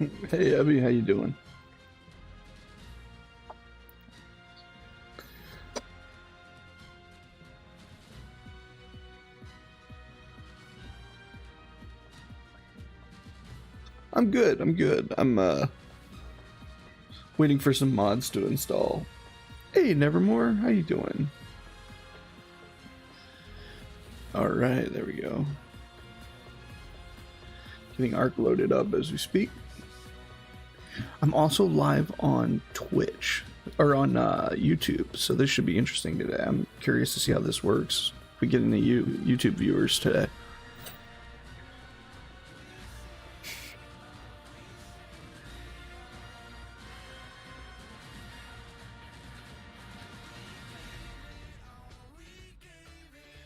Hey Abby, how you doing? I'm good. I'm good. I'm waiting for some mods to install. Hey Nevermore, how you doing? All right, there we go. Getting Arc loaded up as we speak. I'm also live on Twitch or on YouTube, so this should be interesting today. I'm curious to see how this works. If we get any YouTube viewers today.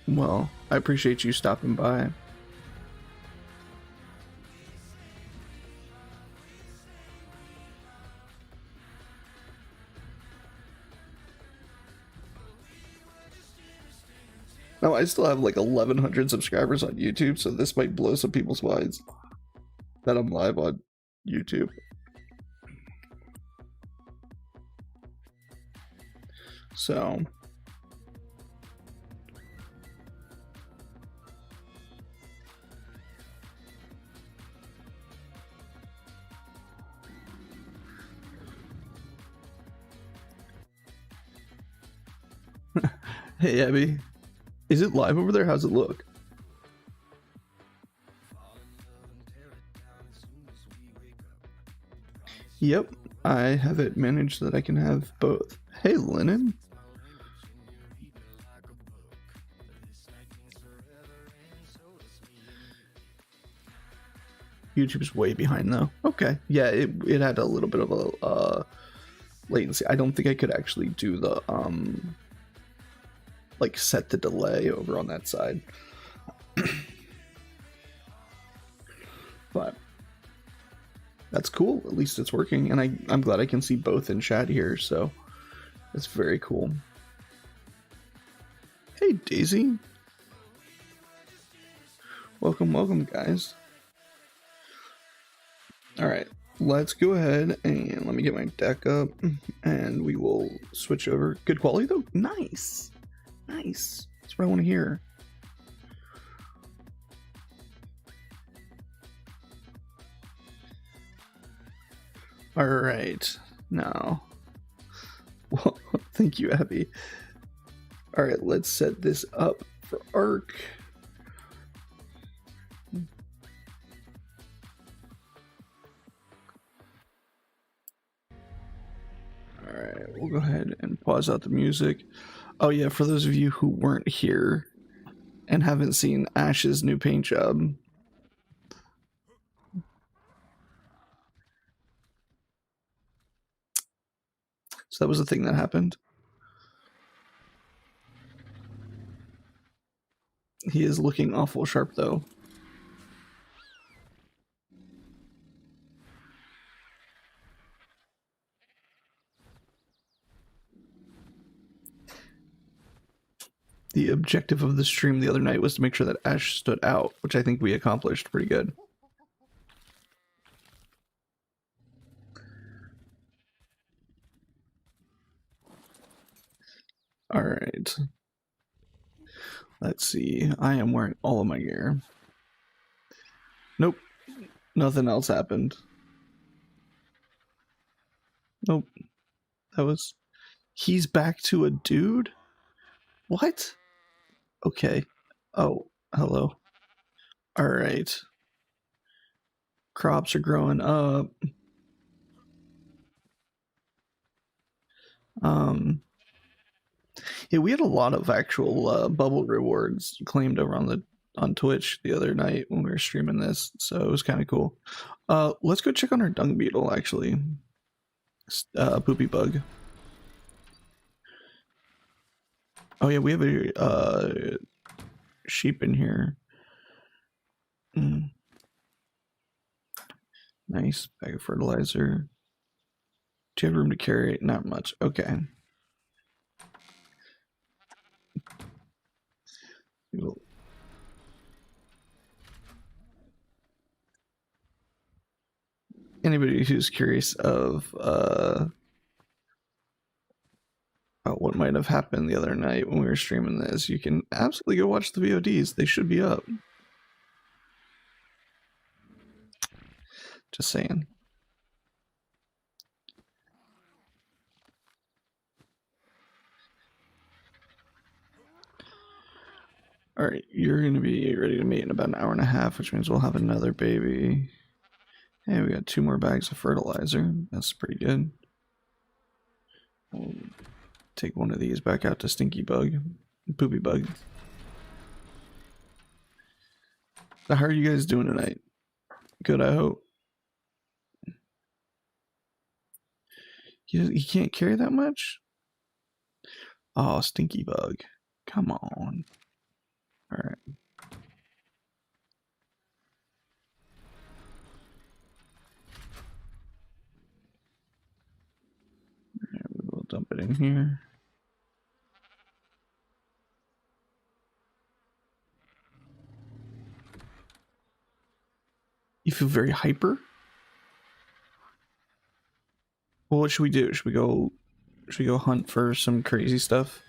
Well, I appreciate you stopping by. Now, I still have like 1,100 subscribers on YouTube, so this might blow some people's minds that I'm live on YouTube. So, hey Abby, is it live over there? How's it look? Yep, I have it managed that I can have both. Hey Lennon. YouTube's way behind though. Okay, yeah, it had a little bit of a latency. I don't think I could actually do the like set the delay over on that side. But that's cool. At least it's working, and I'm glad I can see both in chat here. So that's very cool. Hey Daisy, welcome, guys. All right, let's go ahead and let me get my deck up, and we will switch over. Good quality though. Nice. That's what I want to hear. All right, now, well, thank you, Abby. All right, let's set this up for Arc. All right, we'll go ahead and pause out the music. Oh yeah, for those of you who weren't here and haven't seen Ash's new paint job, so that was the thing that happened. He is looking awful sharp though. The objective of the stream the other night was to make sure that Ash stood out, which I think we accomplished pretty good. All right. Let's see. I am wearing all of my gear. Nope. Nothing else happened. Nope. That was... He's back to a dude? What? Okay. Oh, hello. All right. Crops are growing up. Yeah, we had a lot of actual bubble rewards claimed over on Twitch the other night when we were streaming this, so it was kind of cool. Let's go check on our dung beetle, actually. Poopy bug. Oh yeah, we have a sheep in here. Nice bag of fertilizer. Do you have room to carry it? Not much. Okay. And anybody who's curious of what might have happened the other night when we were streaming this, you can absolutely go watch the VODs. They should be up. Just saying. All right, you're going to be ready to mate in about an hour and a half, which means we'll have another baby. Hey, we got 2 more bags of fertilizer. That's pretty good. We'll take one of these back out to Stinky Bug, Poopy Bug. So how are you guys doing tonight? Good, I hope. You can't carry that much? Oh, Stinky Bug. Come on. Alright. We will dump it in here. You feel very hyper? Well, what should we do? Should we go hunt for some crazy stuff?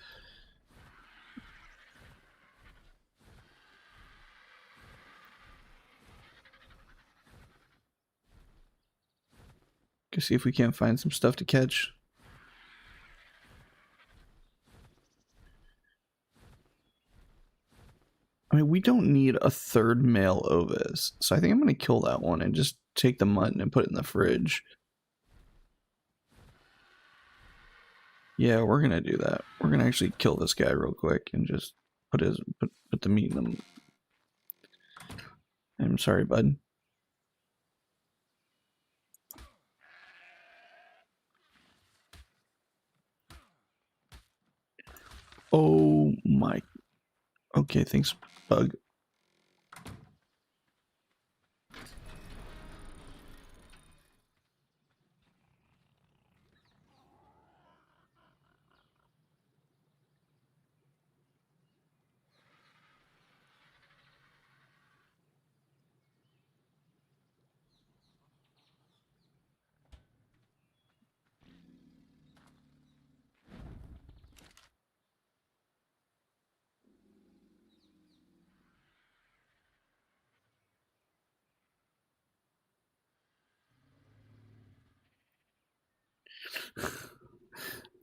Go see if we can't find some stuff to catch. I mean, we don't need a 3rd male ovis, so I think I'm going to kill that one and just take the mutton and put it in the fridge. Yeah, we're going to do that. We're going to actually kill this guy real quick and just put the meat in them. I'm sorry, bud. Oh my. Okay, thanks, Bug.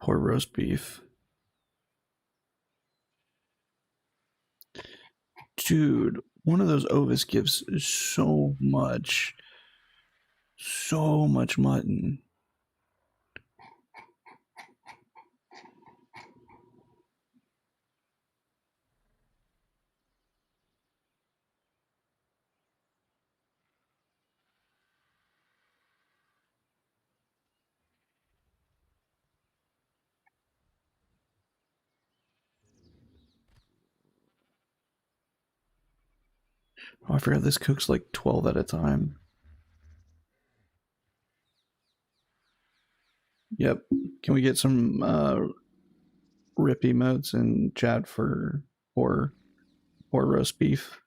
Poor roast beef. Dude, one of those ovis gives so much mutton. Oh, I forgot this cooks like 12 at a time. Yep. Can we get some rip emotes in chat for or roast beef?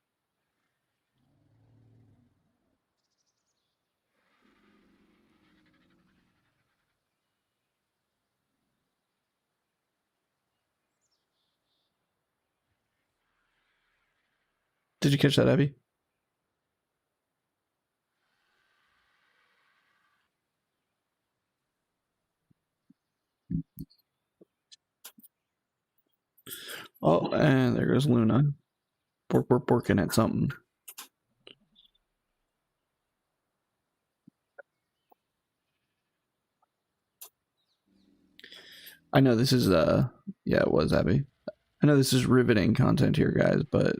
Did you catch that, Abby? Oh, and there goes Luna. Borking at something. I know this is yeah, it was Abby. I know this is riveting content here, guys, but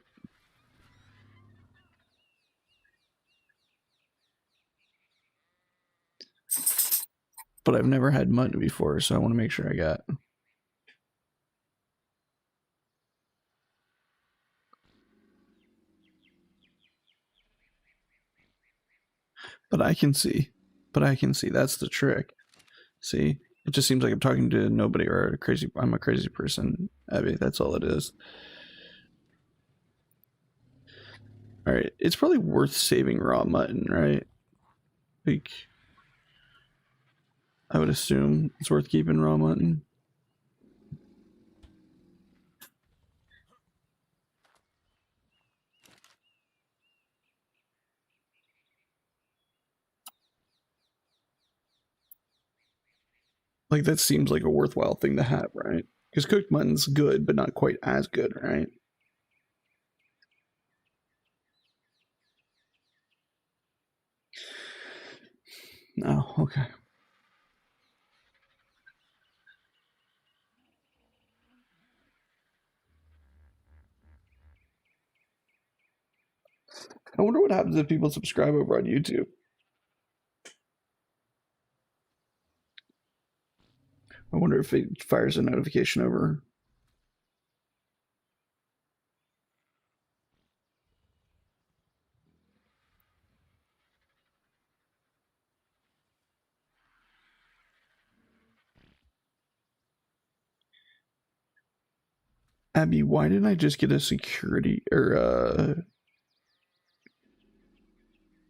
I've never had mutton before, so I want to make sure I got. But I can see. That's the trick. See, it just seems like I'm talking to nobody or a crazy. I'm a crazy person, Abby. That's all it is. All right, it's probably worth saving raw mutton, right? Like, I would assume it's worth keeping raw mutton. Like, that seems like a worthwhile thing to have, right? Because cooked mutton's good, but not quite as good, right? No, okay. I wonder what happens if people subscribe over on YouTube. I wonder if it fires a notification over. Abby, why didn't I just get a security or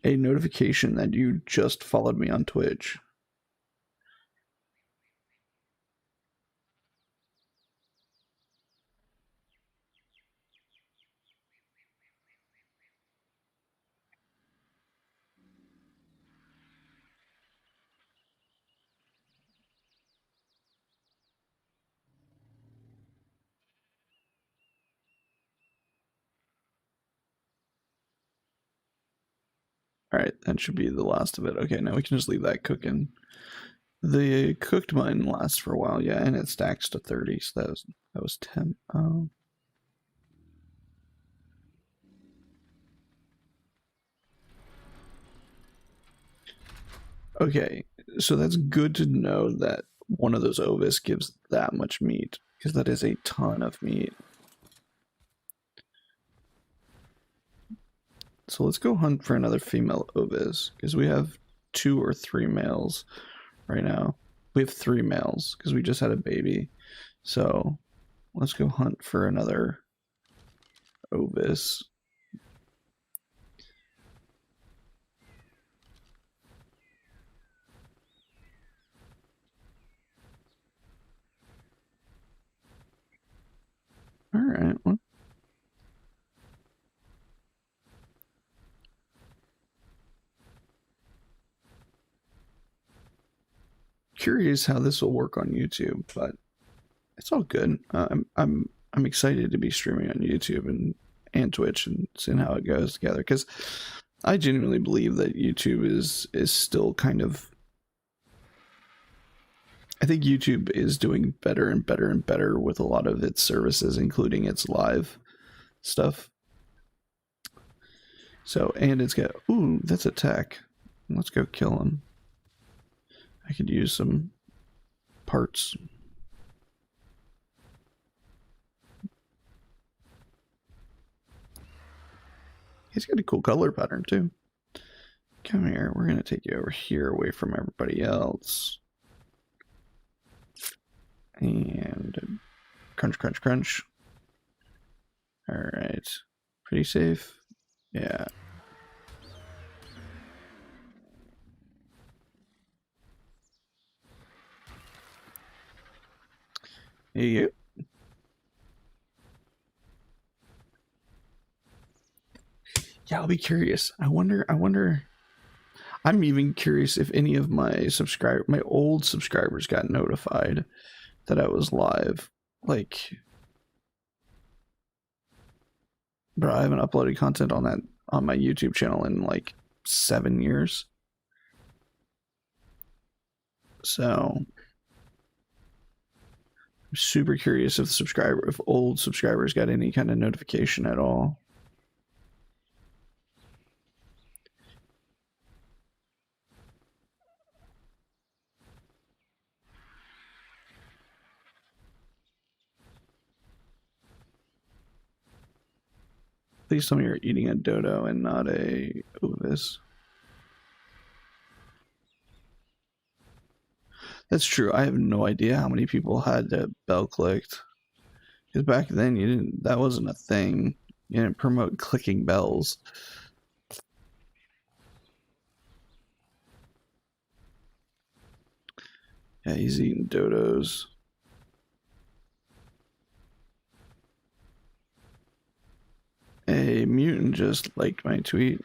a notification that you just followed me on Twitch? All right, that should be the last of it. Okay, now we can just leave that cooking. The cooked mutton lasts for a while, yeah, and it stacks to 30, so that was 10. Okay, so that's good to know that one of those ovis gives that much meat, because that is a ton of meat. So let's go hunt for another female ovis, because we have 2 or 3 males right now. We have 3 males, because we just had a baby. So let's go hunt for another ovis. All right, well, curious how this will work on YouTube, but it's all good. I'm excited to be streaming on YouTube and Twitch and seeing how it goes together, because I genuinely believe that YouTube is still kind of. I think YouTube is doing better and better and better with a lot of its services, including its live stuff. So, and it's got, ooh, that's a tech. Let's go kill him. I could use some parts. He's got a cool color pattern too. Come here, we're gonna take you over here away from everybody else. And crunch, crunch, crunch. Alright. Pretty safe. Yeah. There you go. Yeah, I'll be curious. I wonder I'm even curious if any of my old subscribers got notified that I was live. Like, bro, I haven't uploaded content on my YouTube channel in like 7 years. So I'm super curious if old subscribers got any kind of notification at all. Please tell me you're eating a dodo and not a ovis. That's true. I have no idea how many people had that bell clicked. Because back then you didn't. That wasn't a thing. You didn't promote clicking bells. Yeah, he's eating dodos. A mutant just liked my tweet.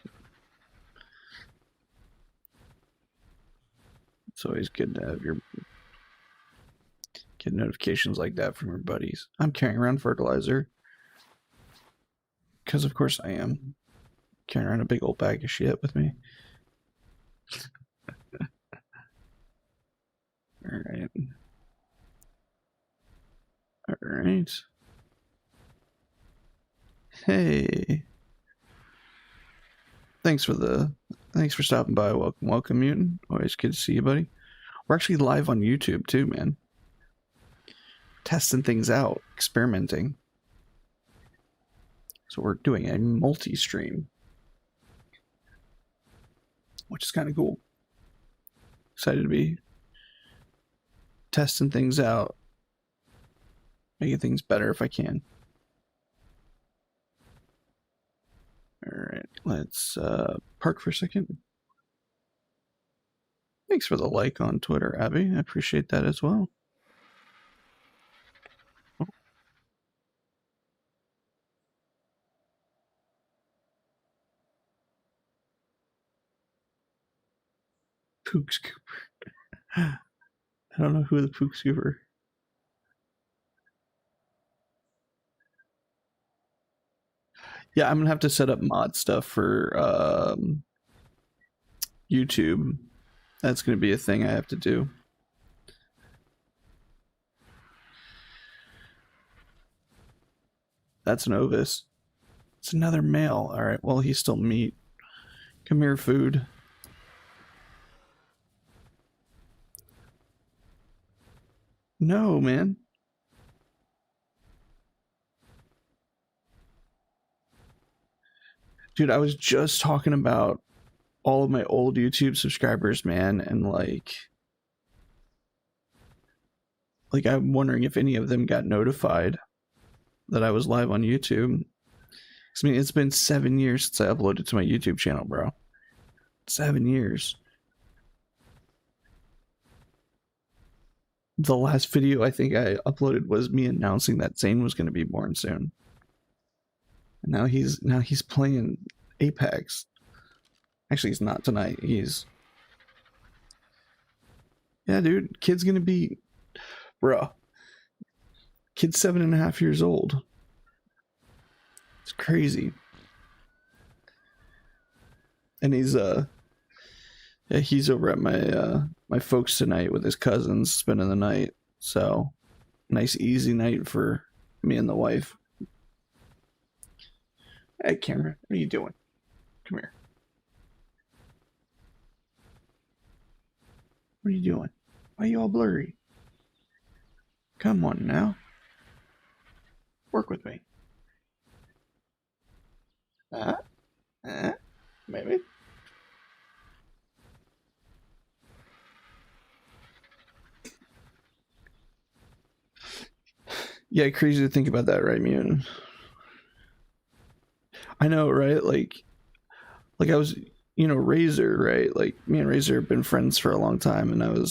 It's always good to have your get notifications like that from your buddies. I'm carrying around fertilizer. Because of course I am. Carrying around a big old bag of shit with me. Alright. Alright. Hey. Thanks for stopping by. Welcome, mutant. Always good to see you, buddy. We're actually live on YouTube too, man. Testing things out, experimenting. So we're doing a multi-stream, which is kind of cool. Excited to be testing things out, making things better if I can. Alright, let's park for a second. Thanks for the like on Twitter, Abby. I appreciate that as well. Oh. Pook Scooper. I don't know who the Pook Scooper. Yeah, I'm gonna have to set up mod stuff for YouTube. That's gonna be a thing I have to do. That's an Ovis. It's another male. All right. Well, he's still meat. Come here, food. No, man. Dude, I was just talking about all of my old YouTube subscribers, man, and like I'm wondering if any of them got notified that I was live on YouTube. I mean, it's been 7 years since I uploaded to my YouTube channel, bro. 7 years. The last video I think I uploaded was me announcing that Zane was going to be born soon. And now he's playing Apex. Actually, he's not tonight. Yeah, dude. Kid's gonna be, bruh. Kid's 7.5 years old. It's crazy. And he's yeah, he's over at my folks tonight with his cousins, spending the night. So nice easy night for me and the wife. Hey, Cameron, what are you doing? Come here. What are you doing? Why are you all blurry? Come on now. Work with me. Maybe. Yeah, crazy to think about that, right, Mutant? I know, right? Like I was, Razor, right? Like me and Razor have been friends for a long time, and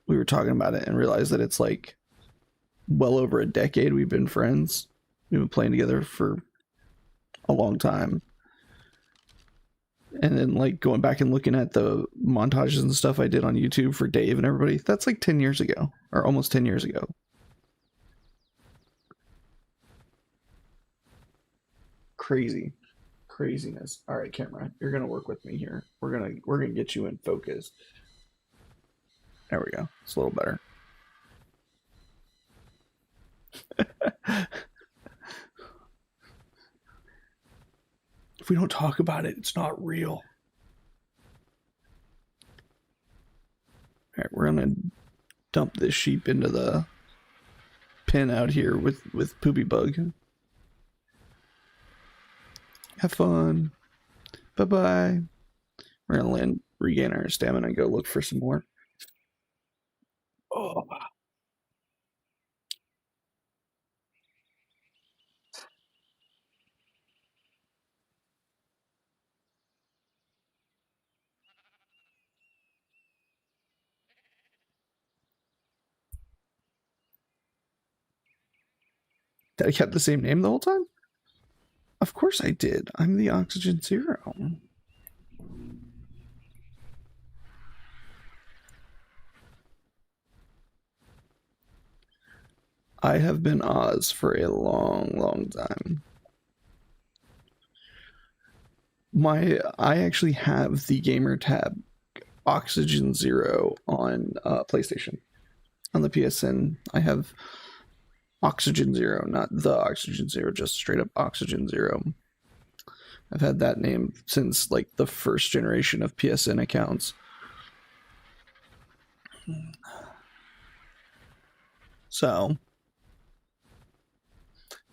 we were talking about it and realized that it's like well over a decade we've been friends. We've been playing together for a long time. And then like going back and looking at the montages and stuff I did on YouTube for Dave and everybody, that's like 10 years ago, or almost 10 years ago. Crazy. Craziness. All right, camera, you're gonna work with me here. We're gonna get you in focus. There we go. It's a little better. If we don't talk about it, it's not real. All right, we're gonna dump this sheep into the pen out here with Poopy Bug. Have fun. Bye bye. We're gonna land, regain our stamina, and go look for some more. Oh. Did I kept the same name the whole time? Of course I did. I'm the Oxygen Zero. I have been Oz for a long, long time. I actually have the gamer tab Oxygen Zero on PlayStation. On the PSN, I have Oxygen Zero, not the Oxygen Zero, just straight up Oxygen Zero. I've had that name since like the first generation of PSN accounts. So,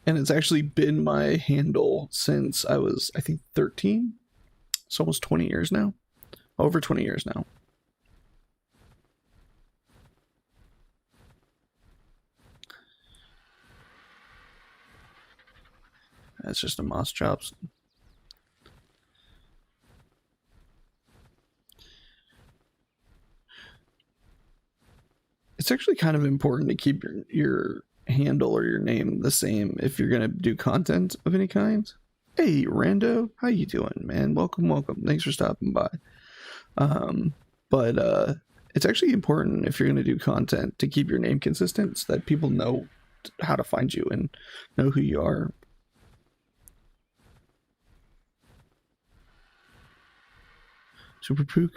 and it's actually been my handle since I was, I think, 13. It's almost 20 years now. Over 20 years now. That's just a moss chops. It's actually kind of important to keep your handle or your name the same if you're gonna do content of any kind. Hey, Rando, how you doing, man? Welcome, welcome. Thanks for stopping by. But it's actually important if you're gonna do content to keep your name consistent so that people know how to find you and know who you are. Super Pook,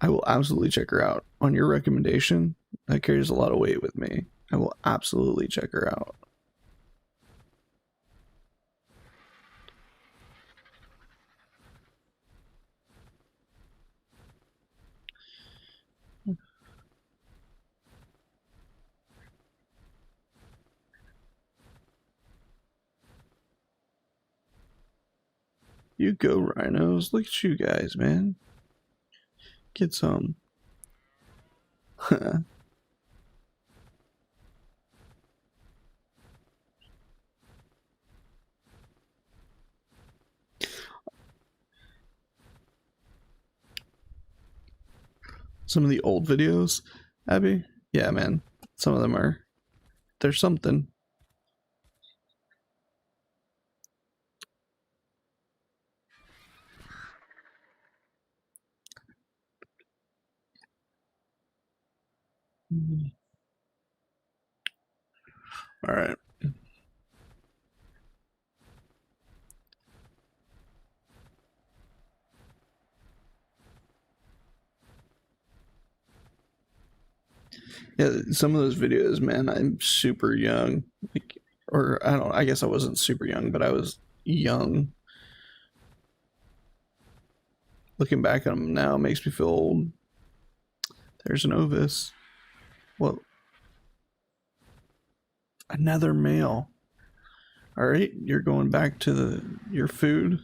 I will absolutely check her out. On your recommendation, that carries a lot of weight with me. I will absolutely check her out. You go, rhinos. Look at you guys, man. Get some. Some of the old videos, Abby? Yeah, man. Some of them are. There's something. All right. Yeah, some of those videos, man, I'm super young. Like, or I don't, I guess I wasn't super young, but I was young. Looking back on them now makes me feel old. There's an Ovis. Well, another male. All right, you're going back to your food.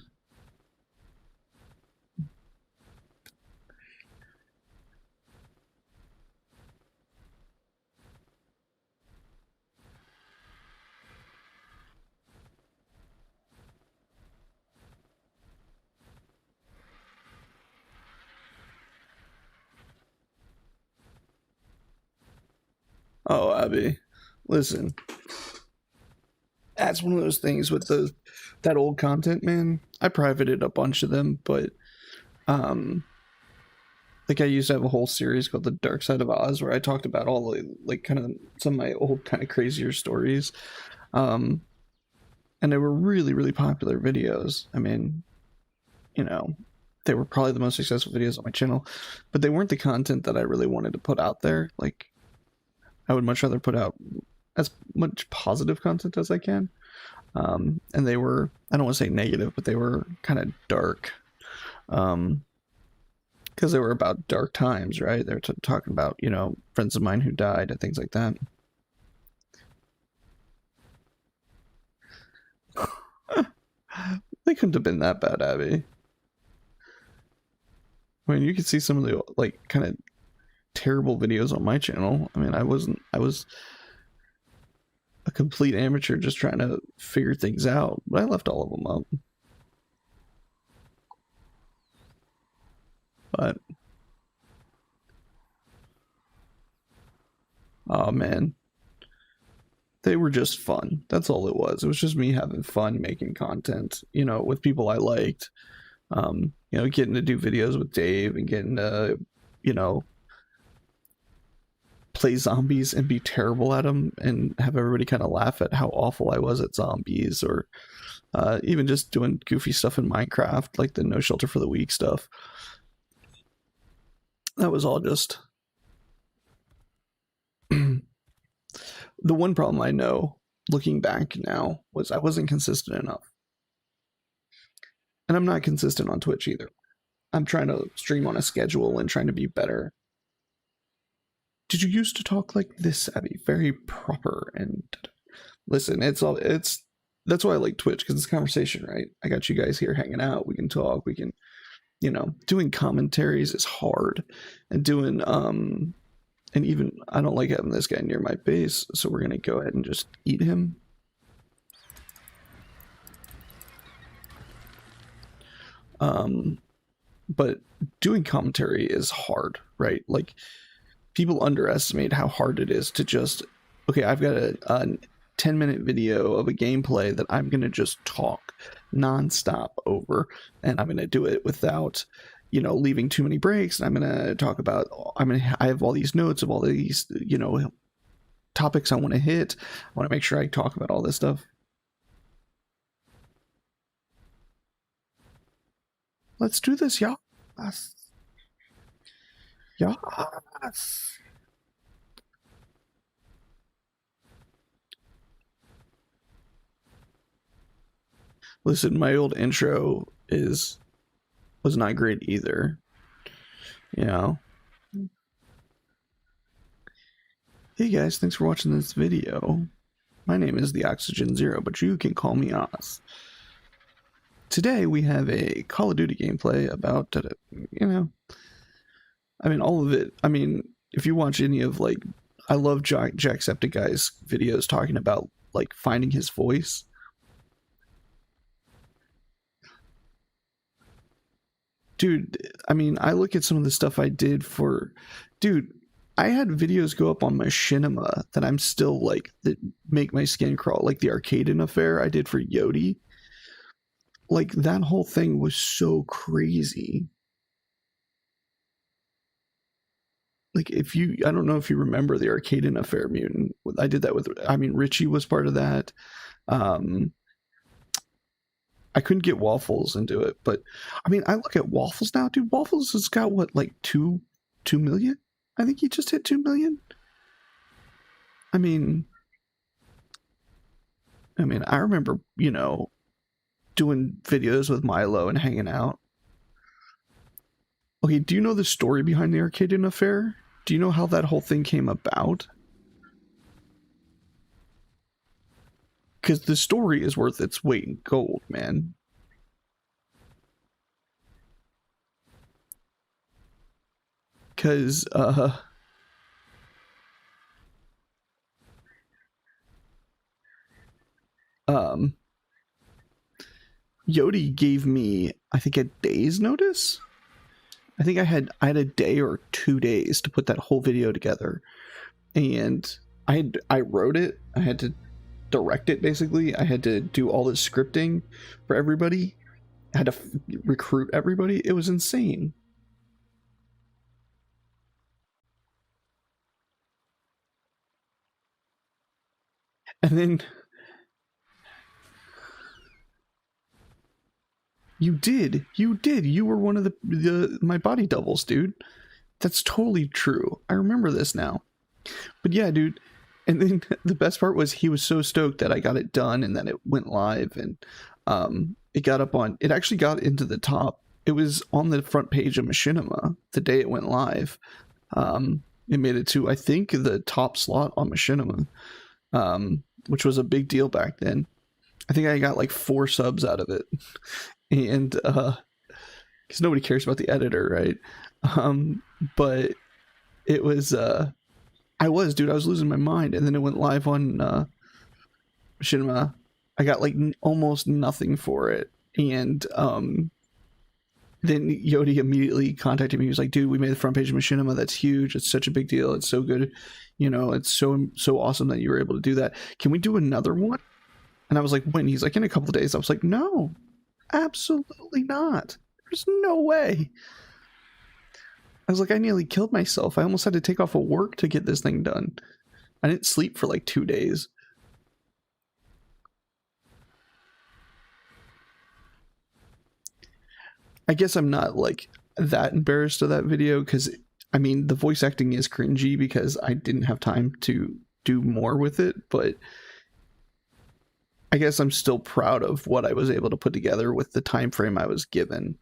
Oh, Abby, listen. That's one of those things with that old content, man. I privated a bunch of them, but um, like I used to have a whole series called The Dark Side of Oz where I talked about all the like kind of some of my old kind of crazier stories. Um, and they were really, really popular videos. I mean, you know, they were probably the most successful videos on my channel, but they weren't the content that I really wanted to put out there. Like, I would much rather put out as much positive content as I can. And they were, I don't want to say negative, but they were kind of dark. Because they were about dark times, right? They were talking about, you know, friends of mine who died and things like that. They couldn't have been that bad, Abby. I mean, you could see some of the like kind of terrible videos on my channel. I mean, I was a complete amateur just trying to figure things out, but I left all of them up. But oh man, They were just fun. That's all it was. It was just me having fun making content, you know, with people I liked. You know, getting to do videos with Dave and getting to, you know, play zombies and be terrible at them and have everybody kind of laugh at how awful I was at zombies, or even just doing goofy stuff in Minecraft, like the No Shelter for the Weak stuff. That was all just the one problem I know looking back now was I wasn't consistent enough. And I'm not consistent on Twitch either. I'm trying to stream on a schedule and trying to be better. Did you used to talk like this, Abby? Very proper. And listen, it's that's why I like Twitch, because it's conversation, right? I got you guys here hanging out. We can talk. We can, you know, doing commentaries is hard, and doing and even I don't like having this guy near my base, so we're gonna go ahead and just eat him. But doing commentary is hard, right? Like, people underestimate how hard it is to just, okay, I've got a 10-minute video of a gameplay that I'm going to just talk nonstop over, and I'm going to do it without, you know, leaving too many breaks. And I'm going to talk about, I have all these notes of all these, you know, topics I want to hit. I want to make sure I talk about all this stuff. Let's do this, y'all. Yes. Listen, my old intro was not great either. You know. Hey guys, thanks for watching this video. My name is the Oxygen Zero, but you can call me Oz. Today we have a Call of Duty gameplay about, you know, I mean, all of it. I mean, if you watch any of, like, I love Jacksepticeye's videos talking about, like, finding his voice. Dude, I mean, I look at some of the stuff I did for, dude, I had videos go up on Machinima that I'm still, like, that make my skin crawl, like the Arcadian affair I did for Yodi. Like, that whole thing was so crazy. Like, if you, I don't know if you remember the Arcadian affair mutant. I did that with, I mean, Richie was part of that. I couldn't get Waffles into it, but I mean, I look at Waffles now, dude. Waffles has got what, like 2 million? I think he just hit 2 million. I mean, I remember, you know, doing videos with Milo and hanging out. Okay, do you know the story behind the Arcadian affair? Do you know how that whole thing came about? Because the story is worth its weight in gold, man. Because, Yodi gave me, I think, a day's notice. I think I had a day or 2 days to put that whole video together, and I wrote it. I had to direct it, basically. I had to do all the scripting for everybody. I had to recruit everybody. It was insane. And then you did. You were one of the my body doubles, dude. That's totally true. I remember this now. But yeah, dude. And then the best part was he was so stoked that I got it done and that it went live, and it got up on, it actually got into the top. It was on the front page of Machinima the day it went live. It made it to, I think, the top slot on Machinima, which was a big deal back then. I think I got like 4 subs out of it. And because nobody cares about the editor, right? But it was I was losing my mind. And then it went live on Machinima. I got like almost nothing for it, and then Yodi immediately contacted me. He was like, dude, we made the front page of Machinima. That's huge. It's such a big deal. It's so good. You know, it's so awesome that you were able to do that. Can we do another one? And I was like, when? He's like, in a couple of days. I was like, no, absolutely not. There's no way. I was like, I nearly killed myself. I almost had to take off of work to get this thing done. I didn't sleep for like 2 days. I guess I'm not like that embarrassed of that video because, I mean, the voice acting is cringy because I didn't have time to do more with it, but I guess I'm still proud of what I was able to put together with the time frame I was given.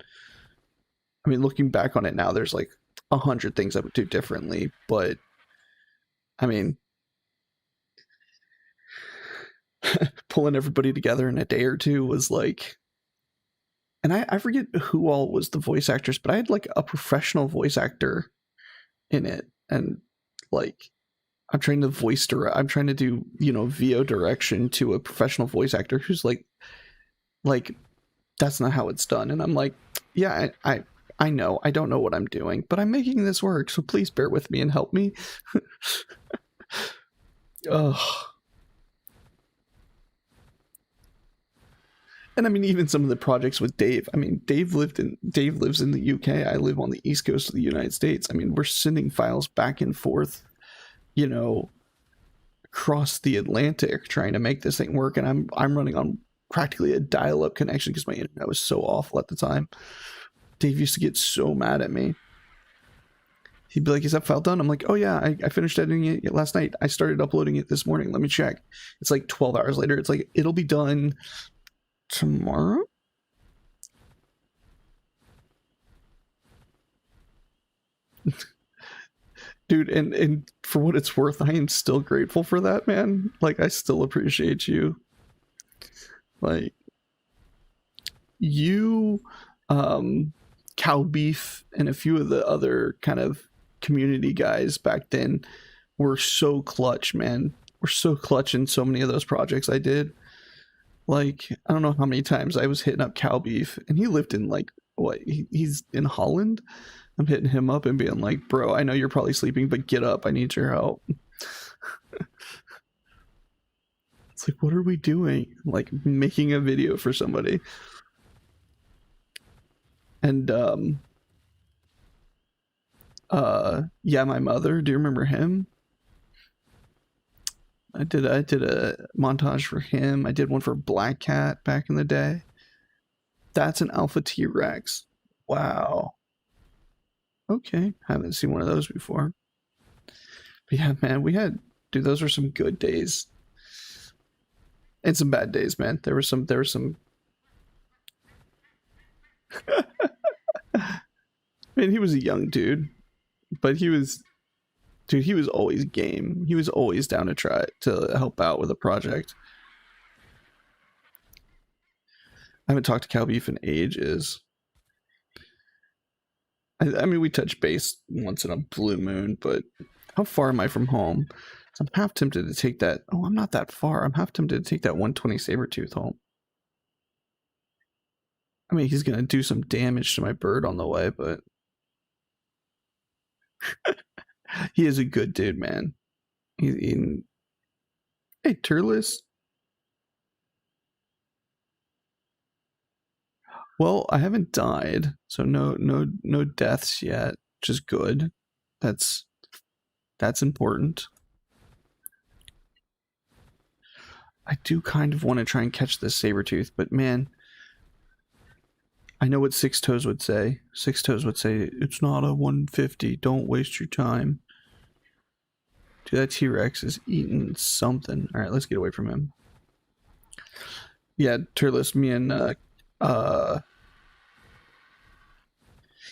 I mean, looking back on it now, there's like 100 things I would do differently, but I mean, pulling everybody together in a day or two was like, and I forget who all was the voice actors, but I had like a professional voice actor in it, and like I'm trying to do, you know, VO direction to a professional voice actor who's like that's not how it's done, and I'm like, yeah, I know I don't know what I'm doing, but I'm making this work, so please bear with me and help me. Ugh. And I mean, even some of the projects with Dave. I mean, Dave lives in the UK. I live on the East Coast of the United States. I mean, we're sending files back and forth, you know, across the Atlantic trying to make this thing work. And I'm running on practically a dial-up connection because my internet was so awful at the time. Dave used to get so mad at me. He'd be like, is that file done? I'm like, oh yeah, I finished editing it last night. I started uploading it this morning. Let me check. It's like 12 hours later. It's like, it'll be done tomorrow. Dude, and for what it's worth, I am still grateful for that, man. Like, I still appreciate you. Like, you, Cow Beef, and a few of the other kind of community guys back then were so clutch, man. We're so clutch in so many of those projects I did. Like, I don't know how many times I was hitting up Cow Beef, and he lived in like, what, he's in Holland. I'm hitting him up and being like, bro, I know you're probably sleeping, but get up, I need your help. It's like, what are we doing? Like, making a video for somebody. And yeah, my mother, do you remember him? I did a montage for him. I did one for Black Cat back in the day. That's an Alpha T-Rex. Wow. Okay, haven't seen one of those before. But yeah, man, dude, those were some good days. And some bad days, man. There were some Man, he was a young dude, but he was always game. He was always down to try to help out with a project. I haven't talked to Cow Beef in ages. I mean, we touch base once in a blue moon, but how far am I from home? So I'm half tempted to take that. Oh, I'm not that far. I'm half tempted to take that 120 Sabertooth home. I mean, he's going to do some damage to my bird on the way, but he is a good dude, man. Hey, Turles. Well, I haven't died, so no deaths yet, which is good. That's important. I do kind of want to try and catch this Sabertooth, but man, I know what Six Toes would say. Six Toes would say, it's not a 150, don't waste your time. Dude, that T-Rex is eating something. Alright, let's get away from him. Yeah, Turles, me and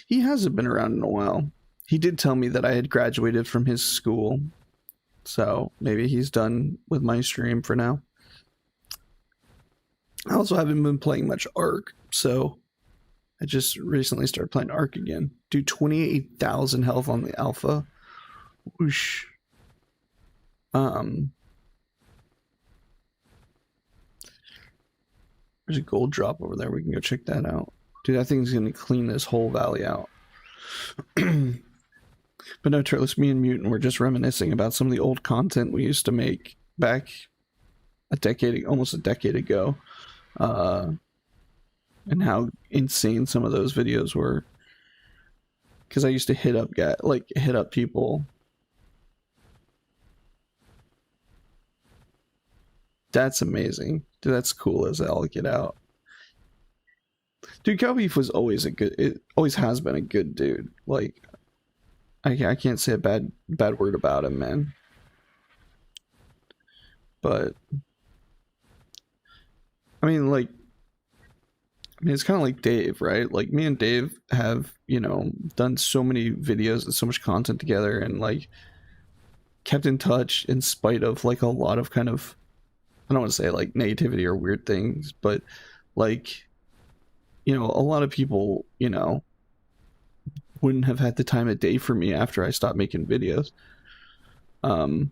he hasn't been around in a while. He did tell me that I had graduated from his school, so maybe he's done with my stream for now. I also haven't been playing much Ark, so I just recently started playing Ark again. Do 28,000 health on the alpha. Whoosh. There's a gold drop over there. We can go check that out. Dude, that thing's gonna clean this whole valley out. But no, Turles, me and Mutant were just reminiscing about some of the old content we used to make back almost a decade ago, uh, and how insane some of those videos were. Because I used to hit up people. That's amazing, dude. That's cool as hell. Get out, dude. Cal Beef was always it always has been a good dude. Like, I can't say a bad word about him, man. But I mean, like, it's kind of like Dave, right? Like, me and Dave have, done so many videos and so much content together, and like kept in touch in spite of like a lot of kind of, I don't want to say like negativity or weird things, but like, a lot of people, wouldn't have had the time of day for me after I stopped making videos. But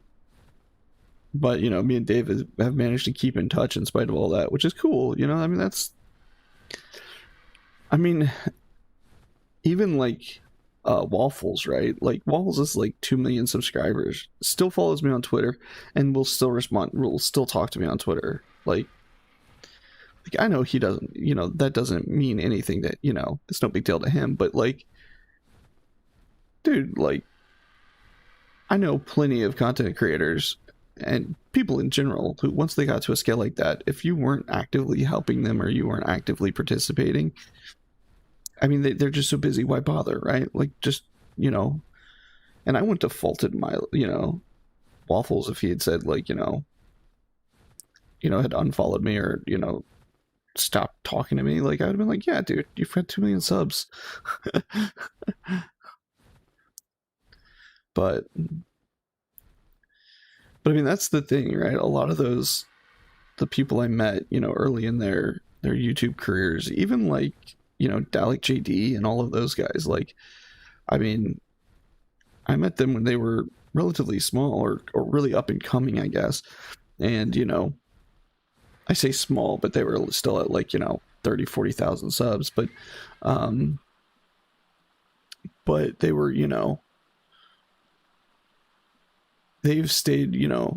me and Dave have managed to keep in touch in spite of all that, which is cool. I mean, I mean, even like Waffles, right? Like, Waffles is like 2 million subscribers, still follows me on Twitter, and will still talk to me on Twitter. Like I know he doesn't, that doesn't mean anything, that it's no big deal to him, but like, dude, like, I know plenty of content creators and people in general who, once they got to a scale like that, if you weren't actively helping them or you weren't actively participating, I mean, they're just so busy, why bother, right? Like, just, and I wouldn't have faulted my, Waffles if he had said, like, had unfollowed me or, stopped talking to me. Like, I would have been like, yeah, dude, you've had 2 million subs. but I mean, that's the thing, right? A lot of the people I met, early in their YouTube careers, even like, Dalek JD and all of those guys, like, I mean, I met them when they were relatively small or really up and coming, I guess. And, I say small, but they were still at like, 30,000-40,000 subs. But they were, they've stayed,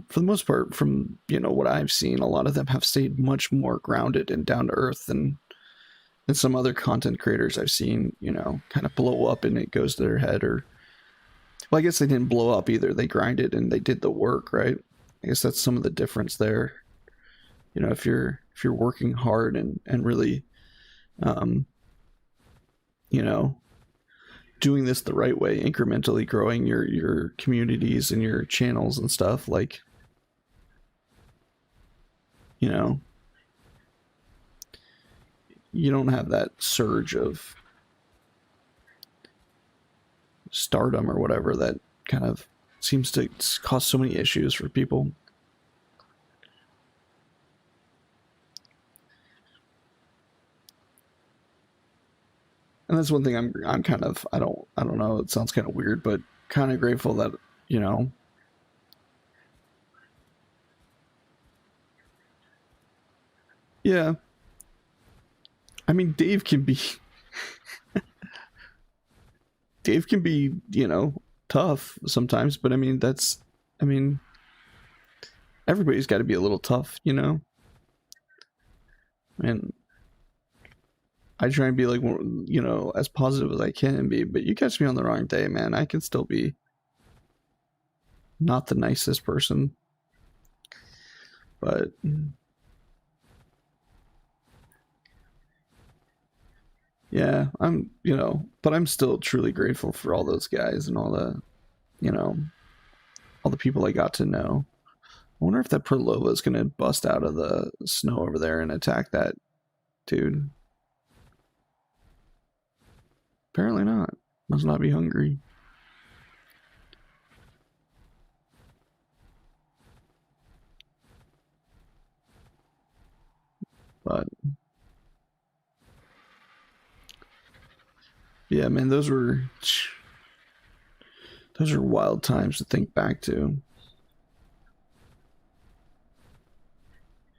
for the most part, from, what I've seen, a lot of them have stayed much more grounded and down to earth than some other content creators I've seen, kind of blow up and it goes to their head. Or, well, I guess they didn't blow up either. They grinded and they did the work, right? I guess that's some of the difference there. If you're working hard and really, doing this the right way, incrementally growing your communities and your channels and stuff, like, you don't have that surge of stardom or whatever that kind of seems to cause so many issues for people. And that's one thing I'm kind of, I don't know, it sounds kind of weird, but kind of grateful that, yeah, I mean, Dave can be tough sometimes, but I mean, everybody's got to be a little tough, and I try and be like, as positive as I can be, but you catch me on the wrong day, man, I can still be not the nicest person. But yeah, but I'm still truly grateful for all those guys and all the, all the people I got to know. I wonder if that Perlova is going to bust out of the snow over there and attack that dude. Apparently not. Must not be hungry. But yeah, man, those were wild times to think back to.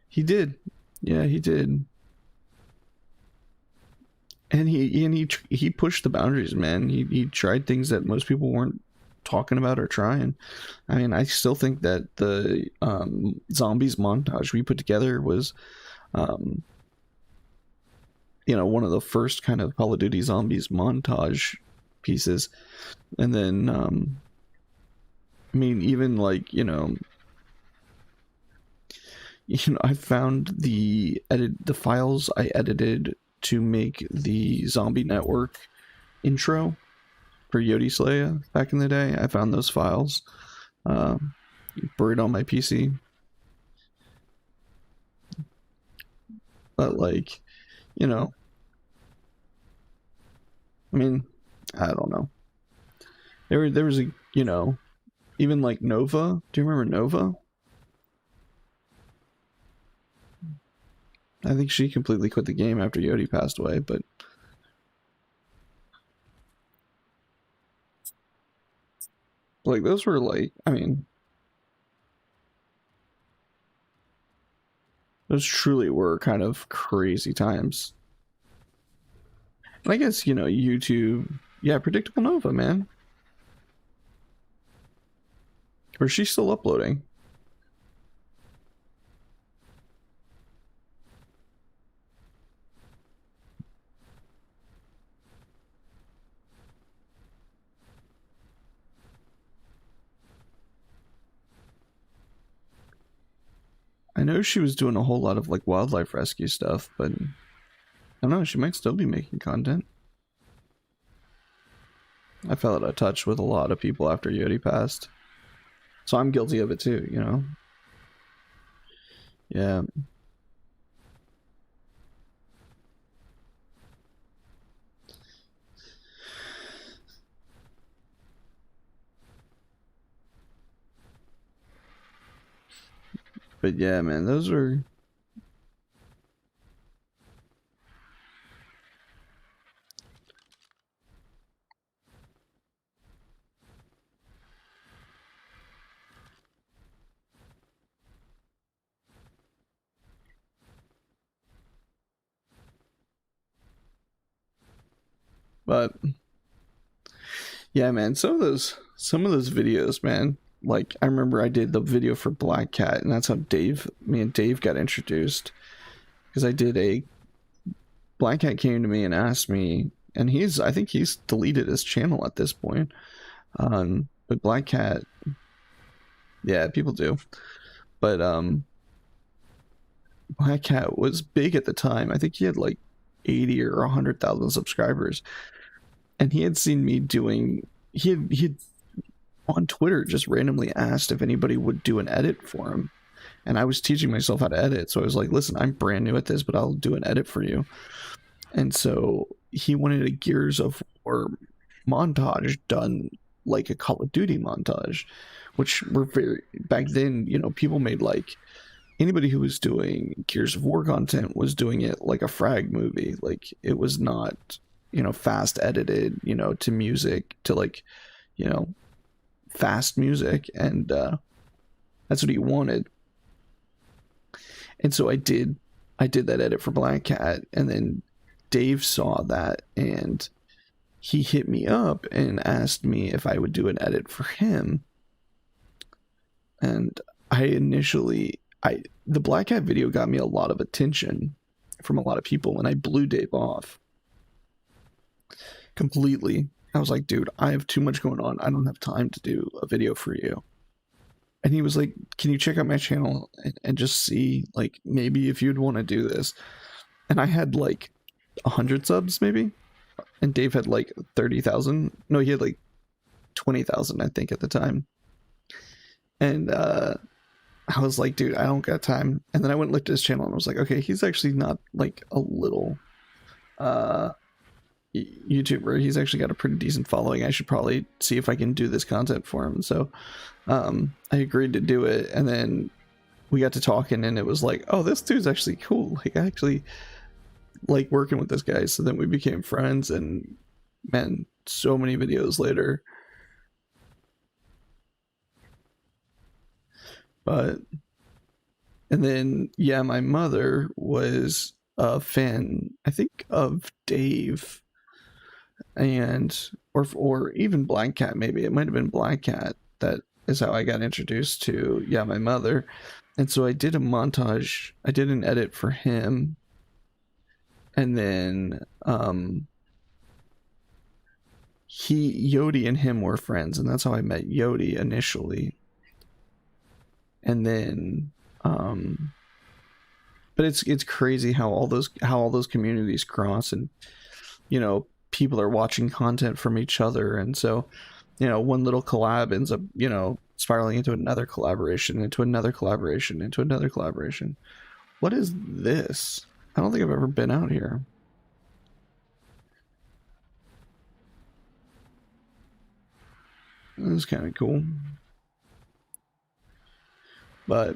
He did. Yeah, he did. And he pushed the boundaries, man. He tried things that most people weren't talking about or trying. I mean, I still think that the zombies montage we put together was, um, one of the first kind of Call of Duty zombies montage pieces. And then, I mean, even like I found the files I edited to make the Zombie Network intro for Yodi Slaya back in the day. I found those files, um, buried on my PC. But like, you know, I mean, I don't know. There was a even like Nova. Do you remember Nova? I think she completely quit the game after Yodi passed away. But like those were like, I mean, those truly were kind of crazy times. And I guess YouTube. Yeah, Predictable Nova, man. Or she's still uploading. I know she was doing a whole lot of like wildlife rescue stuff, but I don't know, she might still be making content. I fell out of touch with a lot of people after Yodi passed. So I'm guilty of it too. Yeah. But yeah, man, those were. But yeah, man, some of those videos, man. Like I remember I did the video for Black Cat, and that's how me and Dave got introduced. Because I did a Black Cat came to me and asked me, and I think he's deleted his channel at this point. But Black Cat, yeah, people do. But Black Cat was big at the time. I think he had like 80 or 100,000 subscribers, and he had seen me doing. He had on Twitter just randomly asked if anybody would do an edit for him, and I was teaching myself how to edit. So I was like, "Listen, I'm brand new at this, but I'll do an edit for you." And so he wanted a Gears of War montage done like a Call of Duty montage, which were very back then. People made like anybody who was doing Gears of War content was doing it like a frag movie. Like it was not, fast edited, to music, to like, you know, fast music. And that's what he wanted. And so I did that edit for Black Cat. And then Dave saw that and he hit me up and asked me if I would do an edit for him. And the Black Hat video got me a lot of attention from a lot of people, and I blew Dave off completely. I was like, dude, I have too much going on. I don't have time to do a video for you. And he was like, can you check out my channel and just see, like, maybe if you'd want to do this? And I had like 100 subs, maybe. And Dave had like 30,000. No, he had like 20,000, I think, at the time. And I was like, dude, I don't got time. And then I went and looked at his channel and was like, okay, he's actually not like a little uh YouTuber. He's actually got a pretty decent following. I should probably see if I can do this content for him. So I agreed to do it, and then we got to talking and it was like, oh, this dude's actually cool. Like I actually like working with this guy. So then we became friends, and man, so many videos later. But and then yeah, my mother was a fan, I think, of Dave, and or even Black Cat. Maybe it might have been Black Cat. That is how I got introduced to my mother. And so I did a montage. I did an edit for him, and then Yodi and him were friends, and that's how I met Yodi initially. And then but it's crazy how all those communities cross, and people are watching content from each other, and so one little collab ends up spiraling into another collaboration, into another collaboration, into another collaboration. What is this? I don't think I've ever been out here. This is kind of cool, but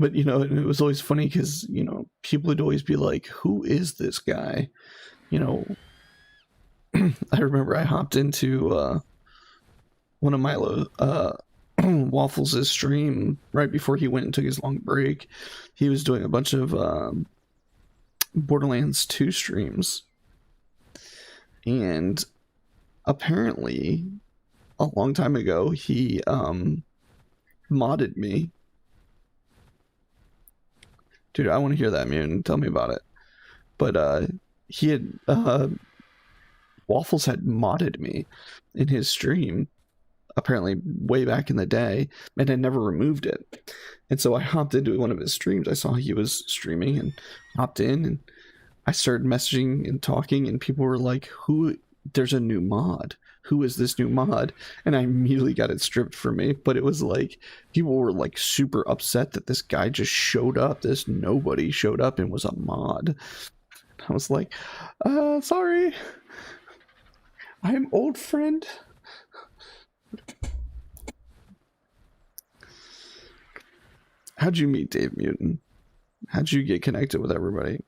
it was always funny because people would always be like, who is this guy? I remember I hopped into one of Milo Waffles' stream right before he went and took his long break. He was doing a bunch of Borderlands 2 streams, and apparently a long time ago he modded me. Dude, I want to hear that, Mutant. Tell me about it. But he had Waffles had modded me in his stream, apparently way back in the day, and had never removed it. And so I hopped into one of his streams. I saw he was streaming and hopped in, and I started messaging and talking, and people were like, there's a new mod. Who is this new mod? And I immediately got it stripped from me. But it was like, people were like super upset that this guy just showed up. This nobody showed up and was a mod. I was like, sorry. I'm old friend. How'd you meet Dave Mutant? How'd you get connected with everybody?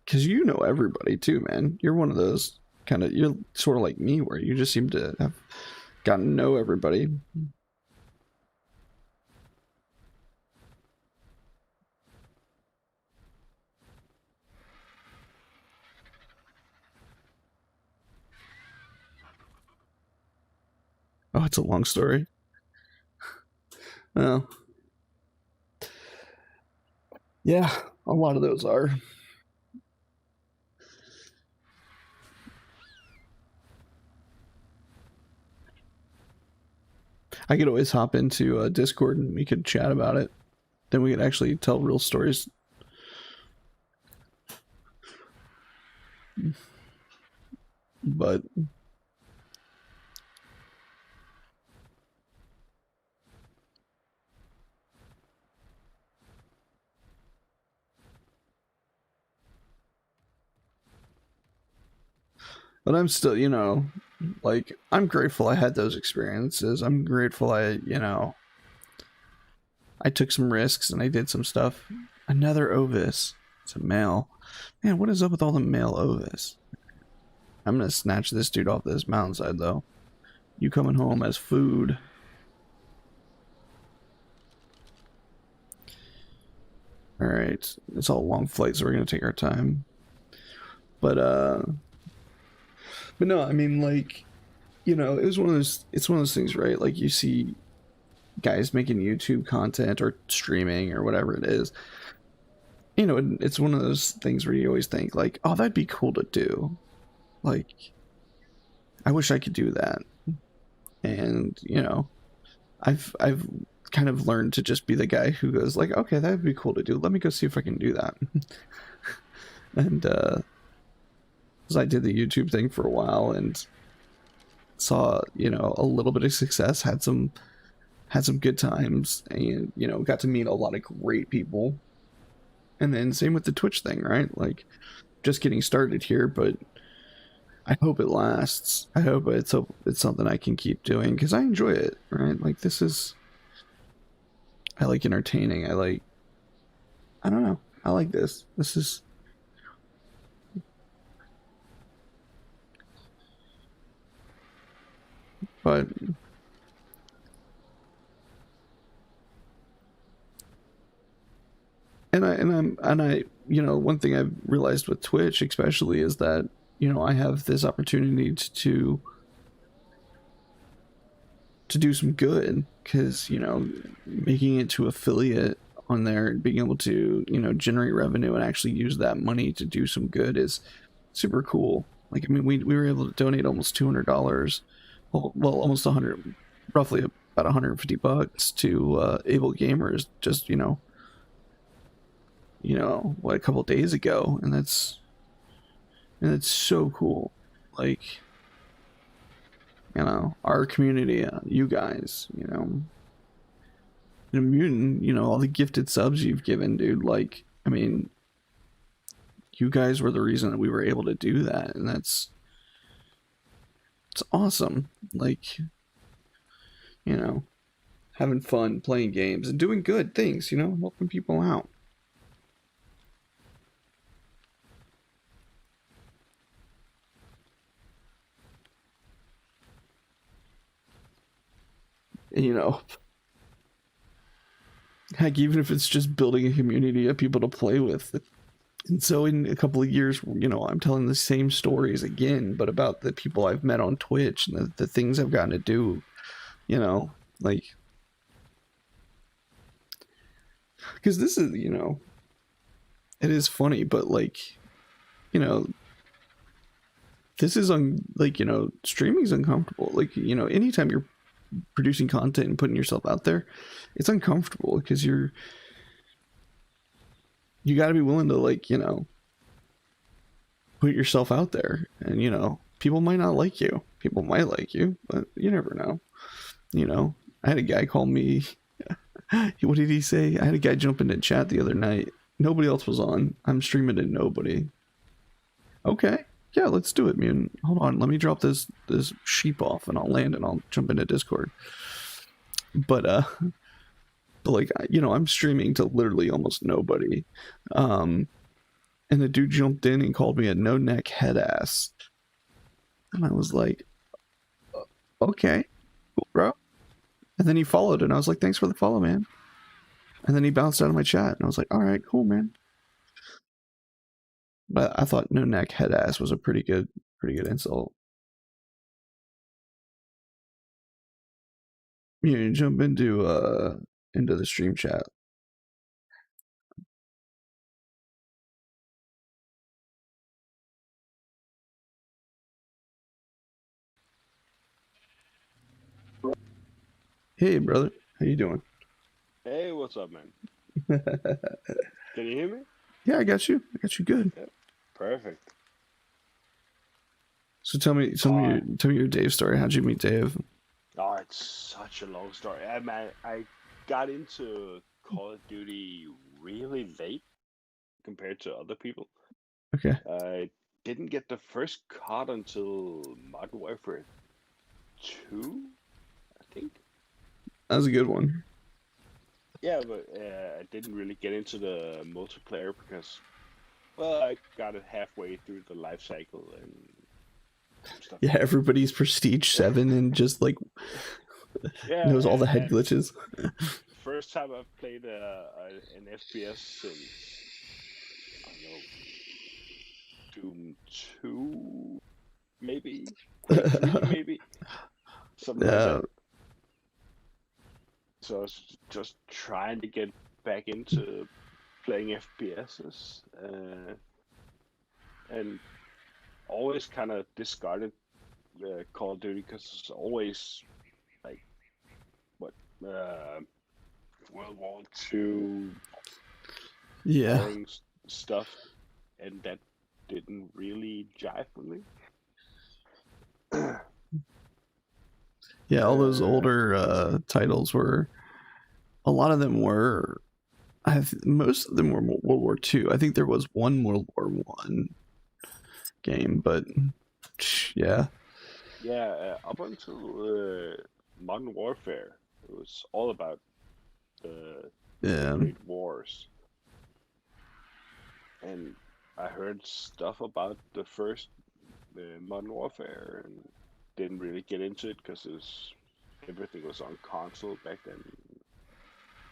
Because you know everybody too, man. You're one of those you're sort of like me, where you just seem to have gotten to know everybody. Oh, it's a long story. Well, yeah, a lot of those are. I could always hop into Discord and we could chat about it. Then we could actually tell real stories. But I'm still, like, I'm grateful I had those experiences. I'm grateful I took some risks and I did some stuff. Another Ovis. It's a male. Man, what is up with all the male Ovis? I'm gonna snatch this dude off this mountainside, though. You coming home as food. Alright. It's all long flights, so we're gonna take our time. But no, I mean, like, it's one of those things, right? Like, you see guys making YouTube content or streaming or whatever it is. It's one of those things where you always think, like, oh, that'd be cool to do. Like, I wish I could do that. And, I've kind of learned to just be the guy who goes like, okay, that'd be cool to do. Let me go see if I can do that. And because I did the YouTube thing for a while and saw, a little bit of success, had some good times, and got to meet a lot of great people. And then same with the Twitch thing, right? Like, just getting started here, but I hope it lasts. I hope it's something I can keep doing because I enjoy it, right? Like, I like entertaining. I don't know. I like this. This is. But And I, one thing I've realized with Twitch, especially, is that I have this opportunity to do some good because making it to affiliate on there and being able to generate revenue and actually use that money to do some good is super cool. Like, I mean, we were able to donate almost $200, well, almost 100, roughly about $150 to able gamers, just what, a couple days ago. And it's so cool. Like, our community, you guys, Mutant, all the gifted subs you've given, dude. Like, I mean, you guys were the reason that we were able to do that, and it's awesome. Like, you know, having fun, playing games, and doing good things. Helping people out. And, heck, even if it's just building a community of people to play with. And so in a couple of years, I'm telling the same stories again, but about the people I've met on Twitch and the things I've gotten to do, like, because this is, it is funny, but like, you know, this is like, streaming's uncomfortable. Like, anytime you're producing content and putting yourself out there, it's uncomfortable because you got to be willing to, like, put yourself out there, and people might not like you, people might like you, but you never know. I had a guy call me. What did he say? I had a guy jump into chat the other night. Nobody else was on. I'm streaming to nobody. Okay, yeah, let's do it, man. Hold on, let me drop this sheep off, and I'll land, and I'll jump into Discord. But like, I'm streaming to literally almost nobody. And the dude jumped in and called me a no neck head ass. And I was like, okay, cool, bro. And then he followed, and I was like, thanks for the follow, man. And then he bounced out of my chat, and I was like, all right, cool, man. But I thought no neck head ass was a pretty good insult. You jump into the stream chat. Hey, brother, how you doing? Hey, what's up, man? Can you hear me? Yeah, I got you. I got you good. Yep. Perfect. So tell me your Dave story. How'd you meet Dave? Oh, it's such a long story. I got into Call of Duty really late compared to other people. Okay, I didn't get the first COD until Modern Warfare 2, I think. that was a good one. Yeah, but I didn't really get into the multiplayer because, well, I got it halfway through the life cycle and stuff Yeah, like that. everybody's Prestige 7 and just like Yeah, knows all the head and glitches. first time I've played an FPS in, I don't know, Doom 2, maybe? Quake 3, maybe? Something like Yeah, that. So I was just trying to get back into playing FPSs, and always kind of discarded Call of Duty because it's always like, what, uh, World War II yeah, boring stuff, and that didn't really jive with me. yeah. All those uh, older titles were, a lot of them were. Most of them were World War II. I think there was one World War One game, but yeah, yeah, up until Modern Warfare, it was all about the yeah, Great Wars, and I heard stuff about the first Modern Warfare and didn't really get into it because everything was on console back then,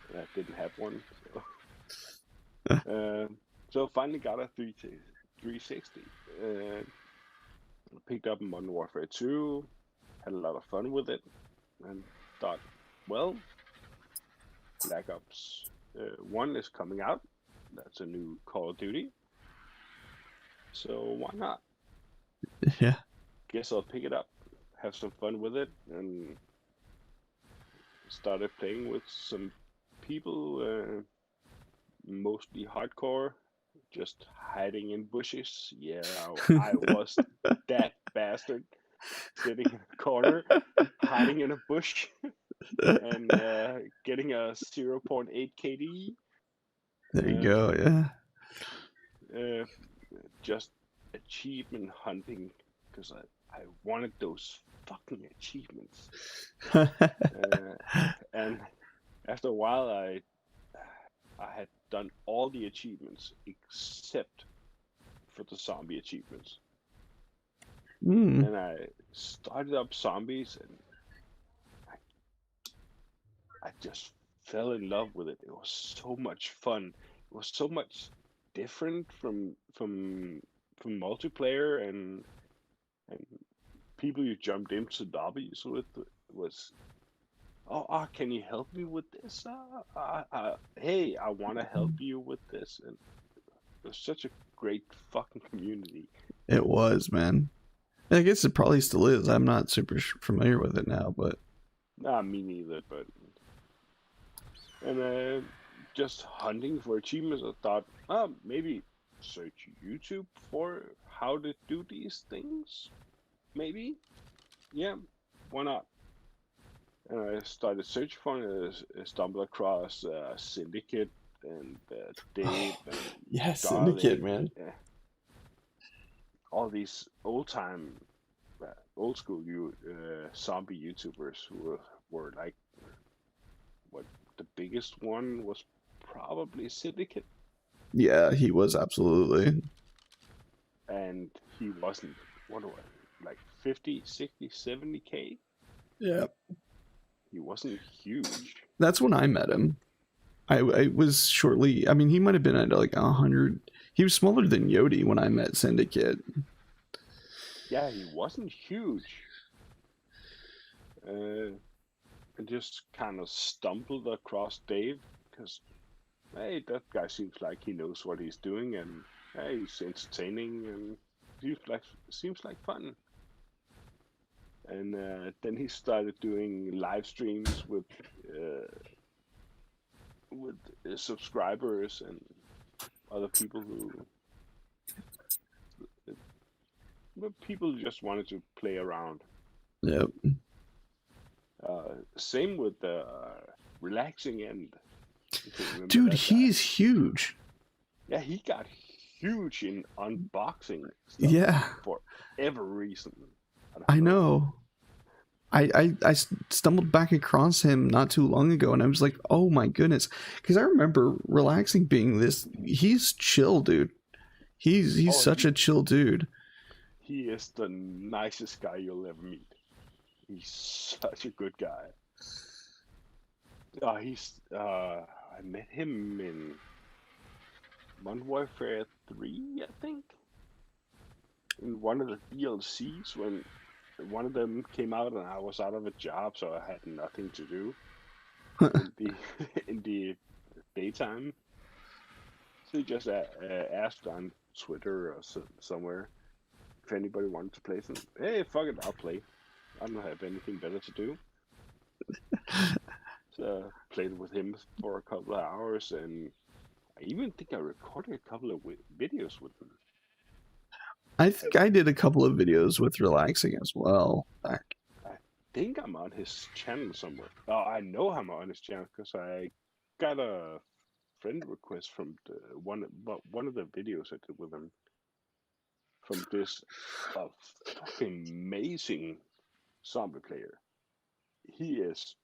and I didn't have one. So. So finally got a 360. Uh, Picked up Modern Warfare 2, had a lot of fun with it, and thought, well, Black Ops 1 is coming out. That's a new Call of Duty. So why not? Yeah. Guess I'll pick it up, have some fun with it, and started playing with some people, mostly hardcore, just hiding in bushes. Yeah, I was that bastard sitting in a corner, hiding in a bush, and getting a zero point 0.8 KD. There you Uh, go. Yeah. uh, just achievement hunting because I wanted those fucking achievements. Uh, and after a while, I had done all the achievements except for the zombie achievements. Mm. And I started up zombies, and I, I just fell in love with it. It was so much fun. It was so much different from multiplayer and people you jumped into lobbies with. Was, oh, can you help me with this? Hey, I want to help you with this. And it was such a great fucking community. It was, man. I guess it probably still is. I'm not super familiar with it now, but Nah, me neither, but and just hunting for achievements. I thought, maybe search YouTube for how to do these things. Maybe, yeah, why not? And I started searching for it. I stumbled across Syndicate and Dave and yeah, Syndicate, Darling, man. all these old time, old school zombie YouTubers who were like, what, the biggest one was probably Syndicate, Yeah, he was absolutely. and he wasn't, what do I, like 50, 60, 70K? Yeah, He wasn't huge. that's when I met him. I was shortly. I mean, he might have been at like 100. He was smaller than Yodi when I met Syndicate. Yeah, he wasn't huge. Uh, I just kind of stumbled across Dave because, hey, that guy seems like he knows what he's doing, and hey, he's entertaining and seems like fun. And then he started doing live streams uh, with subscribers and other people people who just wanted to play around. Yep. Same with the relaxing end, if you remember Dude, that guy. he's huge. Yeah, he got huge in unboxing stuff Yeah, for every reason. I I don't know. know. I stumbled back across him not too long ago, and I was like, oh my goodness, because I remember relaxing being this. He's chill, dude. He's Oh, such a chill dude. he is the nicest guy you'll ever meet. He's such a good guy. I met him in Modern Warfare 3, I think, in one of the DLCs when one of them came out and I was out of a job, so I had nothing to do in the in the daytime. So he just asked on Twitter or somewhere if anybody wanted to play some. Hey, fuck it, I'll play. I don't have anything better to do. So played with him for a couple of hours, and I even think I recorded a couple of videos with him. I think I did a couple of videos with relaxing as well. I think I'm on his channel somewhere. Oh, I know I'm on his channel because I got a friend request from one of the videos I did with him from this fucking amazing zombie player. He is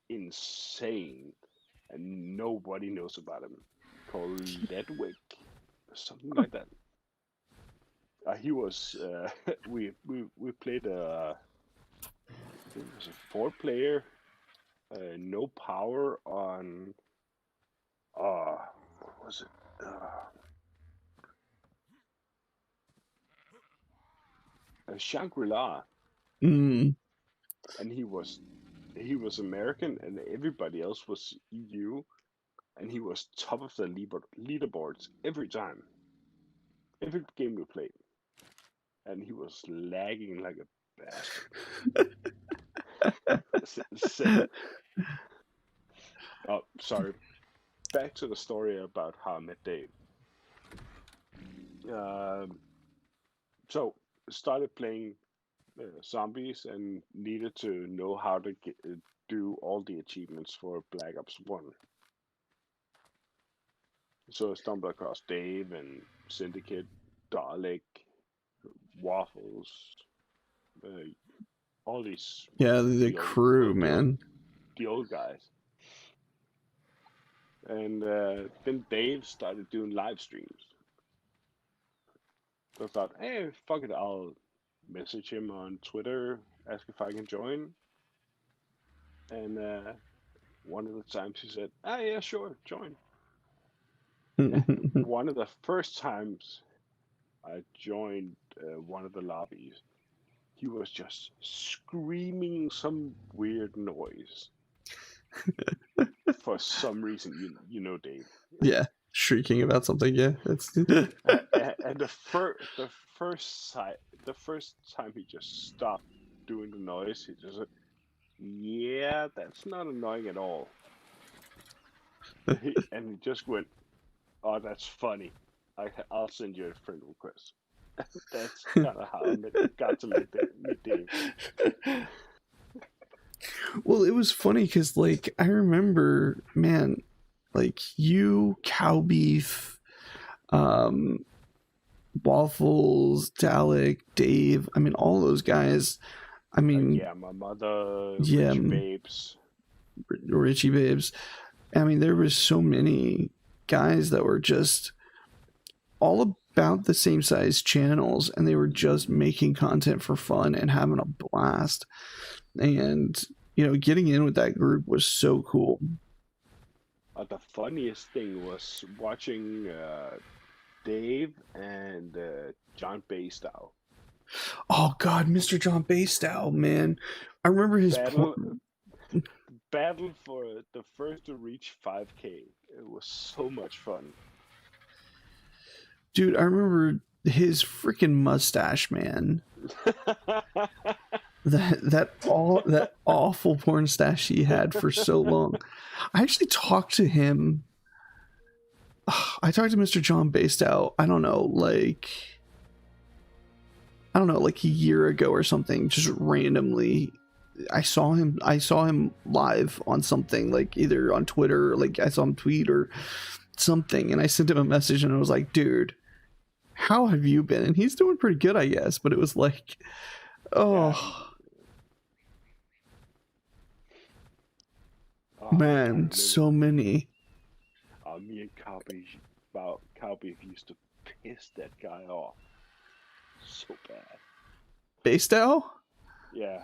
insane, and nobody knows about him. Called Ledwick, something like that. He was we played I think it was a four player, no power on uh what was it? Shangri-La, Mm. and he was American, and everybody else was EU, and he was top of the leaderboards every time, every game we played, and he was lagging like a bastard. It's insane. Oh, sorry. Back to the story about how I met Dave. Um, so started playing zombies and needed to know how to do all the achievements for Black Ops 1. So I stumbled across Dave and Syndicate, Dalek, Waffles, uh, all these Yeah, the the old, crew, well, man. the old guys. And then Dave started doing live streams. So I thought, hey, fuck it, I'll message him on Twitter, ask if I can join. And one of the times he said, ah, yeah, sure, join. And one of the first times I joined one of the lobbies, he was just screaming some weird noise for some reason. You know, Dave. Yeah, shrieking about something. Yeah, it's And the first time he just stopped doing the noise, he just said, "Yeah, that's not annoying at all." And he just went, "Oh, that's funny. I'll send you a friend request." That's kind of how got to meet Dave. well, it was funny because like I remember, man, like you, cow beef, um, waffles, Dalek, Dave. I mean, all those guys. I mean, Yeah, my mother, yeah, Richie Babes. Richie Babes. I mean, there was so many guys that were just all about the same size channels, and they were just making content for fun and having a blast. And getting in with that group was so cool. The funniest thing was watching Dave and John Baystow Oh God, Mr. John Baystow, man, I remember his battle battle for the first to reach 5K. It was so much fun. dude. I remember his freaking mustache, man. That awful porn stash he had for so long. I actually talked to him. I talked to Mr. John Baystow. I don't know, like a year ago or something, just randomly. I saw him live on something, like either on Twitter, or like I saw him tweet or something, and I sent him a message and I was like, dude, how have you been? And he's doing pretty good, I guess, but it was like, Yeah, oh oh man, I man, remember so many. me and Cowbeef used to piss that guy off so bad. Baystow? Yeah,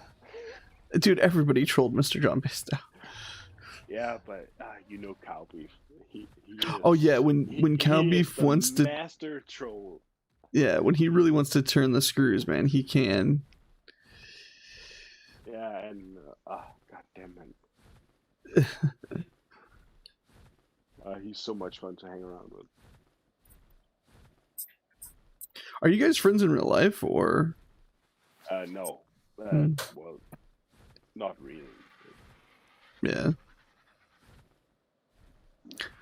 Dude, everybody trolled Mr. John Baystow. yeah, but Cowbeef. He Oh yeah, is when Cow he is Beef the wants to, master troll. yeah, when he really wants to turn the screws, man, he can. Yeah, and god damn it, he's so much fun to hang around with. Are you guys friends in real life or? No, Hmm, well, not really. yeah,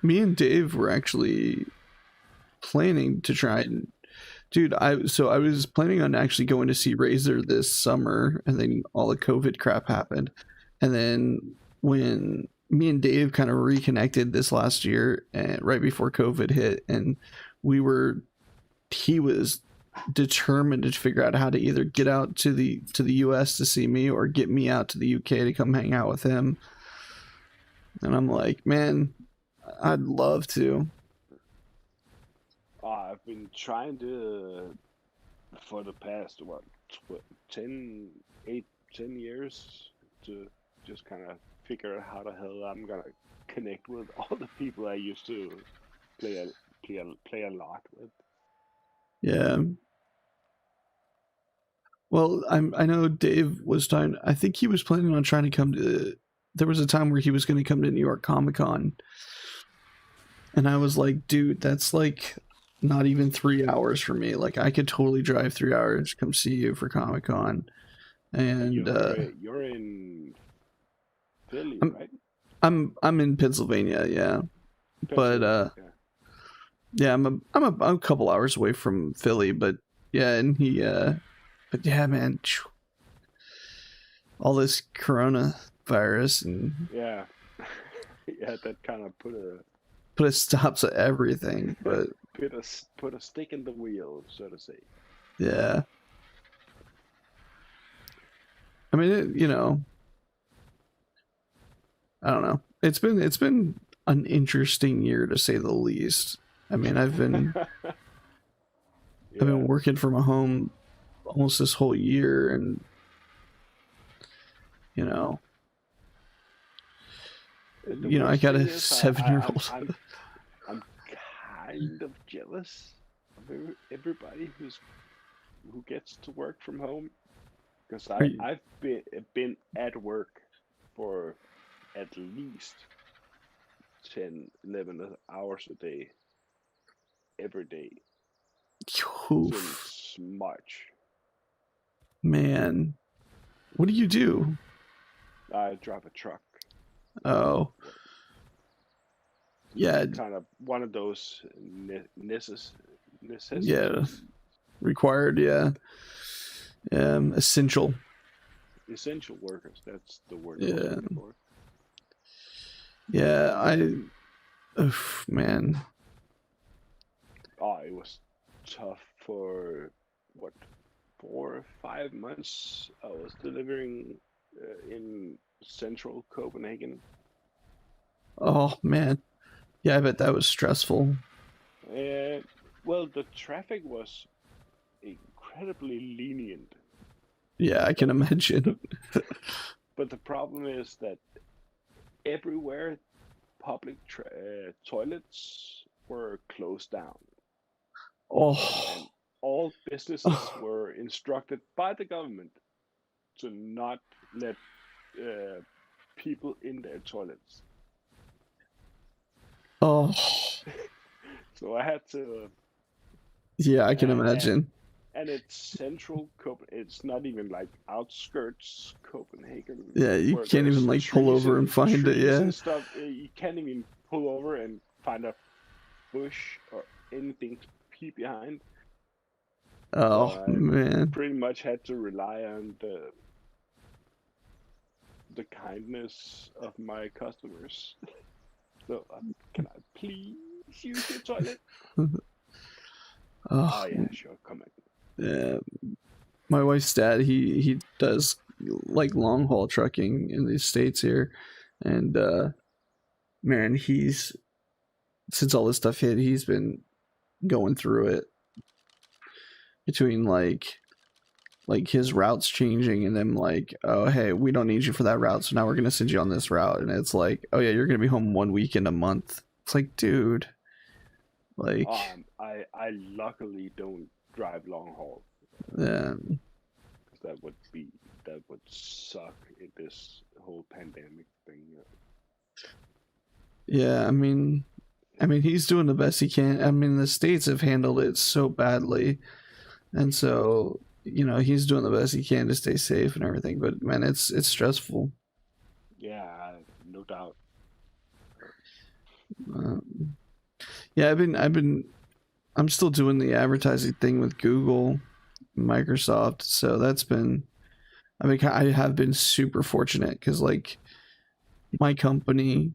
me and Dave were actually planning to try and, dude, I was planning on actually going to see Razor this summer, and then all the COVID crap happened, and then when me and Dave kind of reconnected this last year, and right before COVID hit, and we were he was determined to figure out how to either get out to the US to see me or get me out to the UK to come hang out with him. And I'm like, man, I'd love to. I've been trying to for the past 10, 8, 10 years to just kind of figure out how the hell I'm gonna connect with all the people I used to play a play a lot with. Yeah. Well, I know Dave was trying. I think he was planning on trying to come to. There was a time where he was going to come to New York Comic Con, and I was like, dude, that's like not even 3 hours for me. Like, I could totally drive 3 hours to come see you for Comic Con, And and you're in Philly, I'm right? I'm in Pennsylvania, yeah, but Pennsylvania. Yeah. yeah, I'm a couple hours away from Philly, but yeah, and he but yeah, man, all this coronavirus and Yeah. Yeah, that kind of put a stop to everything. But put a stick in the wheel, so to say. yeah, I mean, I don't know. It's been an interesting year to say the least. I mean, I've Yeah. been working from home almost this whole year, and you know, The I worst got thing a is, 7 year old. I'm kind of jealous of everybody who gets to work from home, because Are you, I've been at work for at least 10, 11 hours a day every day oof, since March. man? What do you do? I drive a truck. Oh, It's yeah, kind of one of those yeah, necessities, required, yeah, essential, essential workers. That's the word I was yeah, looking for. yeah. Oof, man. Oh, it was tough for what, 4 or 5 months. I was delivering in central Copenhagen. Oh man, yeah. I bet that was stressful. Uh, well, the traffic was incredibly lenient, Yeah, I can but the imagine. but the problem is that everywhere public toilets were closed down, and Oh, all businesses oh, were instructed by the government to not let uh, people in their toilets. oh, So I had to, yeah, I can and imagine. it's central Copenhagen. It's not even like outskirts Copenhagen Yeah, you where can't even there's like pull over and find it. trees Yeah. and stuff. You can't even pull over and find a bush or anything to pee behind. So Oh I man. pretty much had to rely on the kindness of my customers. So can I please use your toilet? Oh Oh yeah, sure, come in. yeah. My wife's dad, he does like long haul trucking in the states here, and man, he's since all this stuff hit, he's been going through it between like his routes changing and them like, oh hey, we don't need you for that route, so now we're gonna send you on this route, and it's like, oh yeah, you're gonna be home 1 weekend a month. It's like, dude, like, I luckily don't drive long haul, yeah, 'cause that would suck in this whole pandemic thing. yeah. I mean, he's doing the best he can. I mean, the states have handled it so badly, and so he's doing the best he can to stay safe and everything. But man, it's stressful. Yeah, no doubt. Um, yeah, I'm still doing the advertising thing with Google, Microsoft. So that's been, I mean, I have been super fortunate because like my company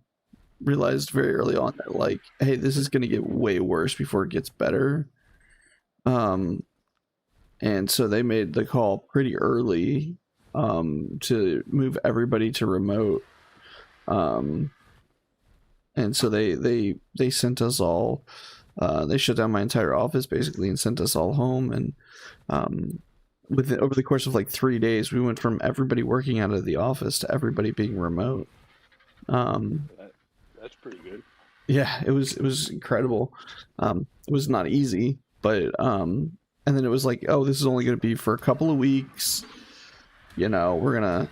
realized very early on that like, hey, this is going to get way worse before it gets better. Um, and so they made the call pretty early to move everybody to remote. Um, and so they sent us all. They shut down my entire office basically and sent us all home. And um, over the course of like 3 days, we went from everybody working out of the office to everybody being remote. Um, That, that's pretty good. Yeah, it was incredible. It was not easy, but and then it was like, oh, this is only going to be for a couple of weeks. We're gonna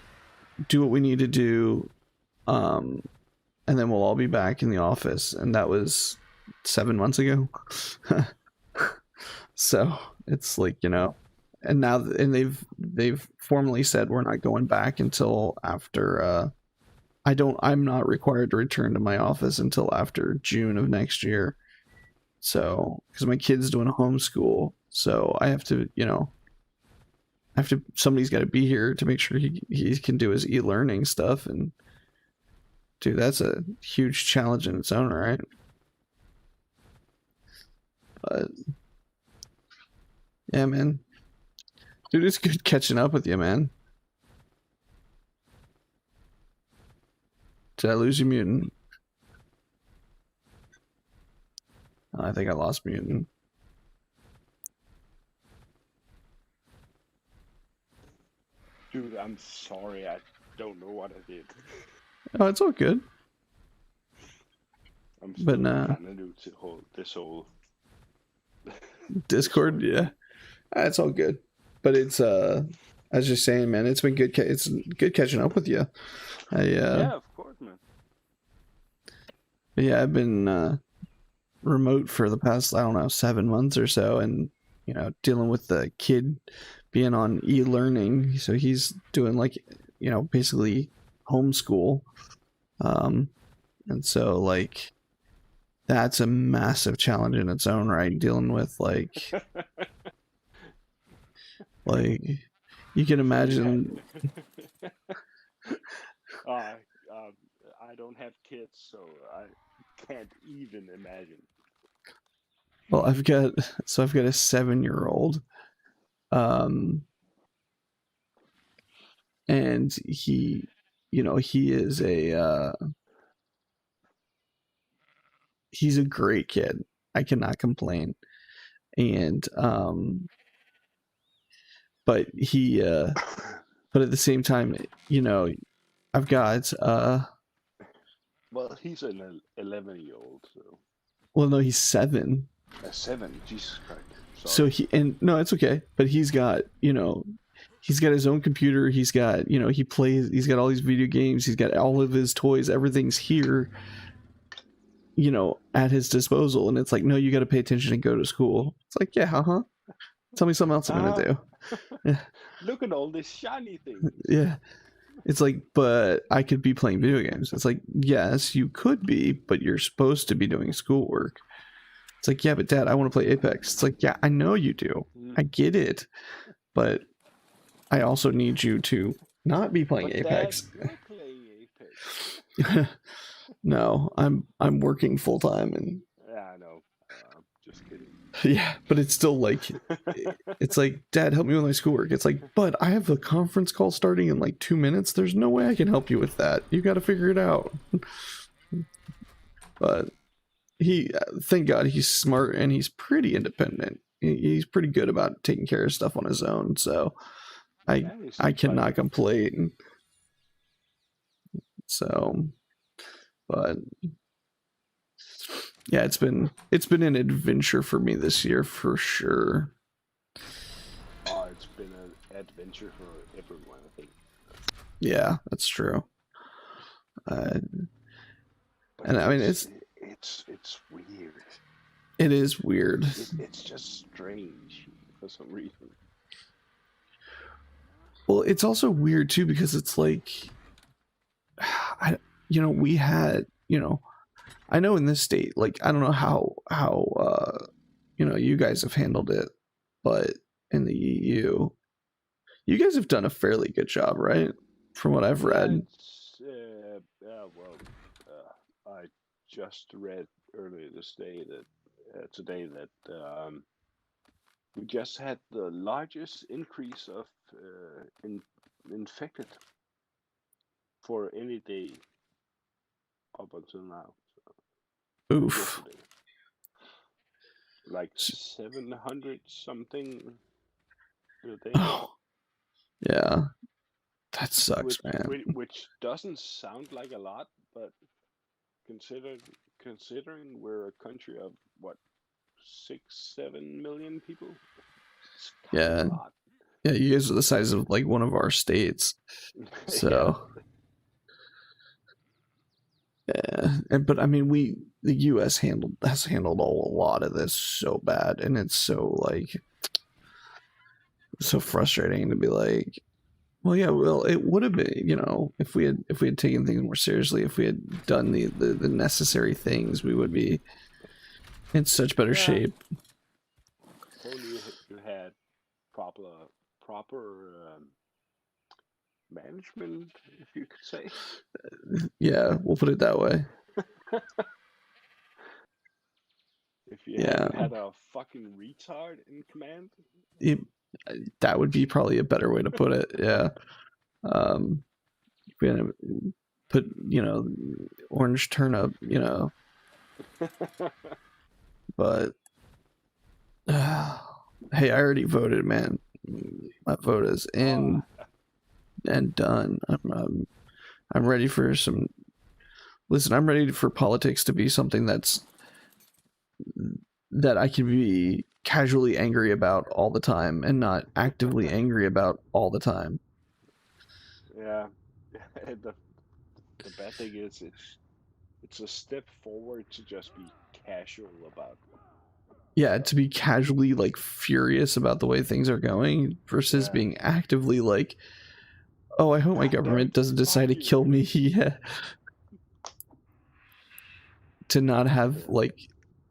do what we need to do, um, and then we'll all be back in the office. And that was 7 months ago. So it's like, and now and they've formally said we're not going back until after. I'm not required to return to my office until after June of next year. So, because my kid's doing a homeschool, so I have to, somebody's got to be here to make sure he can do his e-learning stuff. And dude, that's a huge challenge in its own right. But yeah, man, dude, it's good catching up with you, man. Did I lose you, mutant? I think I lost mutant. Dude, I'm sorry. I don't know what I did. Oh, it's all good. I'm But still kind of new to this whole Discord, yeah, it's all good. But it's I was just saying, man, it's been good. It's good catching up with you. Yeah, of course, man. Yeah, I've been remote for the past, I don't know, 7 months or so, and dealing with the kid being on e-learning, so he's doing like basically homeschool, and so like that's a massive challenge in its own right, dealing with like like you can imagine. uh, I don't have kids, so I can't even imagine. Well, I've got a 7-year-old, um and he is he's a great kid. I cannot complain. And but but at the same time, I've got Well, he's an 11-year-old, so well, no, he's 7. a 7. Jesus Christ. So Sorry. no, it's okay. But he's got he's got his own computer. He's got he plays. He's got all these video games. He's got all of his toys. Everything's here, at his disposal. And it's like, no, you got to pay attention and go to school. It's like, yeah, huh? Tell me something else I'm gonna do. Yeah. Look at all these shiny things. Yeah. It's like, but I could be playing video games. It's like, yes, you could be, but you're supposed to be doing schoolwork. It's like, yeah, but Dad, I want to play Apex. It's like, yeah, I know you do. I get it. But I also need you to not be playing But Apex. Dad, you're playing Apex. No, I'm working full time, and Yeah, I know. Just kidding. yeah, but it's still like, it's like, Dad, help me with my schoolwork. It's like, but I have a conference call starting in like 2 minutes. There's no way I can help you with that. You got to figure it out. But thank God, he's smart and he's pretty independent. He's pretty good about taking care of stuff on his own. So I cannot complain. So, but yeah, it's been an adventure for me this year for sure. Oh, it's been an adventure for everyone, I think. Yeah, that's true. And I mean, it's weird. It is weird. It's just strange for some reason. Well, it's also weird too because it's like, we had, I know in this state, like, I don't know how you guys have handled it, but in the EU, you guys have done a fairly good job, right? From what I've read. I just read earlier today that we just had the largest increase of infected for any day up until now. Oof. Yesterday. Like 700 something a day. Oh, yeah. That sucks, man. Which doesn't sound like a lot, but considered considering we're a country of what 6, 7 million people, it's kind of a Yeah, lot. yeah. You guys are the size of like one of our states, Yeah, so yeah. But I mean, the U.S. has handled a lot of this so bad, and it's so like so frustrating to be like, well, yeah, well, it would have been, if we had taken things more seriously, if we had done the necessary things, we would be in such better yeah. shape. If only you had proper management, if you could say. Yeah, we'll put it that way. If you Yeah, hadn't had a fucking retard in command. it, that would be probably a better way to put it. Yeah. We're gonna put orange turnip, but hey, I already voted, man. My vote is Oh, in and done. I'm ready for some. Listen, I'm ready for politics to be something that I can be casually angry about all the time and not actively angry about all the time. yeah. the the bad thing is it's a step forward to just be casual about Yeah, to stuff. be casually like furious about the way things are going versus Yeah. being actively like, oh, I hope my God damn government it! doesn't decide Fuck to you. kill me. Yeah, to not have Yeah. like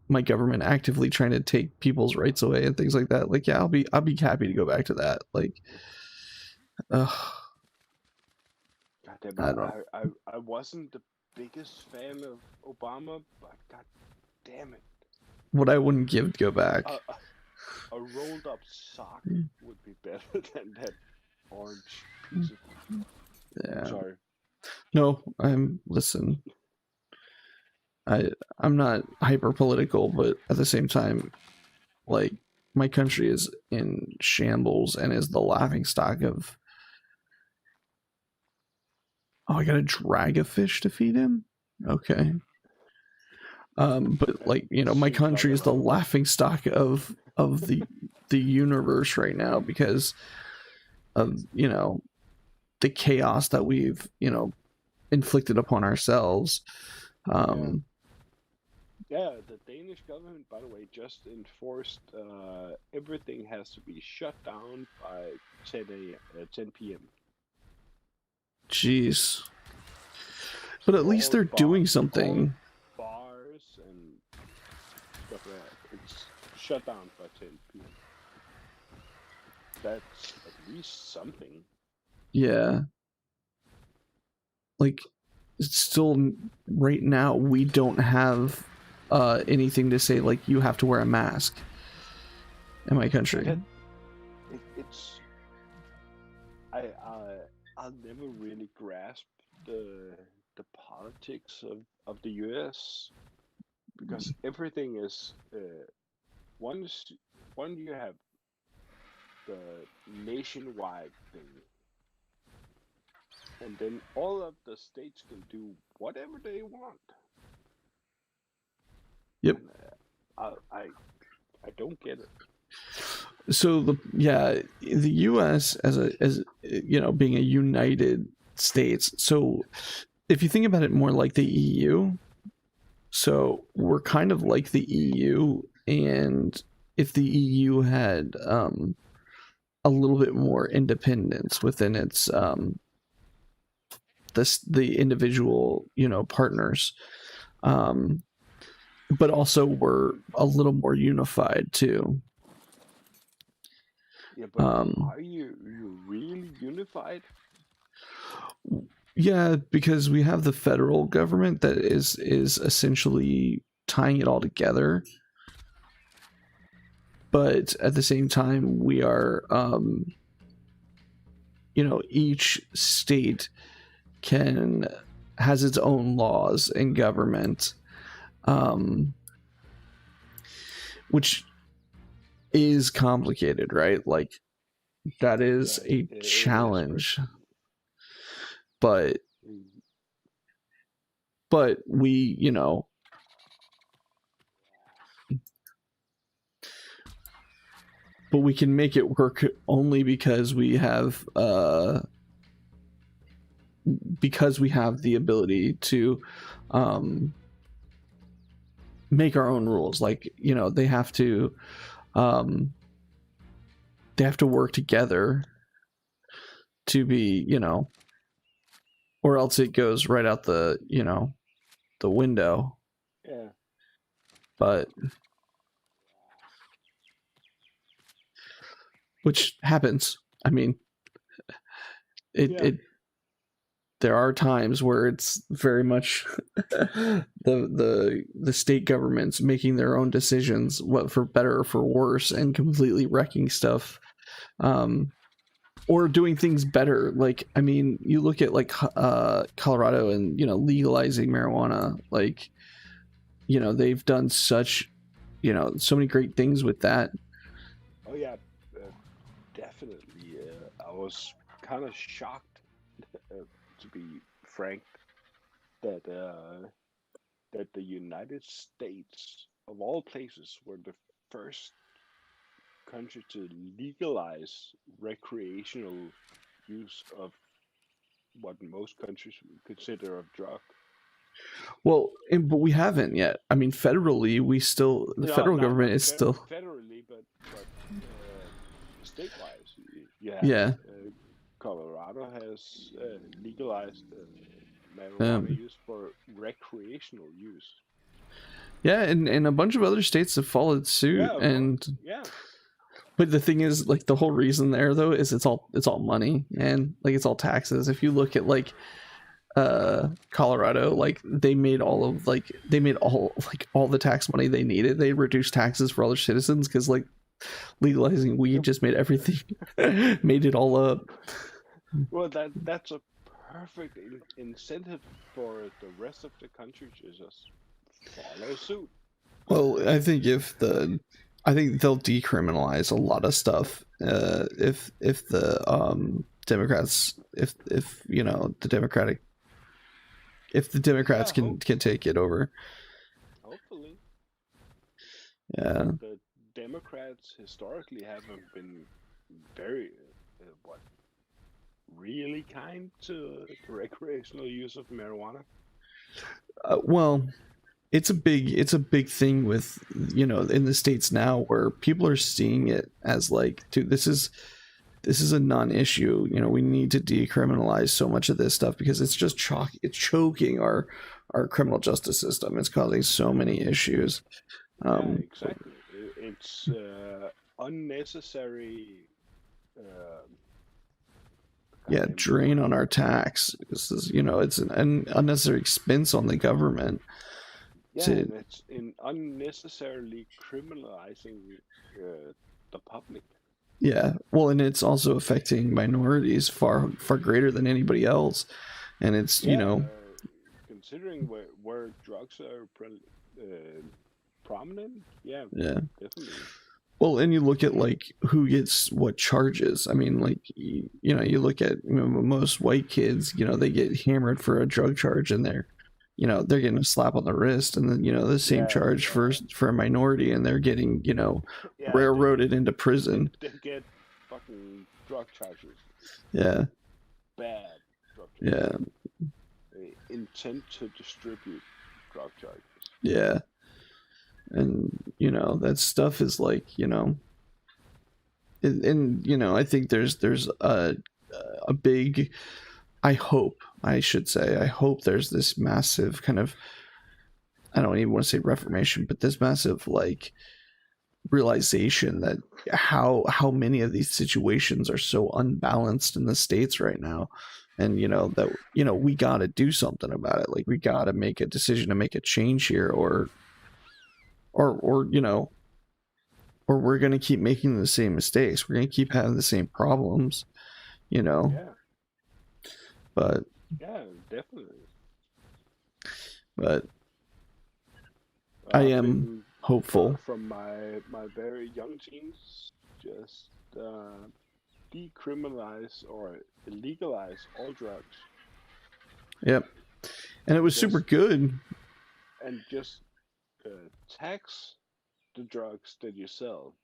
my government actively trying to take people's rights away and things like that. Like, yeah, I'll be happy to go back to that. Like, ugh, God damn it. I don't. I wasn't the biggest fan of Obama, but god damn it. What I wouldn't give to go A, back. a, a rolled up sock would be better than that orange piece of. I'm Yeah. sorry. No, listen. I'm not hyper political, but at the same time, like my country is in shambles and is the laughing stock of. Oh, I gotta drag a fish to feed him. Okay. But That like my seems like country a is the lot of work. laughing stock of the universe right now because of the chaos that we've inflicted upon ourselves. Yeah. Um, Yeah, the Danish government, by the way, just enforced everything has to be shut down by 10 p.m. Jeez, but So at least they're doing all something. bars and stuff like that, it's shut down by 10 p.m. That's at least something. Yeah, like it's still right now we don't have anything to say like you have to wear a mask in my And country. it's I I'll never really grasp the politics of the U.S. because everything is once one you have the nationwide thing, and then all of the states can do whatever they want, Yep. and I don't get it. So the U.S. as being a united states. So if you think about it more like the EU, so we're kind of like the EU, and if the EU had a little bit more independence within its the individual partners, um, but also we're a little more unified too. Yeah, but Um, are you really unified? yeah, because we have the federal government that is essentially tying it all together, but at the same time we are each state can has its own laws and government, um, which is complicated, right? Like that is Yeah, a it is very challenge, but complicated. but we, you know, but we can make it work only because we have the ability to um, make our own rules. Like, you know, um, they have to work together to be, you know, or else it goes right out the, you know, the window. Yeah. But which happens. I mean, Yeah. it there are times where it's very much the state governments making their own decisions, what for better or for worse, and completely wrecking stuff, um, or doing things better. Like, I mean, you look at like Colorado and, you know, legalizing marijuana. Like, you know, they've done such, you know, so many great things with that. Oh yeah, uh, definitely. I was kind of shocked, to be frank, that that the United States, of all places, were the first country to legalize recreational use of what most countries would consider a drug. Well, but we haven't yet. I mean, federally, the No, federal government not is still, federally, but uh, state-wise, you have it. yeah. Colorado has legalized marijuana Um, use for recreational use. yeah, and a bunch of other states have followed suit. Yeah, And yeah, but the thing is, like, the whole reason there though is it's all money, and like it's all taxes. If you look at like Colorado, like they made all the tax money they needed. They reduced taxes for all their citizens because like legalizing weed yep. just made everything made it all up. Well, that's a perfect incentive for the rest of the country to just follow suit. Well, I think they'll decriminalize a lot of stuff if the Democrats, if you know the Democratic, if the Democrats Yeah, can take it over. hopefully. Yeah. The Democrats historically haven't been very, what, really kind to the recreational use of marijuana. Well, it's a big thing with, you know, in the states now where people are seeing it as like, dude, this is a non-issue. You know, we need to decriminalize so much of this stuff because it's just it's choking our criminal justice system. It's causing so many issues. Yeah, Um, exactly. It's unnecessary. Uh, yeah, goddamn drain word. on our tax. This is, you know, it's an unnecessary expense on the government Yeah, to, and it's in unnecessarily criminalizing the public. yeah. Well, and it's also affecting minorities far greater than anybody else. And it's, you Yeah, know, considering where drugs are uh, prominent, yeah, yeah. definitely. Well, and you look at like who gets what charges. I mean, like, you know, you look at, you know, most white kids, you know, they get hammered for a drug charge, and they're, you know, they're getting a slap on the wrist, and then, you know, the same Yeah, charge for a minority, and they're getting, you know, yeah, railroaded into prison. they get fucking drug charges, Yeah, bad drug charges. yeah, They intend to distribute drug charges. yeah. And, you know, that stuff is like, you know, and you know, I think there's a big, I hope, I should say, I hope there's this massive kind of, I don't even want to say reformation, but this massive like realization that how many of these situations are so unbalanced in the states right now. And, you know, that, you know, we got to do something about it. Like, we got to make a decision to make a change here, or you know, or we're going to keep making the same mistakes. We're going to keep having the same problems, you know. Yeah, But yeah, definitely. but I I've am been hopeful. from my very young teens, just decriminalize or legalize all drugs. Yep. And it was super just good. and just tax the drugs that you sell,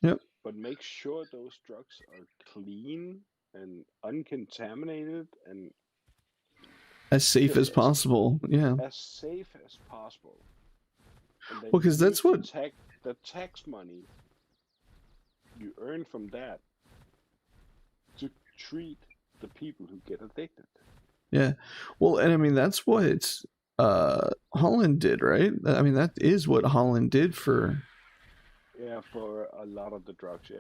Yep. but make sure those drugs are clean and uncontaminated and As safe just as possible. Yeah. as safe as possible. And then Well, you because that's use what. the tax money you earn from that to treat the people who get addicted. Yeah. Well, and I mean that's what Holland did, right? I mean that is what Holland did for. Yeah, for a lot of the drugs, yeah.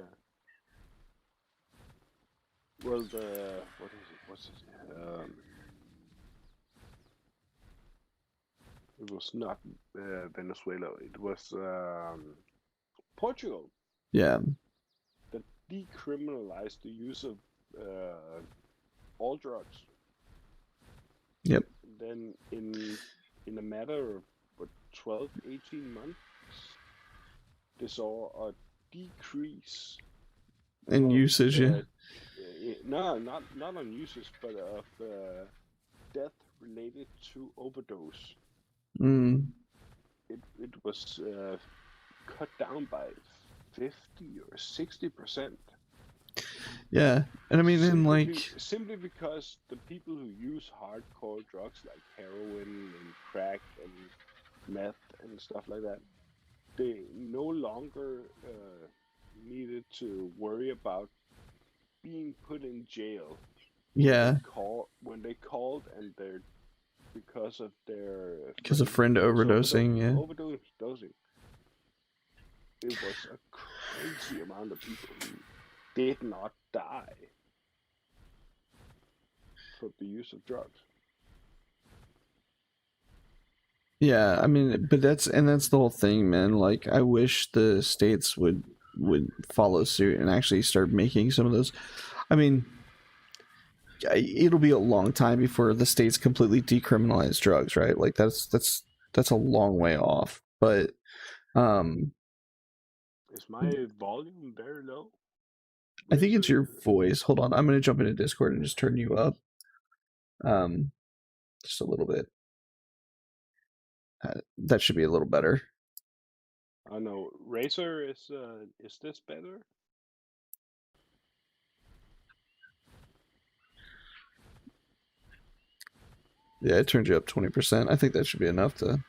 Well, the what is it? What's it? It was not Venezuela. It was Portugal Yeah. that decriminalized the use of uh, all drugs. Yep. Then in a matter of what 12, 18 months, they saw a decrease And of usage, yeah. no, not on uses, but of death related to overdose. Mm. It was cut down by 50 or 60%. Yeah. And I mean in like Simply because the people who use hardcore drugs like heroin and crack and meth and stuff like that, they no longer needed to worry about being put in jail yeah, when they called and they're because of their because a friend friend was overdosing, yeah. overdosing. It was a crazy amount of people who did not die from the use of drugs. Yeah, I mean, but that's the whole thing, man. Like, I wish the states would follow suit and actually start making some of those. I mean, it'll be a long time before the states completely decriminalize drugs, right? Like, that's a long way off. But um, Is my volume very low, I think it's your Razor? voice. Hold on, I'm gonna jump into Discord and just turn you up, um, just a little bit. That should be a little better. I know Razor is this better? Yeah, it turned you up 20%. I think that should be enough to.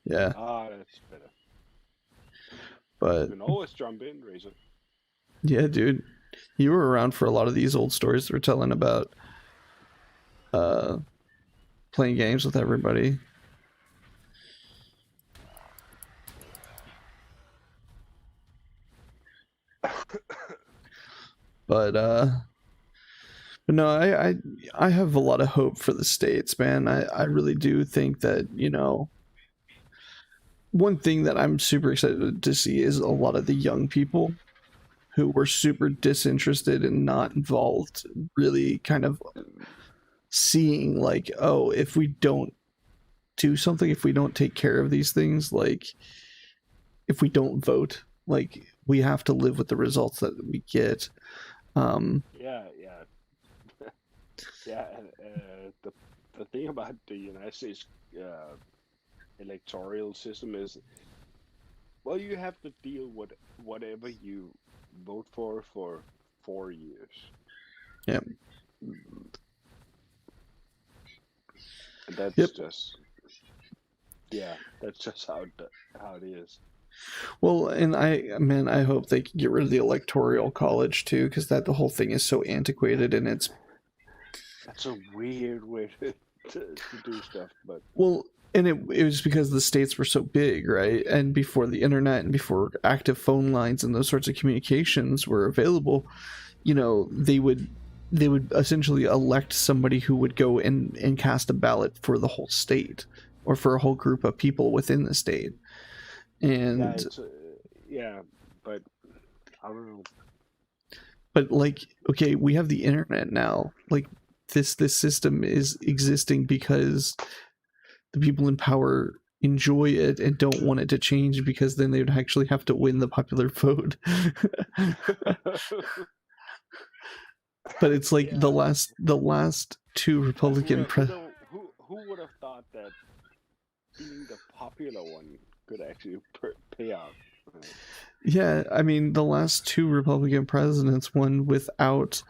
Yeah, Ah, that's better. You but can always jump in, Razor. yeah, dude, you were around for a lot of these old stories we're telling about uh, playing games with everybody. But but no, I have a lot of hope for the states, man. I really do think that, one thing that I'm super excited to see is a lot of the young people who were super disinterested and not involved really kind of seeing like, oh, if we don't do something, if we don't take care of these things, like if we don't vote, like we have to live with the results that we get. um Yeah, yeah, yeah. And the thing about the United States uh, electoral system is, well, you have to deal with whatever you vote for 4 years. yeah. And Yep. that's just, yeah, that's just how it is. Well, and I hope they can get rid of the electoral college too, because that the whole thing is so antiquated and it's. That's a weird way to do stuff, but Well, and it was because the states were so big, right? And before the internet and before active phone lines and those sorts of communications were available, they would essentially elect somebody who would go and cast a ballot for the whole state or for a whole group of people within the state. yeah, And it's yeah, but I don't know. but like, okay, we have the internet now. Like this system is existing because the people in power enjoy it and don't want it to change, because then they would actually have to win the popular vote. but it's like the Yeah, last two Republican who would have thought that being the popular one could actually pay out? Right? yeah, I mean the last two Republican presidents won without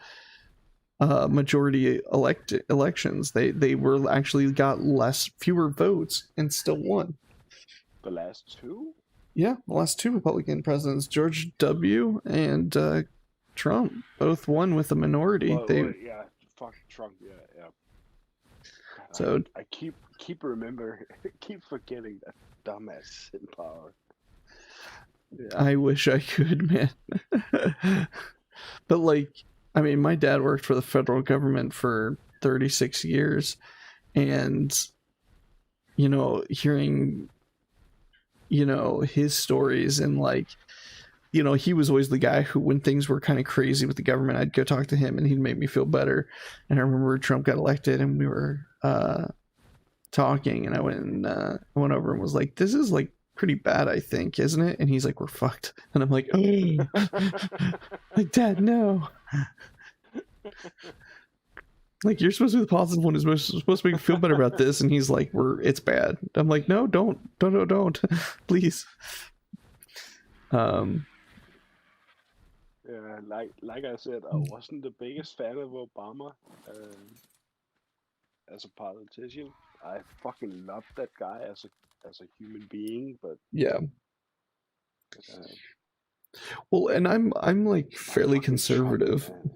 majority elections. They were actually got fewer votes and still won. The last two? Yeah, the last two Republican presidents, George W. and Trump, both won with a minority. Well, yeah, fuck Trump. Yeah, yeah. God, So I keep remember keep forgetting that dumbass in power. I wish I could, man. But like, I mean, my dad worked for the federal government for 36 years, and hearing his stories, and like, he was always the guy who, when things were kind of crazy with the government, I'd go talk to him and he'd make me feel better. And I remember Trump got elected and we were talking, and I went over and was like, this is like pretty bad, I think, isn't it? And he's like, we're fucked. And I'm like, oh. Like, Dad, no. Like, you're supposed to be the positive one who's supposed to make me feel better about this, and he's like, it's bad. I'm like, no, don't please. um Yeah, like I said, I wasn't the biggest fan of Obama as a politician. I fucking loved that guy as a human being, but yeah, uh, well, and I'm like but fairly fucking Trump, conservative. man.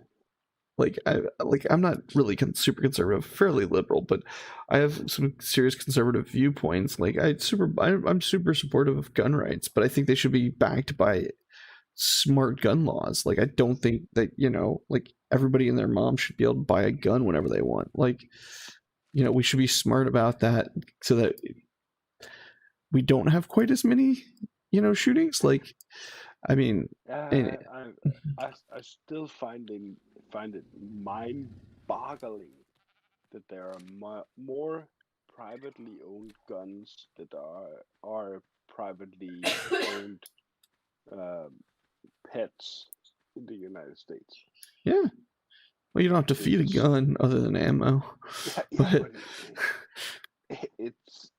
I'm not really super conservative, fairly liberal, but I have some serious conservative viewpoints. Like, I'm super supportive of gun rights, but I think they should be backed by smart gun laws. Like, I don't think that, like, everybody and their mom should be able to buy a gun whenever they want. Like, we should be smart about that so that we don't have quite as many, shootings. Like, I mean, Uh, and, I, I still find it mind-boggling that there are more privately owned guns that are privately owned um, pets in the United States. yeah, well, you don't have to feed a It's gun other than ammo, yeah, yeah, but but it's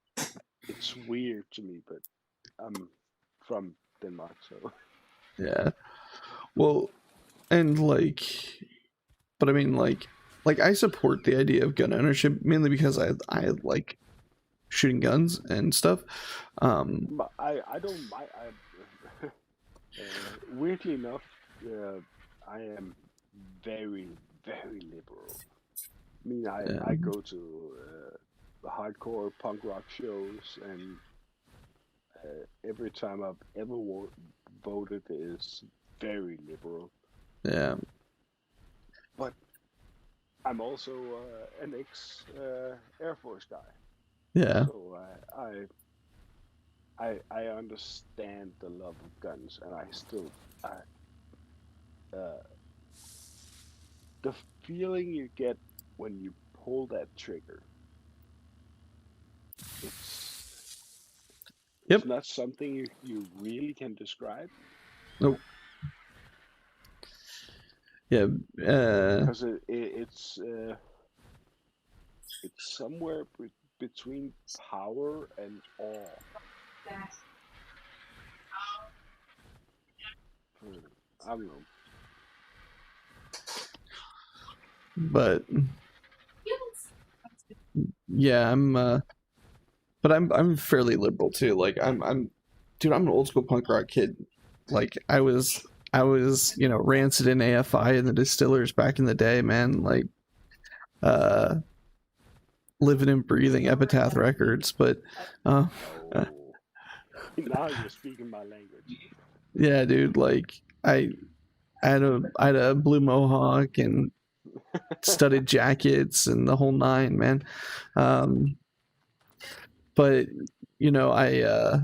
it's weird to me. But I'm from Denmark, so yeah, well, and like, but I mean, like I support the idea of gun ownership mainly because I like shooting guns and stuff. Um, but I don't mind. Weirdly enough, I am very very liberal. I mean, I um, go to the hardcore punk rock shows, and every time I've ever voted is very liberal. yeah, But I'm also an ex Air Force guy, yeah, so I understand the love of guns, and I still uh, the feeling you get when you pull that trigger, it's yep, it's not something you really can describe nope, yeah, because it's somewhere between power and awe. Hmm, I don't know. but yeah, but I'm fairly liberal too. Like, dude, I'm an old school punk rock kid. Like, I was Rancid in AFI and the Distillers back in the day, man. Like, uh, living and breathing Epitaph Records. But uh, Oh, now you're speaking my language. yeah, dude, like I had a blue mohawk and studded jackets and the whole nine, man. Um, but I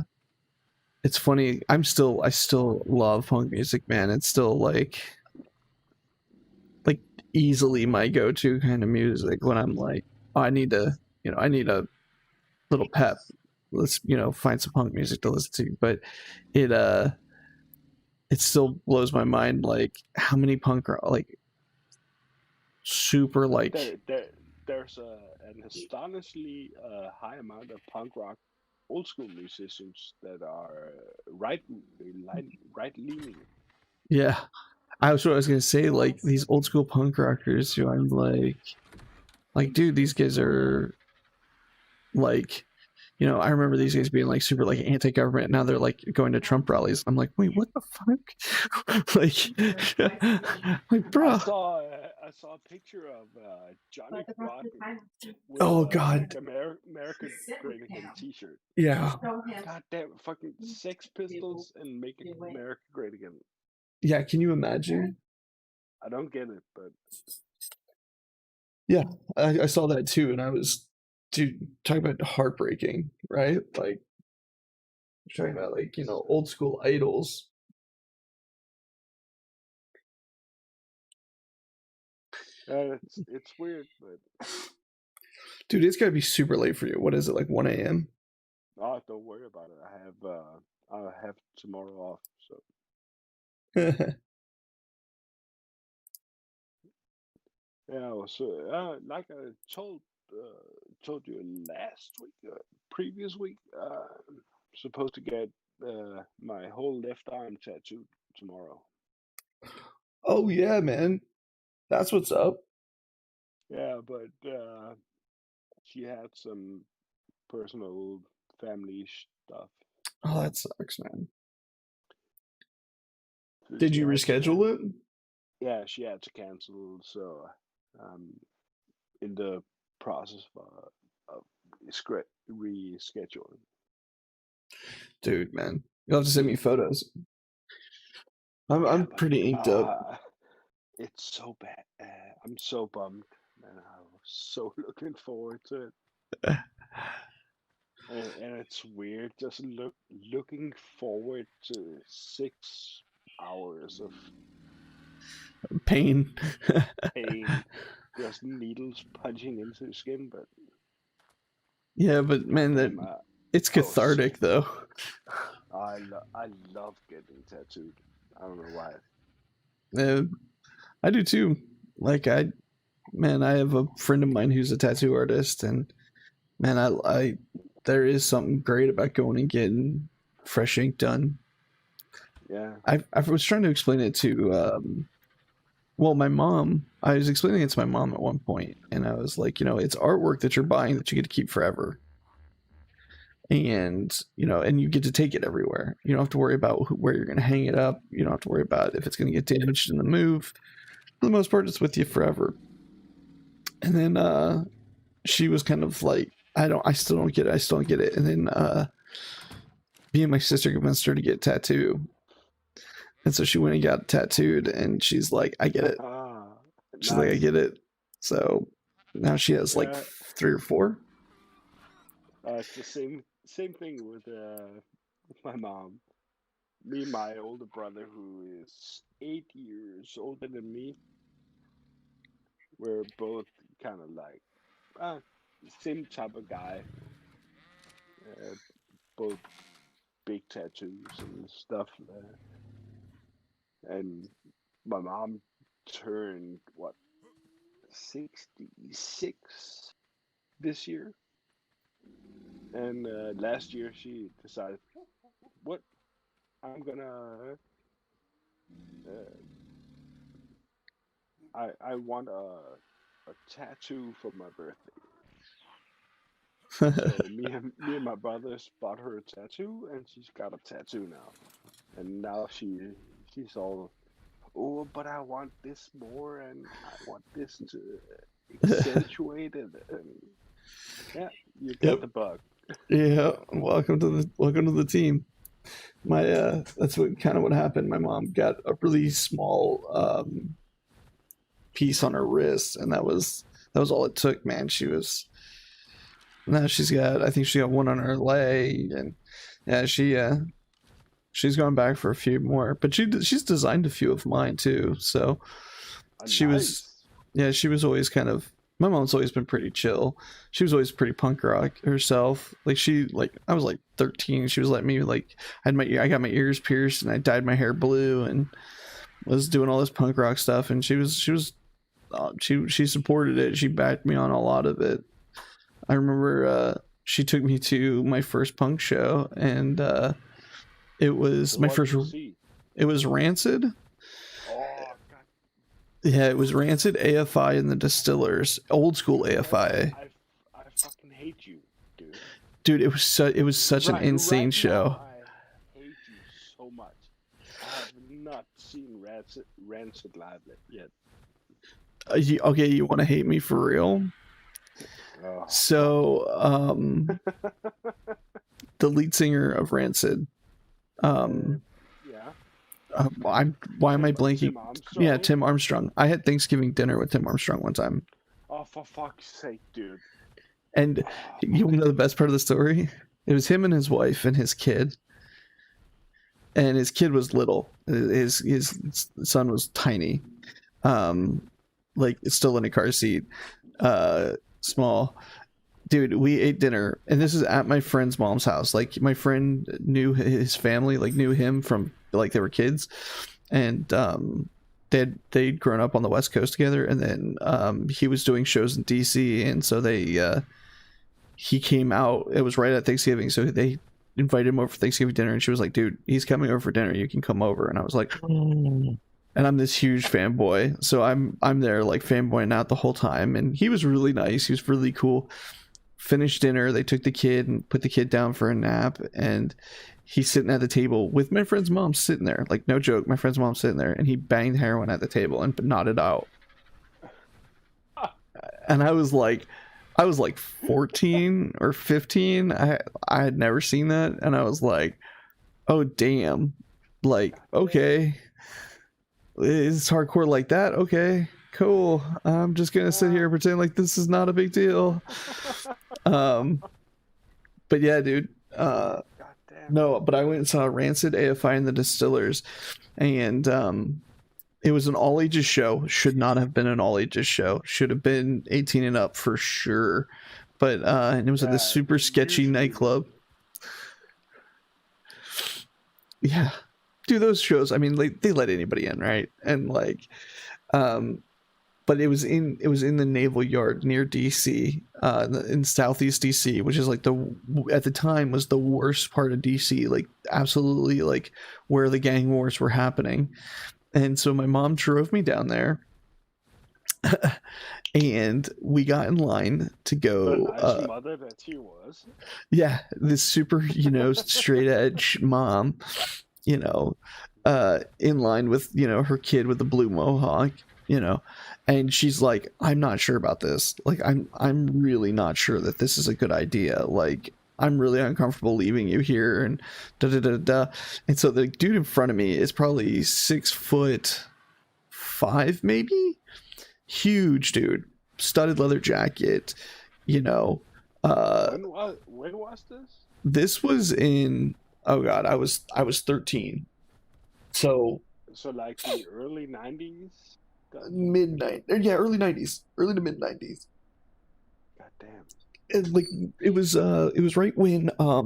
it's funny. I still love punk music, man. It's still like easily my go-to kind of music when I'm like, oh, I need a little pep. Let's find some punk music to listen to. But it it still blows my mind, like, how many punk rock, like, super like, there's an astonishingly high amount of punk rock old school musicians that are right leaning. yeah. I was what I was gonna say, like these old school punk rockers who I'm like, dude, these guys are like, I remember these guys being like super like anti-government. Now they're like going to Trump rallies. I'm like, wait, what the fuck? like, bro. I saw a picture of Johnny Quadrant with Oh a god, America Great Again T-shirt. yeah, God damn, fucking Sex Pistols and Make America Great Again. yeah. Can you imagine? I don't get it, but Yeah, I saw that too, and I was, dude, talking about heartbreaking, right? Like talking about like old school idols. it's weird. But Dude, it's gotta be super late for you. What is it, like 1 a.m.? oh, don't worry about it. I have tomorrow off, so yeah. So like I told you last week, previous week, supposed to get my whole left arm tattooed tomorrow. Oh yeah, man, that's what's up. Yeah, but she had some personal family stuff. Oh, that sucks, man. So Did she you had to reschedule it? yeah, she had to cancel. So um, in the process of rescheduling. Dude, man, you'll have to send me photos. Yeah, I'm but pretty inked up. it's so bad. I'm so bummed, and I was so looking forward to it. And it's weird just looking forward to 6 hours of Pain. pain, just needles punching into the skin. But Yeah, but man, that goddamn, it's I was so cathartic though. I love getting tattooed. I don't know why. Uh, I do too. Like man, I have a friend of mine who's a tattoo artist, and man, there is something great about going and getting fresh ink done. Yeah. I was trying to explain it to, well, my mom. I was explaining it to my mom at one point, and I was like, it's artwork that you're buying that you get to keep forever, and and you get to take it everywhere. You don't have to worry about where you're going to hang it up. You don't have to worry about if it's going to get damaged in the move. For the most part, it's with you forever. And then she was kind of like, I still don't get it. I still don't get it. And then me and my sister convinced her to get a tattoo. And so she went and got tattooed, and she's like, I get it. She's like, I Nice. get it. So now she has like Yeah. 3 or 4. It's the same thing with my mom. Me and my older brother, who is 8 years older than me, we're both kind of like uh, same type of guy. Uh, both big tattoos and stuff. And my mom turned what 66 this year, and last year she decided, what I'm gonna uh, I want a tattoo for my birthday. So me and my brothers bought her a tattoo, and she's got a tattoo now. And now she's all, oh, but I want this more, and I want this to accentuate it. And yeah, you got Yep. the bug. Yeah. Welcome to the team. My that's what happened. My mom got a really small piece on her wrist, and that was all it took, man. Now I think she got one on her leg, and yeah, she's gone back for a few more, but she's designed a few of mine too. So she was, Nice. yeah, she was always kind of, my mom's always been pretty chill. She was always pretty punk rock herself. Like I was like 13. She was letting me like, I got my ears pierced and I dyed my hair blue and was doing all this punk rock stuff. And she was She supported it. She backed me on a lot of it. I remember she took me to my first punk show, and it was my What did first. you see? It was Rancid. Oh God, Yeah, it was Rancid, AFI, and the Distillers. Old school AFI. I fucking hate you, dude. Dude, it was such an insane Right now, show. I hate you so much. I have not seen Rancid live yet. Okay, you want to hate me for real? Oh So, the lead singer of Rancid, fuck. um, Yeah. why am I Tim blanking? Tim Yeah, Armstrong. Tim Armstrong. I had Thanksgiving dinner with Tim Armstrong one time, Oh, for fuck's sake, dude. and Oh, you know the best part of the story? It was him and his wife and his kid, and his kid was little. His son was tiny, like still in a car seat, small. Dude, we ate dinner, and this is at my friend's mom's house. Like, my friend knew his family, like knew him from like they were kids, and they'd grown up on the West Coast together, and then he was doing shows in DC, and so he came out. It was right at Thanksgiving, so they invited him over for Thanksgiving dinner, and she was like, "Dude, he's coming over for dinner. You can come over." And I was like, "Mm." And I'm this huge fanboy, so I'm there like fanboying out the whole time, and he was really nice. He was really cool. Finished dinner, they took the kid and put the kid down for a nap, and he's sitting at the table with my friend's mom sitting there, like no joke, my friend's mom sitting there, and he banged heroin at the table and nodded out. And I was like 14 or 15. I had never seen that, and I was like, oh damn, like okay, it's hardcore like that. Okay, cool. I'm just gonna sit here and pretend like this is not a big deal. um but yeah, dude, God damn. no, but I went and saw Rancid, AFI, and the Distillers, and it was an all ages show. Should not have been an all ages show. Should have been 18 and up for sure. But and it was at this super sketchy usually- nightclub. Yeah, dude, those shows. I mean, like, they let anybody in, right? And like, but it was in the Naval Yard near DC, in Southeast DC, which is like at the time was the worst part of DC, like absolutely like where the gang wars were happening. And so my mom drove me down there, and we got in line to The go. nice mother that she was. Yeah, this super, straight edge mom, in line with, her kid with the blue mohawk, and she's like, I'm not sure about this. Like, I'm really not sure that this is a good idea. Like, I'm really uncomfortable leaving you here, and da da da da. And so the dude in front of me is probably 6'5", maybe. Huge dude, studded leather jacket, you know. When was this? This was in, oh god, I was 13. So So like the early 90s? early 90s, early to mid 90s. God damn. And like it was right when I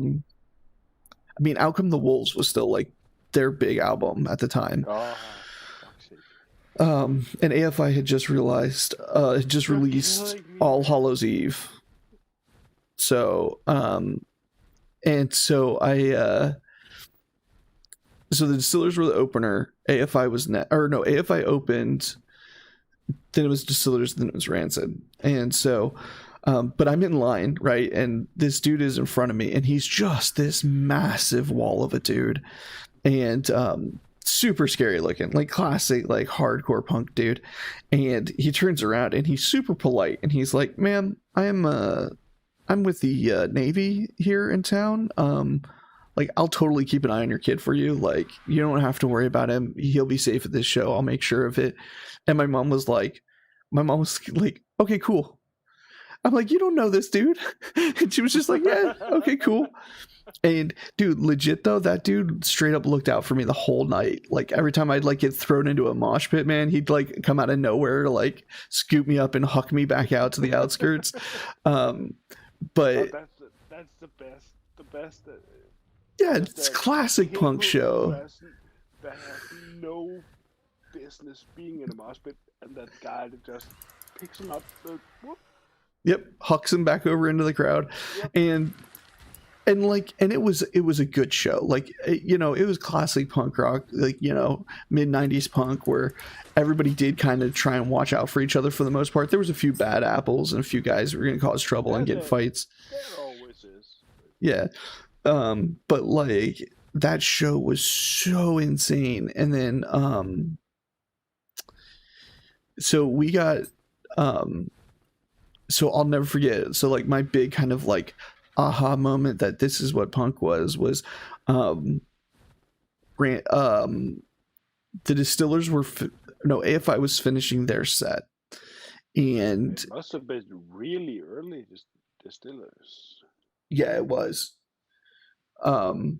mean, Out Come the Wolves was still like their big album at the time. Oh, for fuck's sake. And AFI had just released killing me. All Hallows Eve. So and so so the Distillers were the opener. AFI was AFI opened, then it was Distillers, then it was Rancid. And so but I'm in line, right? And this dude is in front of me, and he's just this massive wall of a dude. And super scary looking, like classic, like hardcore punk dude. And he turns around and he's super polite, and he's like, "Ma'am, I'm with the Navy here in town. Like, I'll totally keep an eye on your kid for you. Like, you don't have to worry about him. He'll be safe at this show. I'll make sure of it." And my mom was like, "Okay, cool." I'm like, "You don't know this dude?" And she was just like, "Yeah, okay, cool." And dude, legit though, that dude straight up looked out for me the whole night. Like, every time I'd like get thrown into a mosh pit, man, he'd like come out of nowhere to like scoop me up and huck me back out to the outskirts. But that's the best. The best. Yeah, it's classic punk show. That has no business being in a mosh pit, and that guy that just picks him up, whoop, Yep, hucks him back over into the crowd, yep, and and it was a good show. Like it was classic punk rock, like mid '90s punk, where everybody did kind of try and watch out for each other for the most part. There was a few bad apples and a few guys who were going to cause trouble and there's get a fights. there always is. Yeah, but like that show was so insane, and then so we got um so I'll never forget it. So like my big kind of like aha moment that this is what punk was um the Distillers were no, AFI was finishing their set, and It must have been really early distillers. yeah, it was um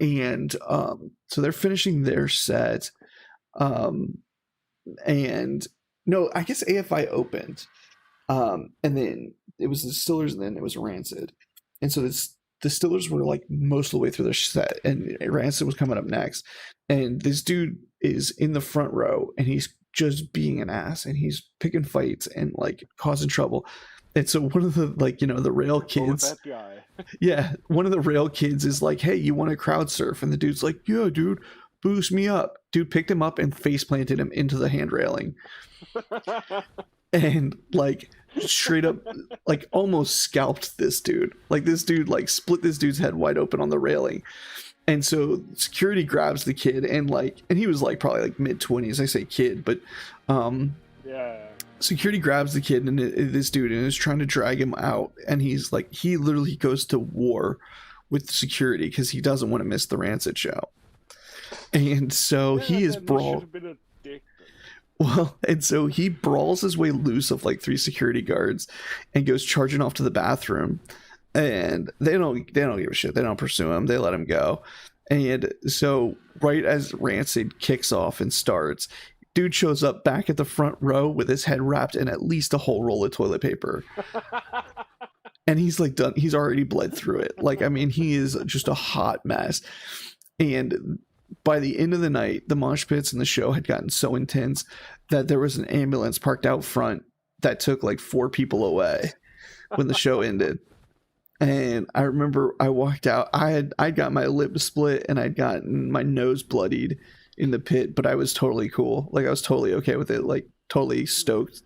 and so they're finishing their set, um and no, I guess AFI opened, and then it was the Distillers, and then it was Rancid, and so this Distillers were like most of the way through their set, and Rancid was coming up next, and this dude is in the front row, and he's just being an ass, and he's picking fights and like causing trouble, and so one of the the rail Oh, kids, that guy. yeah, one of the rail kids is like, "Hey, you want to crowd surf?" And the dude's like, "Yeah, dude, boost me up." Dude picked him up and face planted him into the hand railing, and like straight up like almost scalped this dude. Like this dude like split this dude's head wide open on the railing. And so security grabs the kid, and he was like probably like mid-20s. I say kid, but Yeah. security grabs the kid and this dude and is trying to drag him out, and he's like, he literally goes to war with security because he doesn't want to miss the Rancid show. And so Yeah, he is then he should brawl. have been a dick. Well, and so he brawls his way loose of like three security guards and goes charging off to the bathroom. And they don't give a shit. They don't pursue him. They let him go. And so right as Rancid kicks off and starts, dude shows up back at the front row with his head wrapped in at least a whole roll of toilet paper. And he's like done. He's already bled through it. Like, I mean, he is just a hot mess. And by the end of the night, the mosh pits and the show had gotten so intense that there was an ambulance parked out front that took like 4 people away when the show ended. And I remember I walked out. I got my lip split and I'd gotten my nose bloodied in the pit, but I was totally cool. Like I was totally okay with it. Like totally stoked.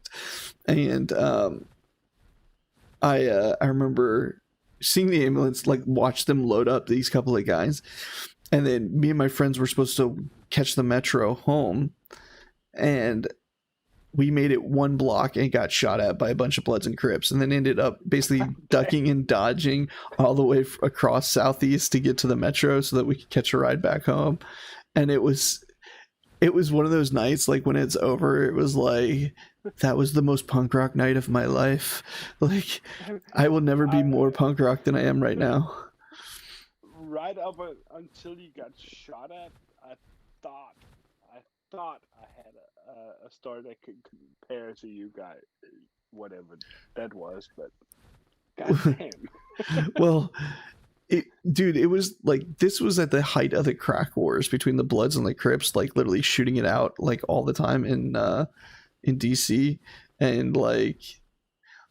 And I remember seeing the ambulance, like watch them load up these couple of guys, and then me and my friends were supposed to catch the metro home, and we made it 1 block and got shot at by a bunch of Bloods and Crips, and then ended up basically ducking and dodging all the way across Southeast to get to the metro so that we could catch a ride back home. And it was one of those nights, like when it's over, it was like, that was the most punk rock night of my life. Like I will never be more punk rock than I am right now. Right up until you got shot at, I thought I had a story that could compare to you guys, whatever that was, but goddamn. Well, dude, it was like, this was at the height of the crack wars between the Bloods and the Crips, like literally shooting it out like all the time in DC, and like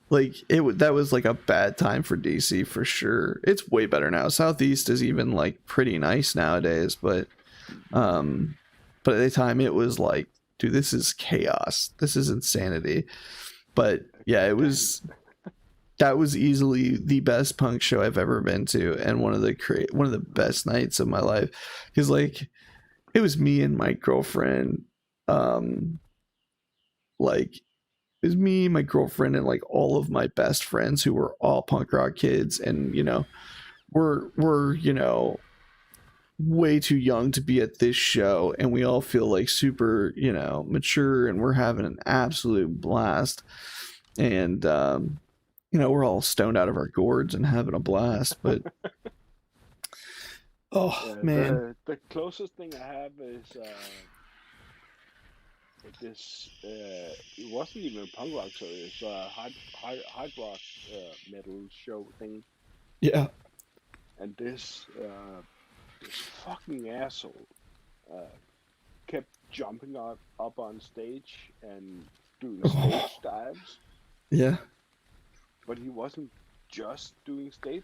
that was like a bad time for DC for sure. It's way better now. Southeast is even like pretty nice nowadays, but at the time it was like, dude, this is chaos. This is insanity. But yeah, that was easily the best punk show I've ever been to, and one of the best nights of my life, because like it was me and my girlfriend, like it was me, my girlfriend, and like all of my best friends who were all punk rock kids, and we're way too young to be at this show, and we all feel like super mature, and we're having an absolute blast, and we're all stoned out of our gourds and having a blast. But oh man, the closest thing I have is this. It wasn't even a punk rock show. It's a hard rock metal show thing. yeah, And this fucking asshole kept jumping up on stage and doing Oh, stage dives, yeah. but he wasn't just doing stage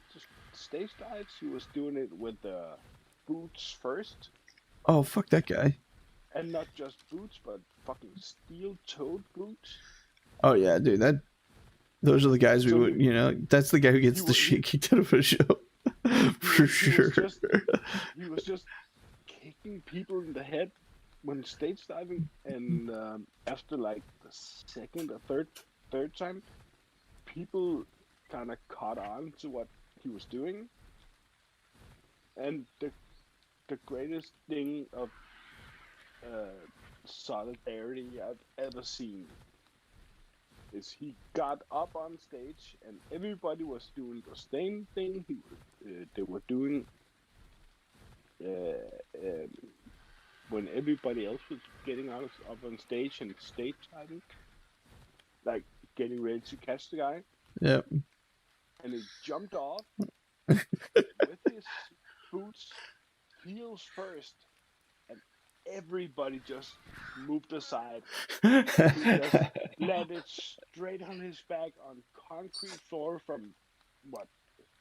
dives. He was doing it with the boots first, Oh, fuck that guy. and not just boots, but fucking steel-toed boots. Oh yeah, dude. Those are the guys we So would, that's the guy who gets he the wa- shit kicked out of a show. For he was sure. just he was just kicking people in the head when stage diving, and after like the second or third time, people kind of caught on to what he was doing, and the greatest thing of uh, solidarity I've ever seen is he got up on stage and everybody was doing the same thing they were doing uh, um, when everybody else was getting up on stage and stage diving, like getting ready to catch the guy, Yep. and he jumped off with his boots heels first, and everybody just moved aside. He just landed straight on his back on concrete floor from what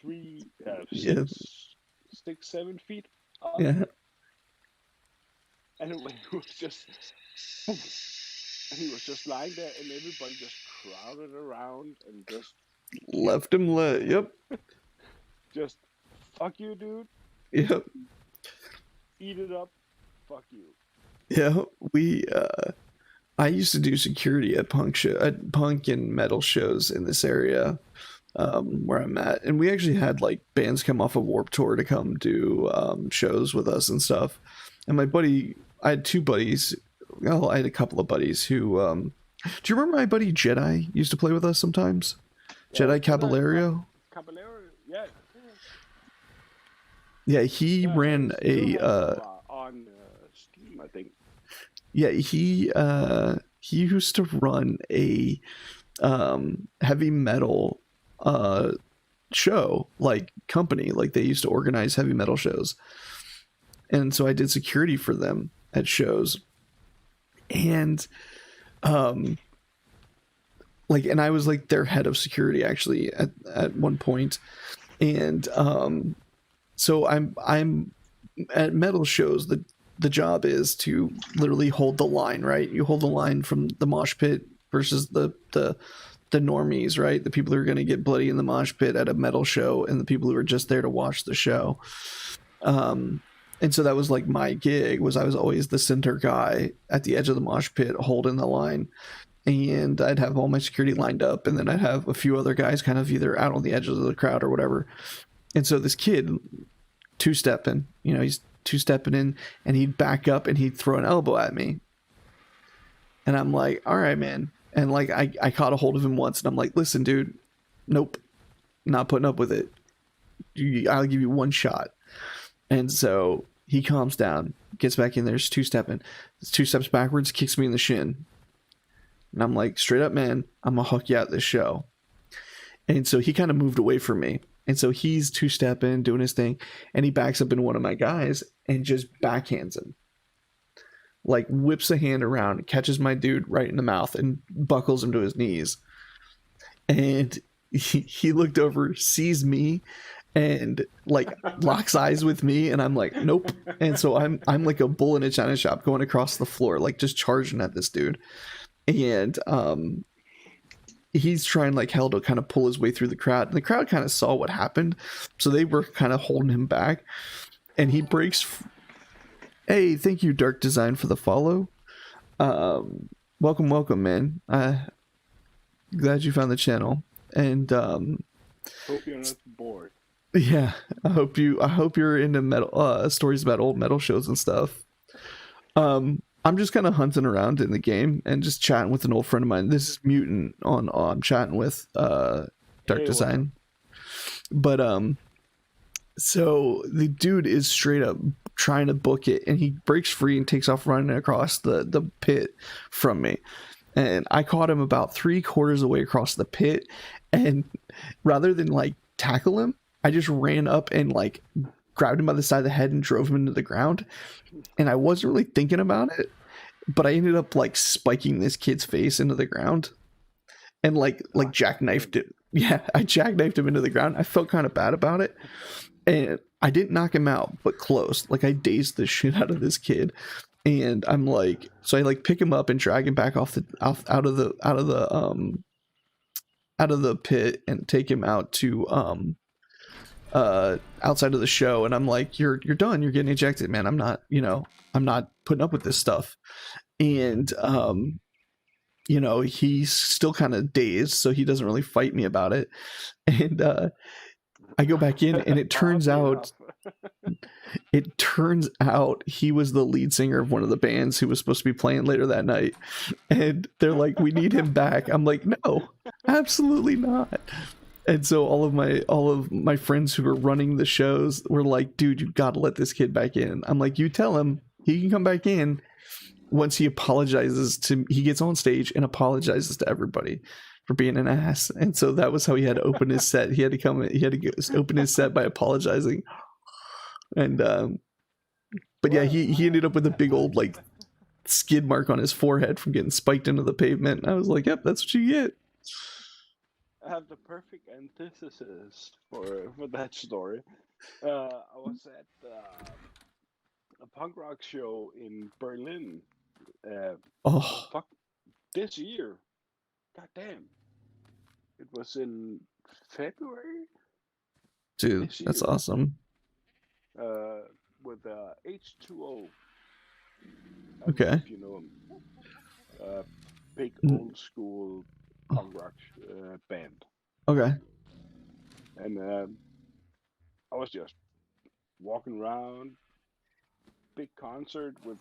three, Yeah. 7 feet up, Yeah. and it was just, boom, and he was just lying there, and everybody just crowded around and Left him yep. just fuck you, dude, Yep. eat it up, fuck you. Yeah. I used to do security at punk and metal shows in this area, where I'm at, and we actually had like bands come off of Warp Tour to come do shows with us and stuff. And I had two buddies. Well, I had a couple of buddies who. Do you remember my buddy Jedi used to play with us sometimes? Jedi Caballero. Caballero, yeah, Yeah, he yeah. I ran still a. have him on Steam, I think. Yeah, he used to run a heavy metal show, like company, like they used to organize heavy metal shows, and so I did security for them at shows, and um and I was like their head of security actually at one point. And so I'm at metal shows. The job is to literally hold the line, right? You hold the line from the mosh pit versus the normies, right? The people who are going to get bloody in the mosh pit at a metal show, and the people who are just there to watch the show. And so that was like my gig. Was I was always the center guy at the edge of the mosh pit holding the line, and I'd have all my security lined up, and then I'd have a few other guys kind of either out on the edges of the crowd or whatever. And so this kid two-stepping, he's two-stepping in, and he'd back up and he'd throw an elbow at me, and I'm like, all right, man. And like I caught a hold of him once, and I'm like, listen, dude, nope, not putting up with it. I'll give you one shot. And so he calms down, gets back in there, two-stepping, 2 steps backwards, kicks me in the shin. And I'm like, straight up, man, I'm gonna hook you out this show. And so he kind of moved away from me. And so he's two-stepping, doing his thing, and he backs up into one of my guys and just backhands him. Like whips a hand around, catches my dude right in the mouth, and buckles him to his knees. And he looked over, sees me, and like locks eyes with me, and I'm like, nope. And so I'm like a bull in a china shop going across the floor, like just charging at this dude. And he's trying like hell to kind of pull his way through the crowd, and the crowd kind of saw what happened, so they were kind of holding him back, and he breaks. Hey, thank you, Dark Design, for the follow. Welcome, man. Glad you found the channel. And Hope you're not bored. yeah, I hope you're into metal stories about old metal shows and stuff. I'm just kind of hunting around in the game and just chatting with an old friend of mine. This is Mutant on I'm chatting with Dark Design. But so the dude is straight up trying to book it, and he breaks free and takes off running across the pit from me. And I caught him about 3/4 away across the pit, and rather than like tackle him, I just ran up and like grabbed him by the side of the head and drove him into the ground. And I wasn't really thinking about it, but I ended up like spiking this kid's face into the ground and like God jackknifed damn. it. Yeah, I jackknifed him into the ground. I felt kind of bad about it, and I didn't knock him out, but close. Like I dazed the shit out of this kid, and I'm like, so I like pick him up and drag him back out of the pit and take him out to outside of the show, and I'm like, you're done, you're getting ejected, man. I'm not putting up with this stuff. And he's still kind of dazed, so he doesn't really fight me about it. And I go back in, and Oddly enough. it turns out he was the lead singer of one of the bands who was supposed to be playing later that night. And they're like, we need him back. I'm like, no, absolutely not. And so all of my friends who were running the shows were like, dude, you gotta let this kid back in. I'm like, you tell him he can come back in once he gets on stage and apologizes to everybody for being an ass. And so that was how he had to open his set. He had to open his set by apologizing. And but yeah, he ended up with a big old like skid mark on his forehead from getting spiked into the pavement. And I was like, yep, that's what you get. I have the perfect antithesis for that story. I was at a punk rock show in Berlin. Oh, Fuck, this year. God damn. It was in February dude, this that's year. awesome. With H2O. I don't know Okay. if you know him. Big Mm, old school punk rock band. okay. And I was just walking around, big concert with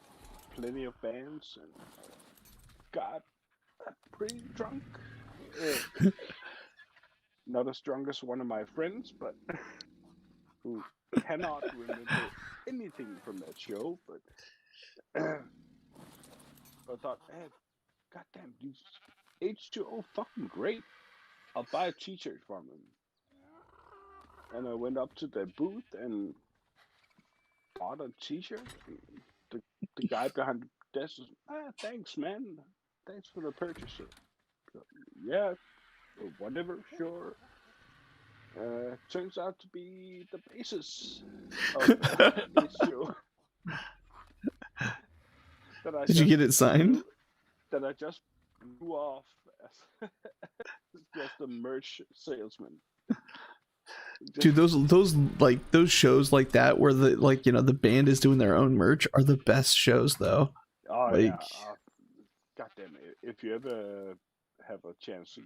plenty of bands, and got pretty drunk. Not as drunk as one of my friends, but who cannot remember anything from that show. But I thought, hey, goddamn, dude, H2O fucking great. I'll buy a t-shirt from him. And I went up to the booth and bought a t-shirt. The, the guy behind the desk was, thanks, man. Thanks for the purchase. So, yeah, whatever, sure. Turns out to be the basis of H2O that I Did you just get it signed? blew, that I just blew off as just a merch salesman. Dude, those like those shows like that where the like the band is doing their own merch are the best shows though. Oh yeah, Like, goddamn it! If you ever have a chance to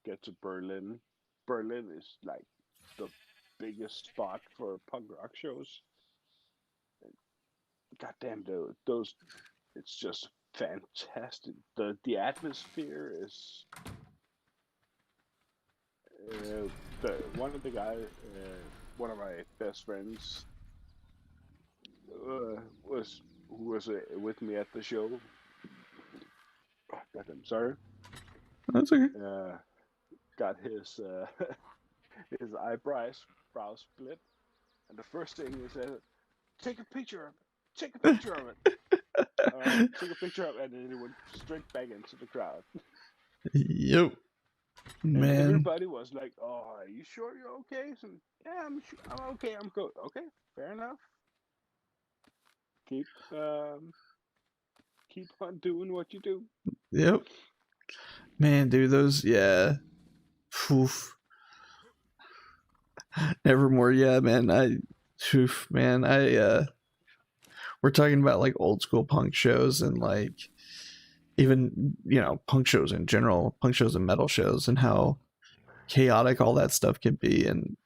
get to Berlin, Berlin is like the biggest spot for punk rock shows. Goddamn, those it's just fantastic. The atmosphere is one of the guys, one of my best friends, was who was with me at the show. Oh, goddamn, sorry. that's okay. Uh, got his his eyebrows split, and the first thing he said, "Take a picture of it. Take a picture of it." All right, took a picture of it, and then he went straight back into the crowd. Yep, And man. everybody was like, "Oh, are you sure you're okay?" So, yeah, I'm okay. I'm good. Okay, fair enough. Keep keep on doing what you do. Yep, man, dude. Those, yeah. Oof. Nevermore, yeah, man. Oof, man. We're talking about like old school punk shows and like even punk shows in general, punk shows and metal shows, and how chaotic all that stuff can be. And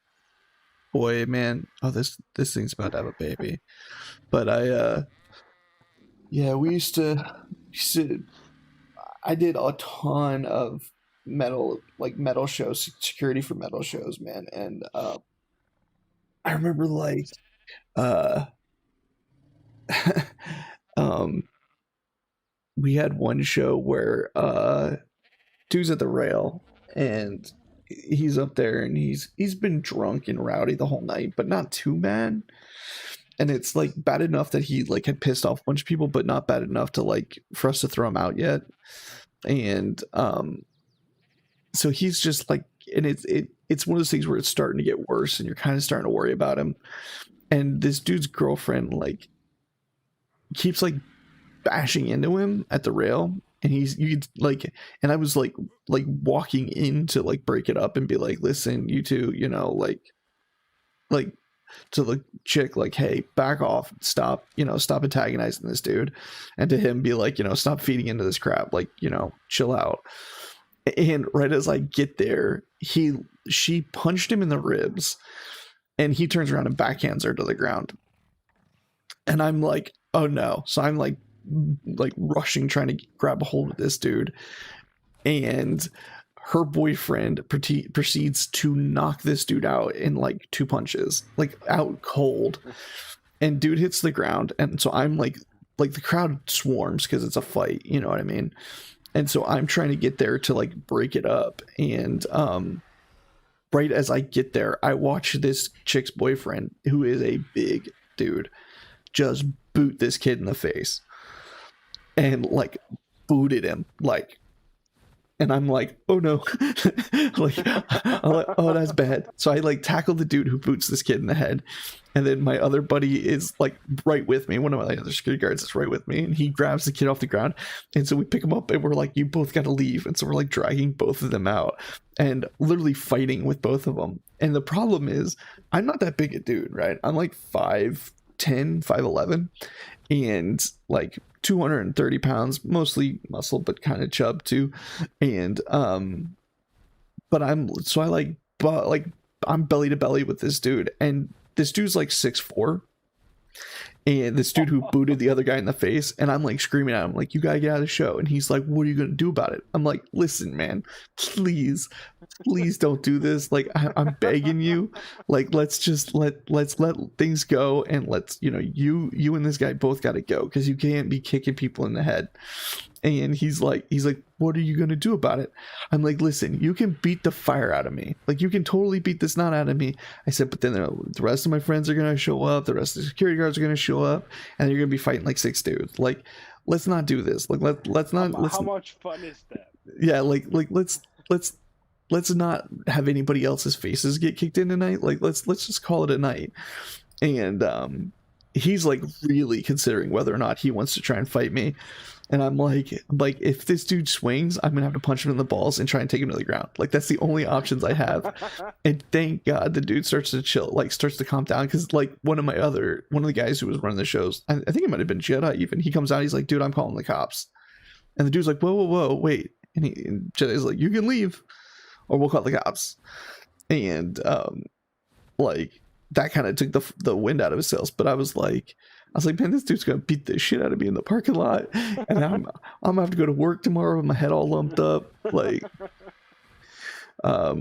boy, man, oh, this thing's about to have a baby. But yeah, used to I did a ton of metal shows, security for metal shows, man. And I remember like uh um we had one show where dude's at the rail, and he's up there, and he's been drunk and rowdy the whole night, but not too bad. and it's like bad enough that he like had pissed off a bunch of people, but not bad enough to like for us to throw him out yet. And so he's just like, and it's one of those things where it's starting to get worse, and you're kind of starting to worry about him. And this dude's girlfriend like keeps like bashing into him at the rail, and you like, and I was like walking in to like break it up and be like, listen, you two, you know, like to the chick, like, hey, back off, stop, you know, stop antagonizing this dude, and to him be like, you know, stop feeding into this crap, like, you know, chill out. And right as I get there, she punched him in the ribs, and he turns around and backhands her to the ground. And I'm like, oh no. So I'm like rushing, trying to grab a hold of this dude. And her boyfriend proceeds to knock this dude out in like 2 punches, like out cold. And dude hits the ground. And so I'm like the crowd swarms because it's a fight, you know what I mean? And so I'm trying to get there to like break it up. And right as I get there, I watch this chick's boyfriend, who is a big dude, just boot this kid in the face, and like booted him, like, and I'm like, oh no. Like, oh, that's bad. So I like tackle the dude who boots this kid in the head, and then my other buddy is like right with me, one of my other security guards is right with me, and he grabs the kid off the ground, and so we pick him up, and we're like, you both got to leave. And so we're like dragging both of them out and literally fighting with both of them. And the problem is, I'm not that big a dude, right? I'm like 5'10", 5'11", and like 230 pounds, mostly muscle, but kind of chub too. And but I'm belly to belly with this dude, and this dude's like 6'4", and this dude who booted the other guy in the face, and I'm like screaming at him like, you gotta get out of the show. And he's like, what are you gonna do about it? I'm like, listen, man, please don't do this. Like, I'm begging you, like, let's let things go, and let's, you know, you and this guy both gotta go, because you can't be kicking people in the head. And he's like, what are you gonna do about it? I'm like, listen, you can beat the fire out of me, like, you can totally beat the snot out of me. I said, but then the rest of my friends are gonna show up, the rest of the security guards are gonna show up, and you're gonna be fighting like 6 dudes. Like, let's not do this. Like, let's not. How much fun is that? Yeah, like let's not have anybody else's faces get kicked in tonight. Like, let's just call it a night. And he's like really considering whether or not he wants to try and fight me. And I'm like, if this dude swings, I'm gonna have to punch him in the balls and try and take him to the ground. Like, that's the only options I have. And thank God the dude starts to chill, like starts to calm down, because like one of the guys who was running the shows, I think it might have been Jedi even, he comes out, he's like, dude, I'm calling the cops. And the dude's like, whoa, wait. And Jedi's like, you can leave, or we'll call the cops. And like, that kind of took the wind out of his sails. But I was like, man, this dude's gonna beat the shit out of me in the parking lot, and I'm gonna have to go to work tomorrow with my head all lumped up. Like, but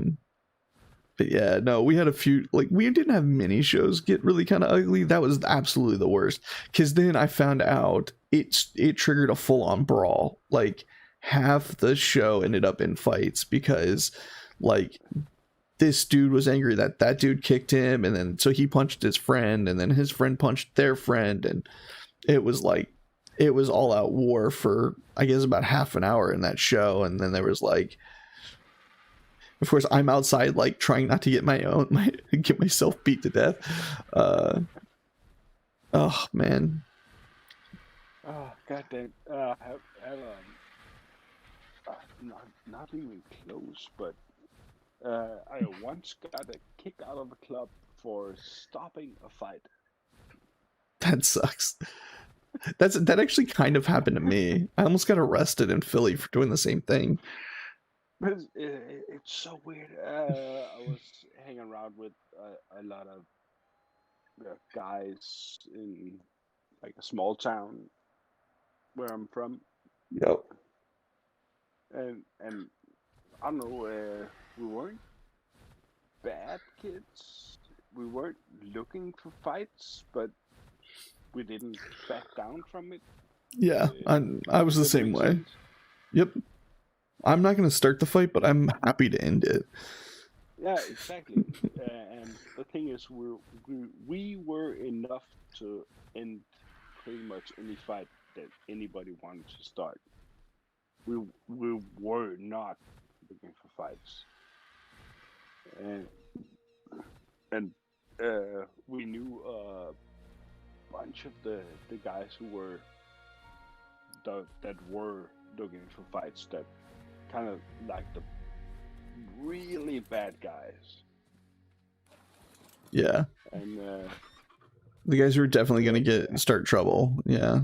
yeah, no, we had a few, like, we didn't have many shows get really kind of ugly. That was absolutely the worst, because then I found out it triggered a full-on brawl. Like, half the show ended up in fights, because like this dude was angry that dude kicked him, and then so he punched his friend, and then his friend punched their friend, and it was all out war for, I guess, about half an hour in that show. And then there was like, of course, I'm outside like trying not to get get myself beat to death. Oh man. Oh goddamn. Not even close, but I once got a kick out of a club for stopping a fight. That sucks. That actually kind of happened to me. I almost got arrested in Philly for doing the same thing. But it's so weird. I was hanging around with a lot of guys in like a small town where I'm from, Yep. and I don't know. We weren't bad kids. We weren't looking for fights, but we didn't back down from it. Yeah, I was the same way. Sense. Yep. I'm not going to start the fight, but I'm happy to end it. Yeah, exactly. And the thing is, we were enough to end pretty much any fight that anybody wanted to start. We were not looking for fights, and and we knew a bunch of the guys who were that were looking for fights, that kind of like the really bad guys. Yeah, And the guys who are definitely gonna the get start trouble. Yeah,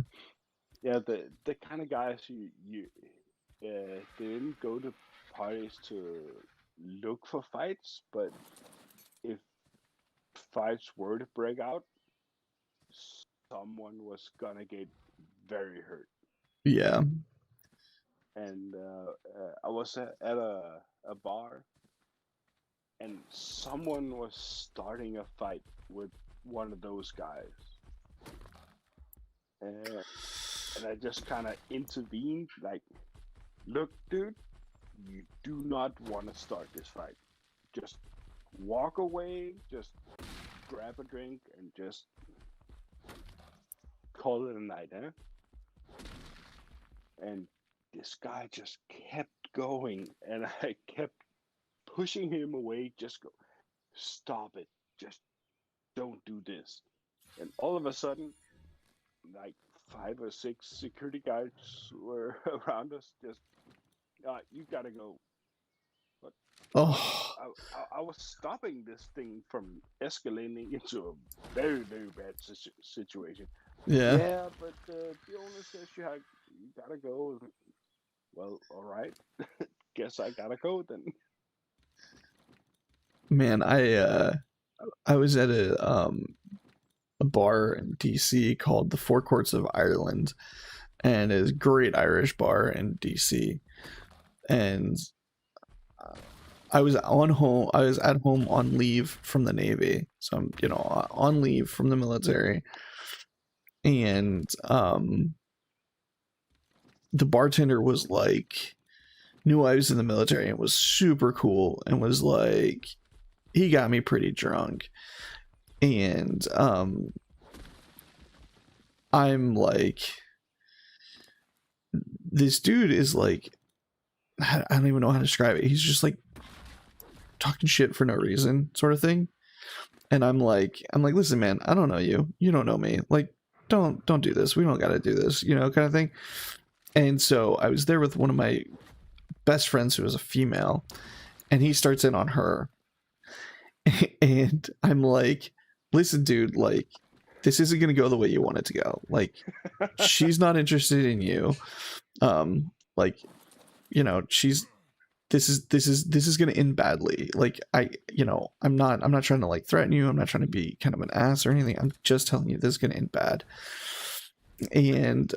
yeah, the kind of guys you they didn't go to parties to look for fights, but if fights were to break out, someone was gonna get very hurt. yeah. And I was at a bar, and someone was starting a fight with one of those guys, and I just kind of intervened, like, "Look, dude, you do not want to start this fight. Just walk away. Just grab a drink and just call it a night, eh?" And this guy just kept going, and I kept pushing him away. Just go, stop it. Just don't do this. And all of a sudden, like 5 or 6 security guards were around us. Just, you gotta go. But Oh, I was stopping this thing from escalating into a very, very bad situation. yeah. Yeah, but the owner says you gotta go. Well, all right. Guess I gotta go then. Man, I was at a bar in DC called the Four Courts of Ireland, and it's a great Irish bar in DC. And I was at home on leave from the Navy, so I'm on leave from the military, and the bartender was like knew I was in the military and was super cool and was like he got me pretty drunk, and I'm like, this dude is like, I don't even know how to describe it. He's just like talking shit for no reason, sort of thing. And I'm like, listen, man, I don't know you. You don't know me. Like, don't do this. We don't got to do this, kind of thing. And so I was there with one of my best friends who was a female, and he starts in on her, and I'm like, listen, dude, like, this isn't gonna go the way you want it to go. Like, she's not interested in you. Like, she's this is gonna end badly. Like, I'm not trying to like threaten you. I'm not trying to be kind of an ass or anything. I'm just telling you this is gonna end bad. And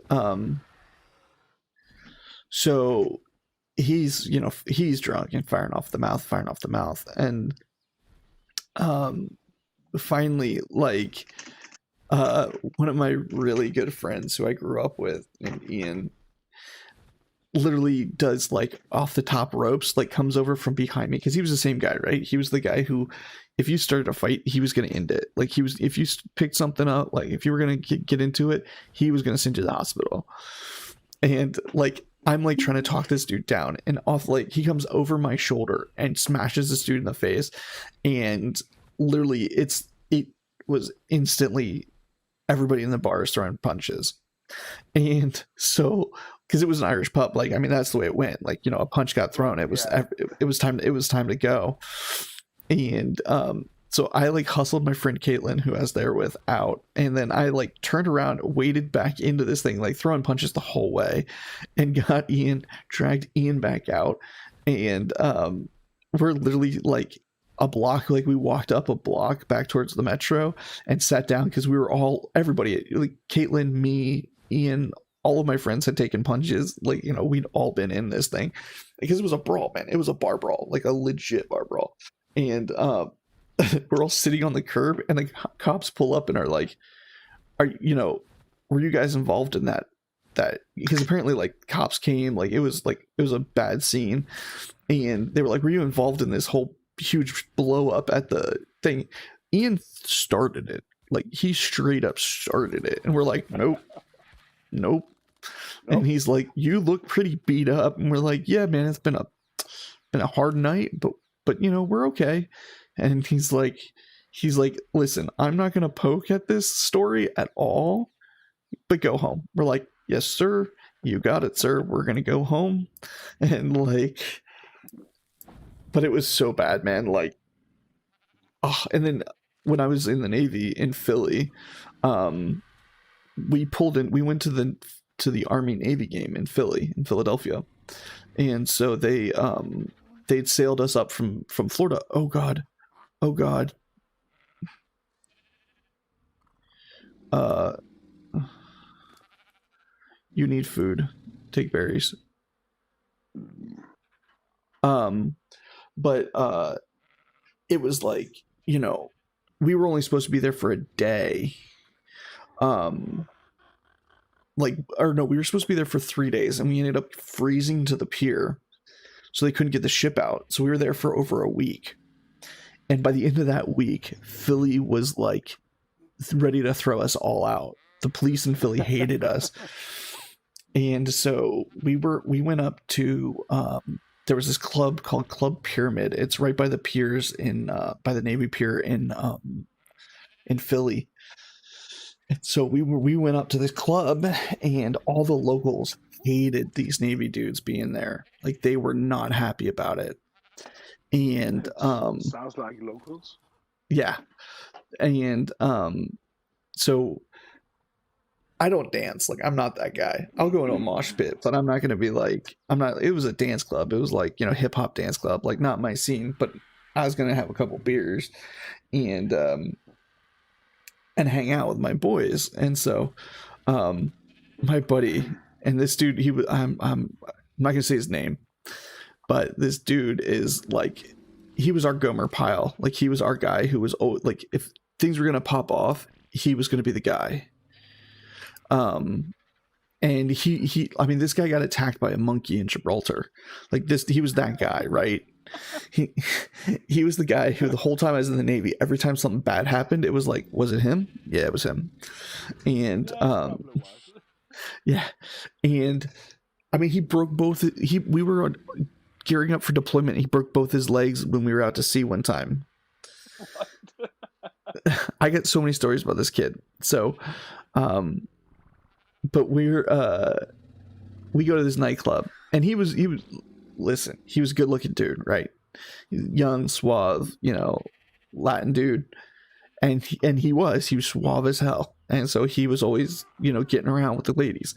so he's drunk and firing off the mouth, and finally, like, one of my really good friends who I grew up with, named Ian, literally does like off the top ropes, like comes over from behind me, because he was the same guy, right? He was the guy who, if you started a fight, he was going to end it. Like, he was, if you picked something up, like if you were going to get into it, he was going to send you to the hospital. And like, I'm like trying to talk this dude down, and off, like, he comes over my shoulder and smashes this dude in the face, and literally it was instantly everybody in the bar is throwing punches. And so, because it was an Irish pub, like, I mean, that's the way it went. Like, a punch got thrown, it was Yeah. it was time to go. And so I like hustled my friend Caitlin, who I was there with, out, and then I like turned around, waded back into this thing, like throwing punches the whole way, and dragged Ian back out. And we're literally like a block, like we walked up a block back towards the metro and sat down, because we were everybody, like Caitlin, me, Ian, all of my friends had taken punches. Like, we'd all been in this thing, because it was a brawl, man. It was a bar brawl, like a legit bar brawl. And we're all sitting on the curb, and the cops pull up and are like, were you guys involved in that? Because apparently, like, cops came, like, it was a bad scene, and they were like, were you involved in this whole huge blow up at the thing. Ian started it. Like, he straight up started it, and we're like, nope. And he's like, you look pretty beat up, and we're like, yeah, man, it's been a hard night, but we're okay. And he's like, listen, I'm not gonna poke at this story at all, but go home. We're like, yes sir, you got it sir, we're gonna go home. And like, but it was so bad, man. Like, and then when I was in the Navy in Philly, we went to the Army Navy game in Philadelphia, and so they'd sailed us up from Florida. Oh god. You need food, take berries. But it was like, we were only supposed to be there for a day. We were supposed to be there for 3 days, and we ended up freezing to the pier, so they couldn't get the ship out. So we were there for over a week, and by the end of that week, Philly was like ready to throw us all out. The police in Philly hated us. And so we went up to there was this club called Club Pyramid. It's right by the piers by the Navy Pier in Philly. And so we went up to this club, and all the locals hated these Navy dudes being there. Like, they were not happy about it. And sounds like locals. Yeah. And so I don't dance. Like, I'm not that guy. I'll go into a mosh pit, but I'm not going to be like, it was a dance club. It was like, hip hop dance club, like, not my scene, but I was going to have a couple beers and hang out with my boys. And so, my buddy and this dude, I'm not going to say his name, but this dude is like, he was our Gomer Pyle. Like, he was our guy who was, like, if things were going to pop off, he was going to be the guy. And this guy got attacked by a monkey in Gibraltar. Like, he was that guy, right? He was the guy who, the whole time I was in the Navy, every time something bad happened, it was like, was it him? Yeah, it was him. And yeah, and he broke both. We were gearing up for deployment. He broke both his legs when we were out to sea one time. I get so many stories about this kid. So, but we go to this nightclub, and he was listen, he was a good looking dude, right? Young, suave, Latin dude. And he was suave as hell. And so he was always, getting around with the ladies.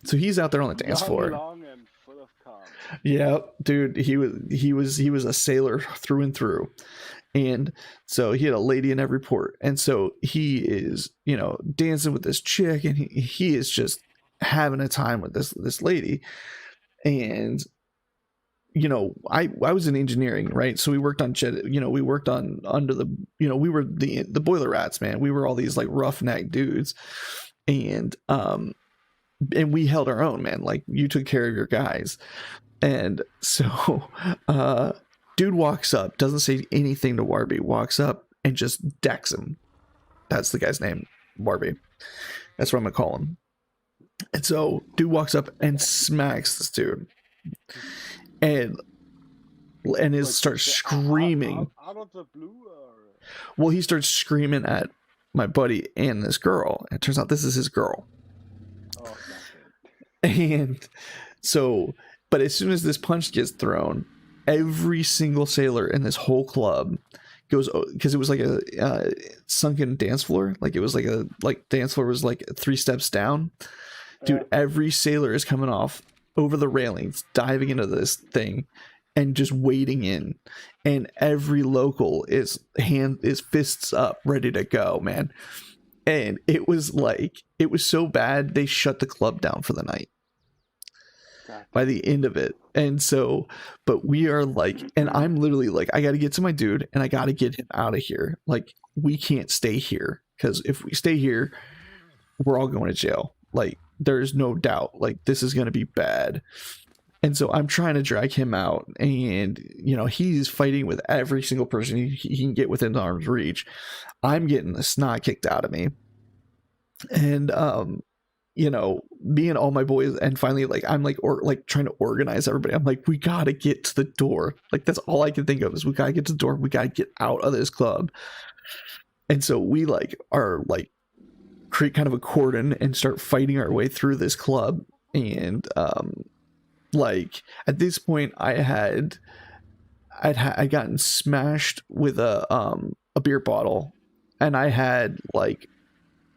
So he's out there on the dance floor. Long and full of calm. Yeah, dude, he was a sailor through and through. And so he had a lady in every port. And so he is, dancing with this chick, and he is just having a time with this lady. And I was in engineering, right? So we worked on we worked on under the, we were the boiler rats, man. We were all these like roughneck dudes, and we held our own, man. Like, you took care of your guys. And so dude walks up, doesn't say anything to Warby, walks up and just decks him. That's the guy's name, Warby. That's what I'm gonna call him. And so dude walks up and smacks this dude. And starts screaming out of the blue. Well, he starts screaming at my buddy and this girl. And it turns out this is his girl. Oh, and so, but as soon as this punch gets thrown, every single sailor in this whole club goes, because it was like a sunken dance floor. Like, it was like dance floor was like 3 steps down. Dude, every sailor is coming off over the railings, diving into this thing and just wading in, and every local is fists up, ready to go, man. And it was so bad they shut the club down for the night by the end of it. And so, but we are like, and I'm literally like, I got to get to my dude, and I got to get him out of here. Like, we can't stay here, because if we stay here, we're all going to jail. Like, there's no doubt, like, this is going to be bad. And so I'm trying to drag him out, and he's fighting with every single person he can get within arm's reach. I'm getting the snot kicked out of me, and me and all my boys, and finally, like, I'm like, trying to organize everybody. I'm like, we gotta get to the door. Like, that's all I can think of is we gotta get to the door. We gotta get out of this club. And so we create kind of a cordon and start fighting our way through this club. And at this point, I'd gotten smashed with a beer bottle, and I had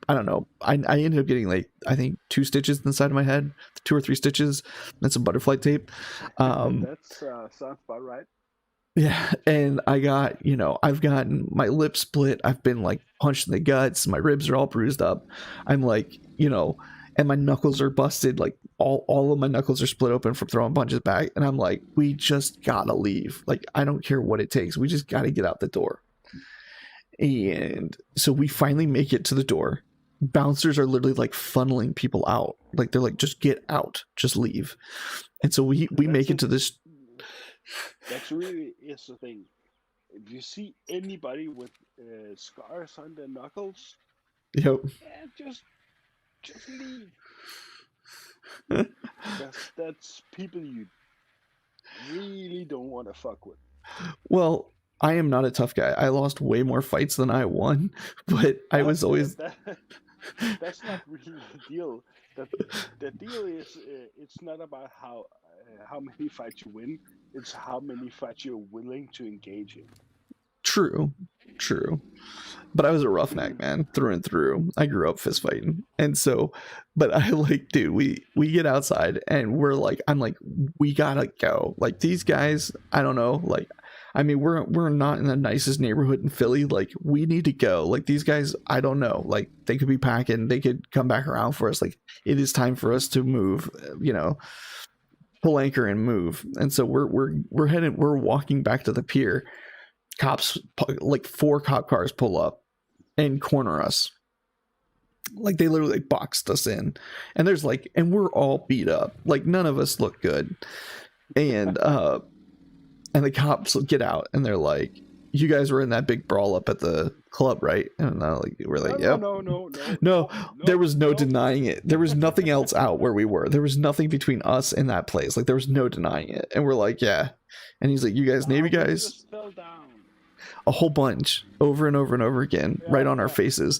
I don't know. I ended up getting I think 2 stitches in the side of my head, 2 or 3 stitches, and some butterfly tape. That's sounds about right. Yeah, and I got, I've gotten my lip split. I've been punched in the guts. My ribs are all bruised up. I'm and my knuckles are busted. All of my knuckles are split open from throwing punches back. And I'm like, we just gotta leave. I don't care what it takes. We just gotta get out the door. And so we finally make it to the door. Bouncers are literally funneling people out. They're like, just get out, just leave. And so we make it to this. That's really is the thing. If you see anybody with scars on their knuckles, yep, just leave. That's people you really don't want to fuck with. Well, I am not a tough guy. I lost way more fights than I won, but I was always. That's not really the deal. The deal is it's not about how many fights you win. It's how many fights you're willing to engage in. True. But I was a roughneck, man, through and through. I grew up fist fighting. And so, but I dude, we get outside and I'm like, we gotta go. These guys, I don't know, I mean, we're not in the nicest neighborhood in Philly. We need to go. These guys, I don't know. They could be packing. They could come back around for us. It is time for us to move. Pull anchor and move. And so we're heading. We're walking back to the pier. Cops, 4 cop cars pull up and corner us. They literally boxed us in. And there's and we're all beat up. None of us look good. And and the cops get out and they're like, you guys were in that big brawl up at the club, right? And we're like, yep. No, there was no denying it. There was nothing else out where we were. There was nothing between us and that place. There was no denying it. And we're like, yeah. And he's like, you guys, Navy guys? Just fell down. A whole bunch, over and over and over again, right on our faces.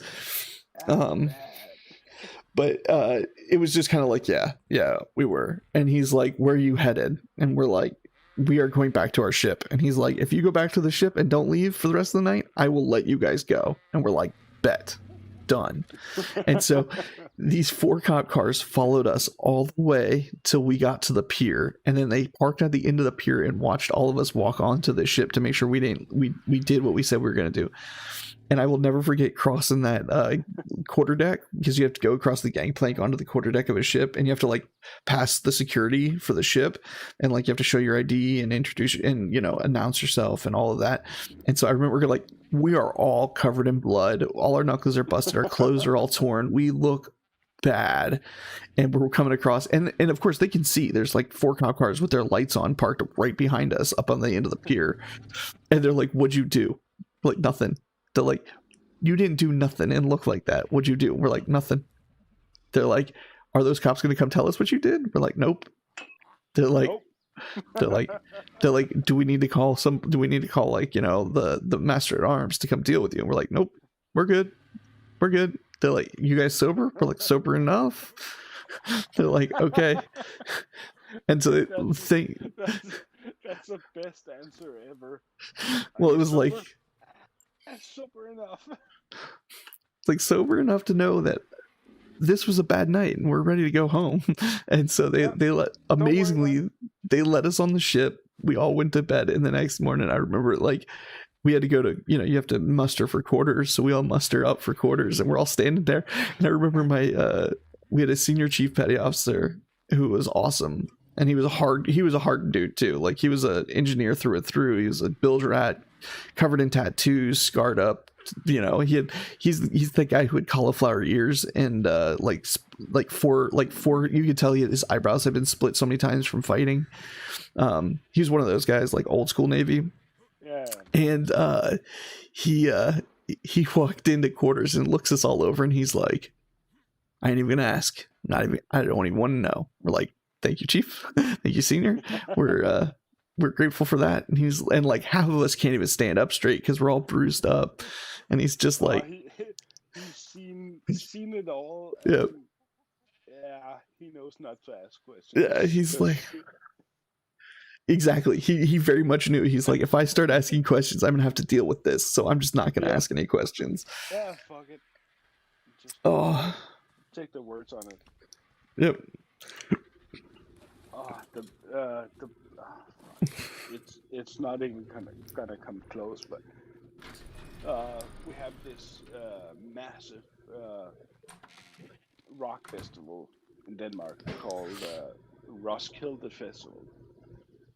But it was just kind of yeah, we were. And he's like, where are you headed? And we're like, we are going back to our ship. And he's like, if you go back to the ship and don't leave for the rest of the night, I will let you guys go. And we're like, bet. Done. And so these 4 cop cars followed us all the way till we got to the pier, and then they parked at the end of the pier and watched all of us walk onto the ship to make sure we did what we said we were going to do. And I will never forget crossing that quarterdeck, because you have to go across the gangplank onto the quarterdeck of a ship, and you have to pass the security for the ship, and you have to show your ID and introduce and announce yourself and all of that. And so I remember we are all covered in blood, all our knuckles are busted, our clothes are all torn, we look bad, and we're coming across, and of course they can see there's 4 cop cars with their lights on parked right behind us up on the end of the pier, and they're like, what'd you do? Nothing. They're like, you didn't do nothing and look like that. What'd you do? We're like, nothing. They're like, are those cops going to come tell us what you did? We're like, nope. They're like, nope. they're like, do we need to call the master at arms to come deal with you? And we're like, nope, we're good. They're like, you guys sober? We're like, sober enough. They're like, okay. And so that's the best answer ever. Well, it was sober? Sober enough. Sober enough to know that this was a bad night and we're ready to go home. And so they let us on the ship. We all went to bed, and the next morning I remember we had to go to, you have to muster for quarters, so we all muster up for quarters, and we're all standing there. And I remember we had a senior chief petty officer who was awesome, and he was a hard dude too. He was an engineer through and through. He was a bilge rat, covered in tattoos, scarred up, he's the guy who had cauliflower ears and four you could tell his eyebrows have been split so many times from fighting. He's one of those guys like old school Navy, Yeah. and he he walked into quarters and looks us all over and he's like, I ain't even gonna ask. I don't even want to know. We're like, thank you, Chief. Thank you, Senior. We're grateful for that. And like half of us can't even stand up straight because we're all bruised up. And he's just like, he's seen it all, yeah, and yeah, he knows not to ask yeah. questions. He's like, exactly. He very much knew. He's like, if I start asking questions, I'm gonna have to deal with this. So I'm just not gonna Yeah, ask any questions. yeah, fuck it. Just Oh, take the words on it. yep. Oh, fuck. It's not even gonna come close, but we have this massive rock festival in Denmark called Roskilde Festival.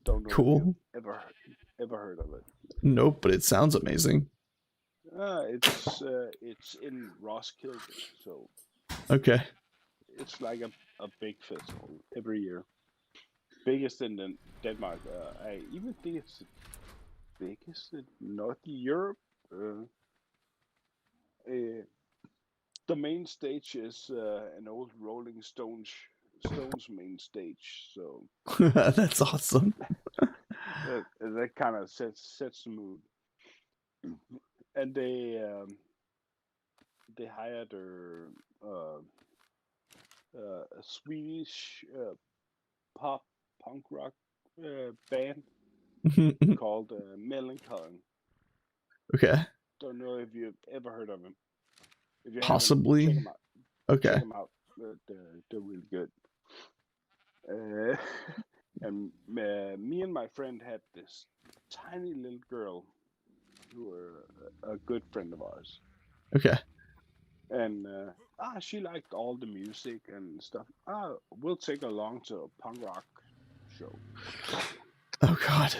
Don't know if you've Cool. ever heard of it. Nope, but it sounds amazing. It's in Roskilde, so Okay. it's like a big festival every year. Biggest in Denmark. I even think it's the biggest in North Europe. Uh, the main stage is an old Rolling Stones main stage, so That's awesome. that kind of sets the mood. And they hired a Swedish pop punk rock band called Melancholy. Okay. Don't know if you've ever heard of them. If you haven't, check Possibly. them out. Okay. Check them out. They're really good. Uh, and me and my friend had this tiny little girl who were a good friend of ours, Okay. and she liked all the music and stuff. We'll take her along to a punk rock show, Oh God.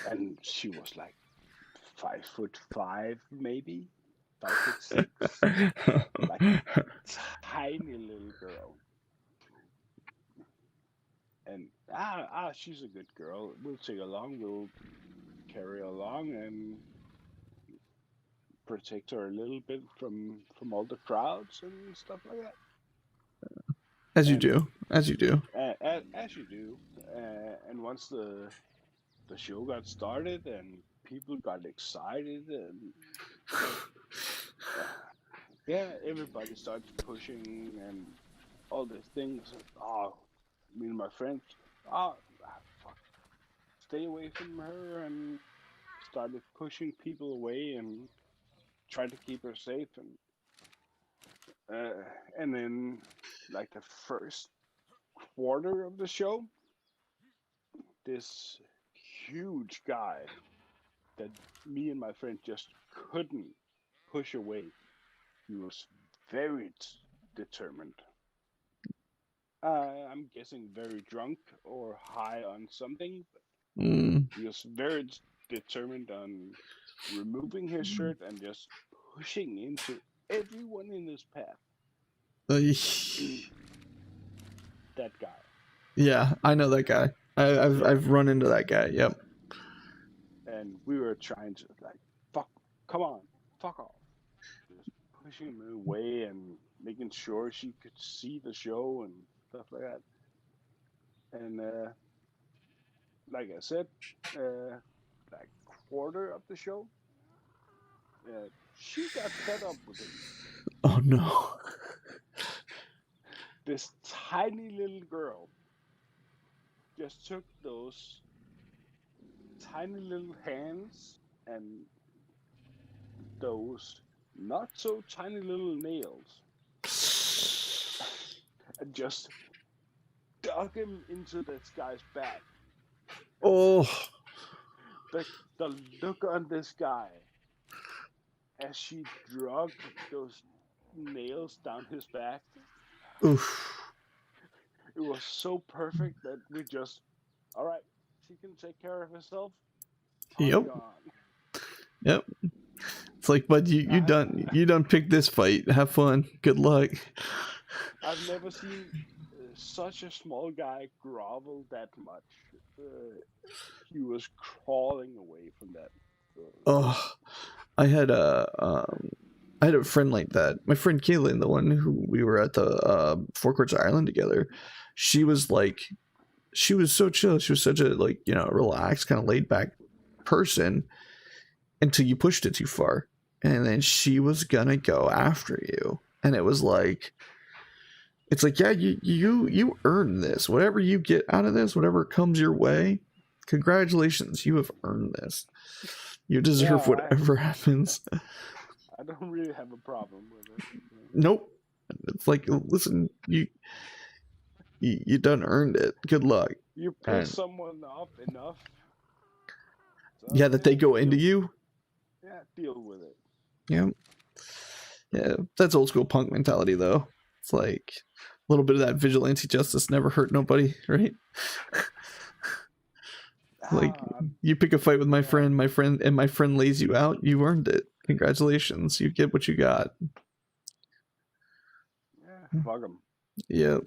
and she was like 5'5", maybe 5'6", like tiny little girl. And she's a good girl. We'll take her along. We'll carry her along and protect her a little bit from all the crowds and stuff like that. As you And do. As you do. as you do. And once the show got started and people got excited and yeah, everybody started pushing and all these things. Oh, me and my friends, fuck, stay away from her, and started pushing people away and tried to keep her safe. And then, like the first quarter of the show, this huge guy that me and my friend just couldn't push away. He was very determined. I'm guessing very drunk or high on something. Mm. He was very determined on removing his shirt and just pushing into everyone in his path. That guy. Yeah, I know that guy. I've run into that guy. Yep. And we were trying to like, fuck, come on, fuck off. Just pushing him away and making sure she could see the show and stuff like that. And like I said, like quarter of the show, she got fed up with him. Oh no. This tiny little girl just took those tiny little hands and those not so tiny little nails and just dug him into this guy's back. Oh. The look on this guy as she drug those nails down his back. Oof. It was so perfect that we just, all right, she can take care of herself. Yep. Party on. Yep. It's like, but I, you done picked this fight. Have fun. Good luck. I've never seen such a small guy grovel that much. Uh, he was crawling away from that. Oh, I had a I had a friend like that. My friend Kaylin, the one who we were at the Four Courts Island together. She was like, she was so chill. She was such a like relaxed, kind of laid back person until you pushed it too far, and then she was gonna go after you, and it was like, it's like, yeah, you earned this. Whatever you get out of this, whatever comes your way, congratulations, you have earned this. You Yeah, deserve whatever happens. I don't really have a problem with it. Nope. It's like, listen, you done earned it. Good luck. You piss And someone off enough, yeah, so that they yeah, go into you. deal with it. Yeah, yeah, that's old school punk mentality, though. It's like a little bit of that vigilante justice never hurt nobody, right? Like, you pick a fight with my friend, and my friend lays you out, you earned it. Congratulations, you get what you got. Yeah, fuck them. Yeah.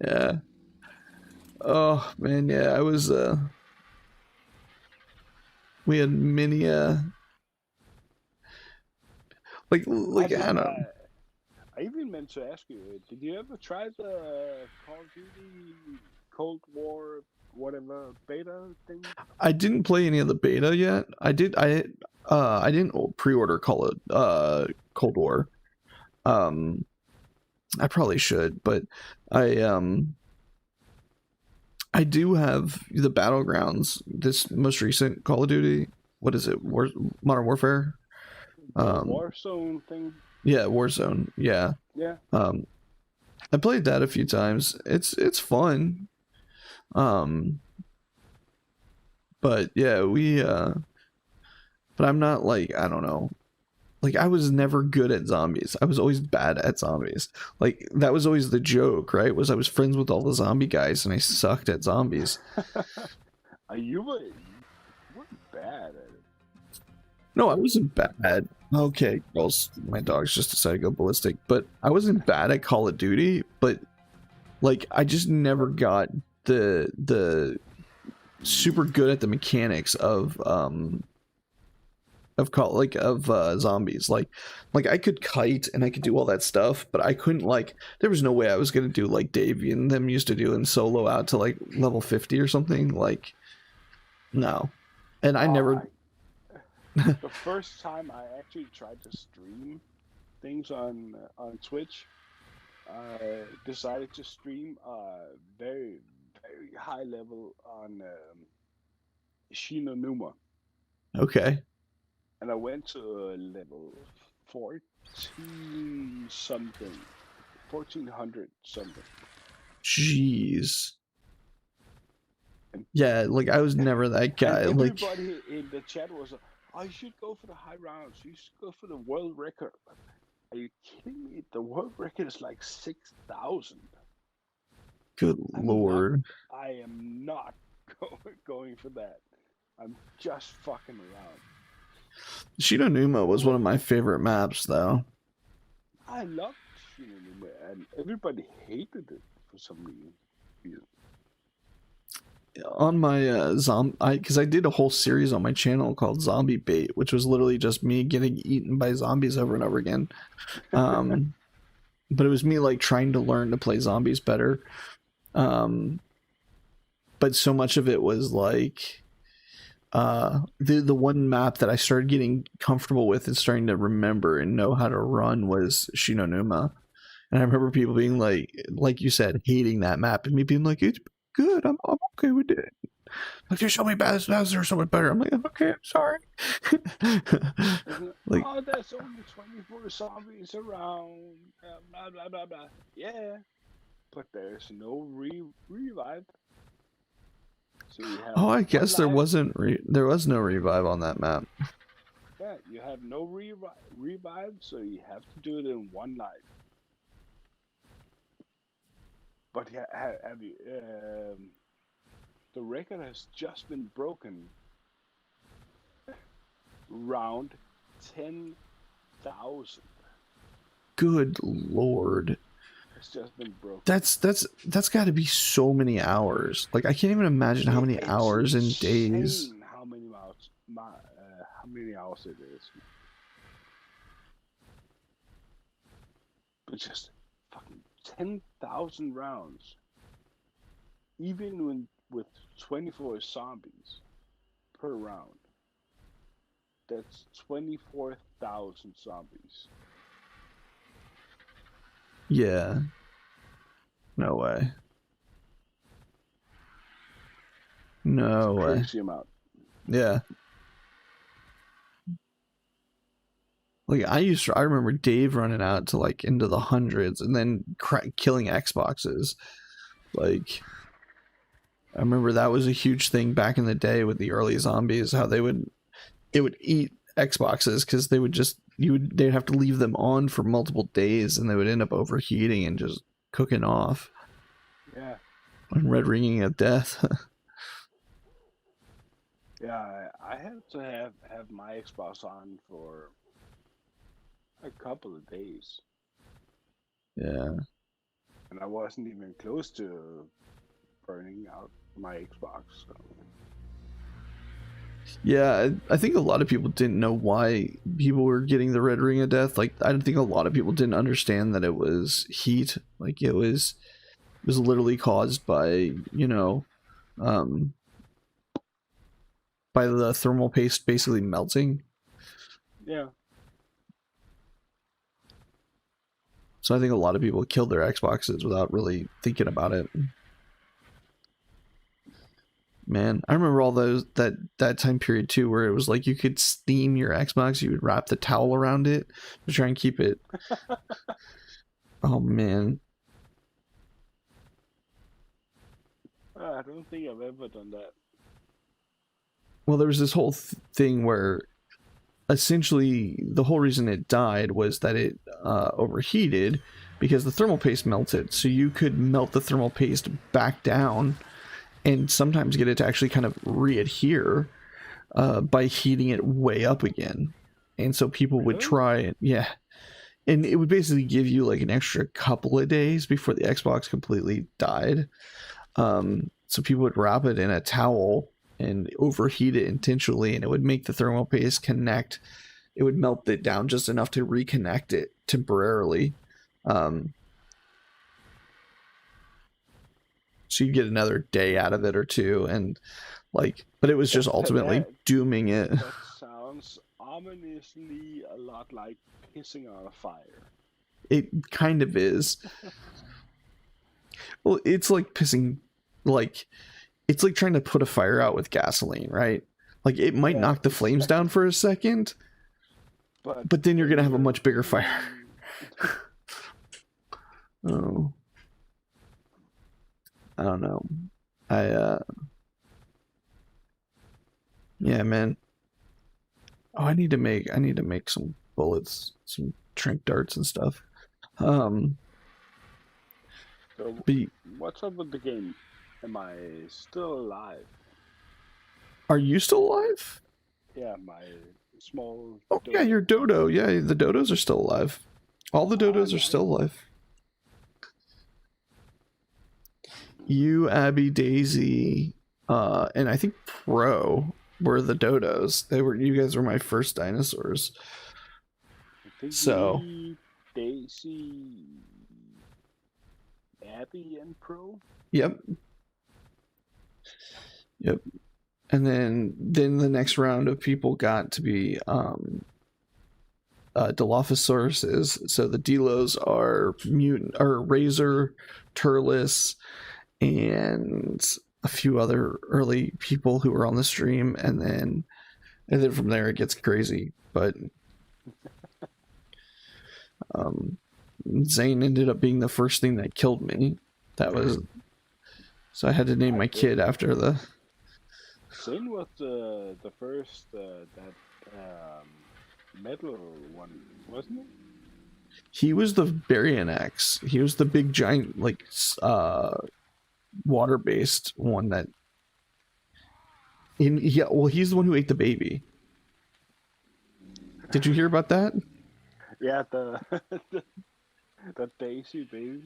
Yeah. Oh man, yeah. I was we had many like I don't know. I even meant to ask you, did you ever try the Call of Duty Cold War whatever beta thing? I didn't play any of the beta yet. I didn't pre-order Call it Cold War. I probably should, but I I do have the Battlegrounds, this most recent Call of Duty. What is it? Modern Warfare? The Warzone thing? Yeah, Warzone. Yeah. Yeah. I played that a few times. It's fun. Um but yeah, but I'm not like, I don't know. Like, I was never good at zombies. I was always bad at zombies. Like, that was always the joke, right? Was I was friends with all the zombie guys and I sucked at zombies. You were bad at it. No, I wasn't bad. Okay, girls, my dogs just decided to go ballistic. But I wasn't bad at Call of Duty, but like, I just never got the super good at the mechanics of zombies. Like I could kite and I could do all that stuff, but I couldn't, like, there was no way I was gonna do like Davey and them used to do in solo out to like level 50 or something. Like, no. And I never the first time I actually tried to stream things on Twitch, I decided to stream very high level on Shinonuma. Okay. And I went to level 14 something, 1400 something. Jeez. And yeah, like, I was never that guy. And like, everybody in the chat was like, "I should go for the high rounds. You should go for the world record." Are you kidding me? The world record is like 6,000. good lord. I am not going for that. I'm just fucking around. Shinonuma was one of my favorite maps, though. I loved Shinonuma, and everybody hated it for some reason. On my because I did a whole series on my channel called Zombie Bait, which was literally just me getting eaten by zombies over and over again. But it was me like trying to learn to play zombies better. But so much of it was like the one map that I started getting comfortable with and starting to remember and know how to run was Shinonuma. And I remember people being like you said, hating that map, and me being like, it's good, I'm okay with it. Like, there's so many bad maps that are so much better. I'm like, okay, I'm sorry. Like, oh, there's only 24 zombies around, blah blah blah blah. Yeah, but there's no revive. So you have I guess there was no revive on that map. Yeah, you have no revive, so you have to do it in one life. But have you? The record has just been broken round 10,000. Good lord. It's just been broken. That's got to be so many hours. Like I can't even imagine how many It's hours and days. insane how many how many hours it is. But just fucking 10,000 rounds, even when with 24 zombies per round. That's 24,000 zombies. Yeah. No way. It's a No way. crazy amount. Yeah. Like I remember Dave running out to like into the hundreds and then killing Xboxes. Like I remember that was a huge thing back in the day with the early zombies, how it would eat Xboxes because they would just they'd have to leave them on for multiple days and they would end up overheating and just cooking off Yeah. and red ringing of death. Yeah, I had to have my Xbox on for a couple of days, Yeah. and I wasn't even close to burning out my Xbox. So. Yeah, I think a lot of people didn't know why people were getting the red ring of death. Like I think a lot of people didn't understand that it was heat. Like it was literally caused by, um by the thermal paste basically melting. Yeah, So I think a lot of people killed their Xboxes without really thinking about it. Man, I remember all those that time period too, where it was like you could steam your Xbox, you would wrap the towel around it to try and keep it. Oh man, I don't think I've ever done that. well there was this whole thing where essentially the whole reason it died was that it overheated because the thermal paste melted. So you could melt the thermal paste back down and sometimes get it to actually kind of readhere by heating it way up again. And so people would Really? try it, yeah. And it would basically give you like an extra couple of days before the Xbox completely died. So people would wrap it in a towel and overheat it intentionally, and it would make the thermal paste connect. It would melt it down just enough to reconnect it temporarily. Um, so you get another day out of it or two, and like, but it was just ultimately dooming it. That sounds ominously a lot like pissing on a fire. It kind of is. Well, it's like pissing, like it's like trying to put a fire out with gasoline, right? Like it might knock the flames down for a second, but then you're gonna have a much bigger fire. Oh, I don't know. Yeah, man. Oh, I need to make some bullets, some trank darts and stuff. Um, So, but what's up with the game? Am I still alive? are you still alive? Yeah, my small. Oh yeah, your dodo. Yeah, the dodos are still alive. All the dodos are still alive. You, Abby, Daisy, and I think Pro were the dodos. You guys were my first dinosaurs. I think So me, Daisy, Abby, and Pro. yep. Yep. And then the next round of people got to be Dilophosaurus. So the Delos are mutant or Razor, Turles, and a few other early people who were on the stream, and then from there it gets crazy. But Zane ended up being the first thing that killed me. That was so I had to name my kid after the. Zane was the first that metal one, wasn't it? He was the Barian X. He was the big giant like water based one that. Yeah, well, he's the one who ate the baby. Did you hear about that? Yeah, the the Daisy baby.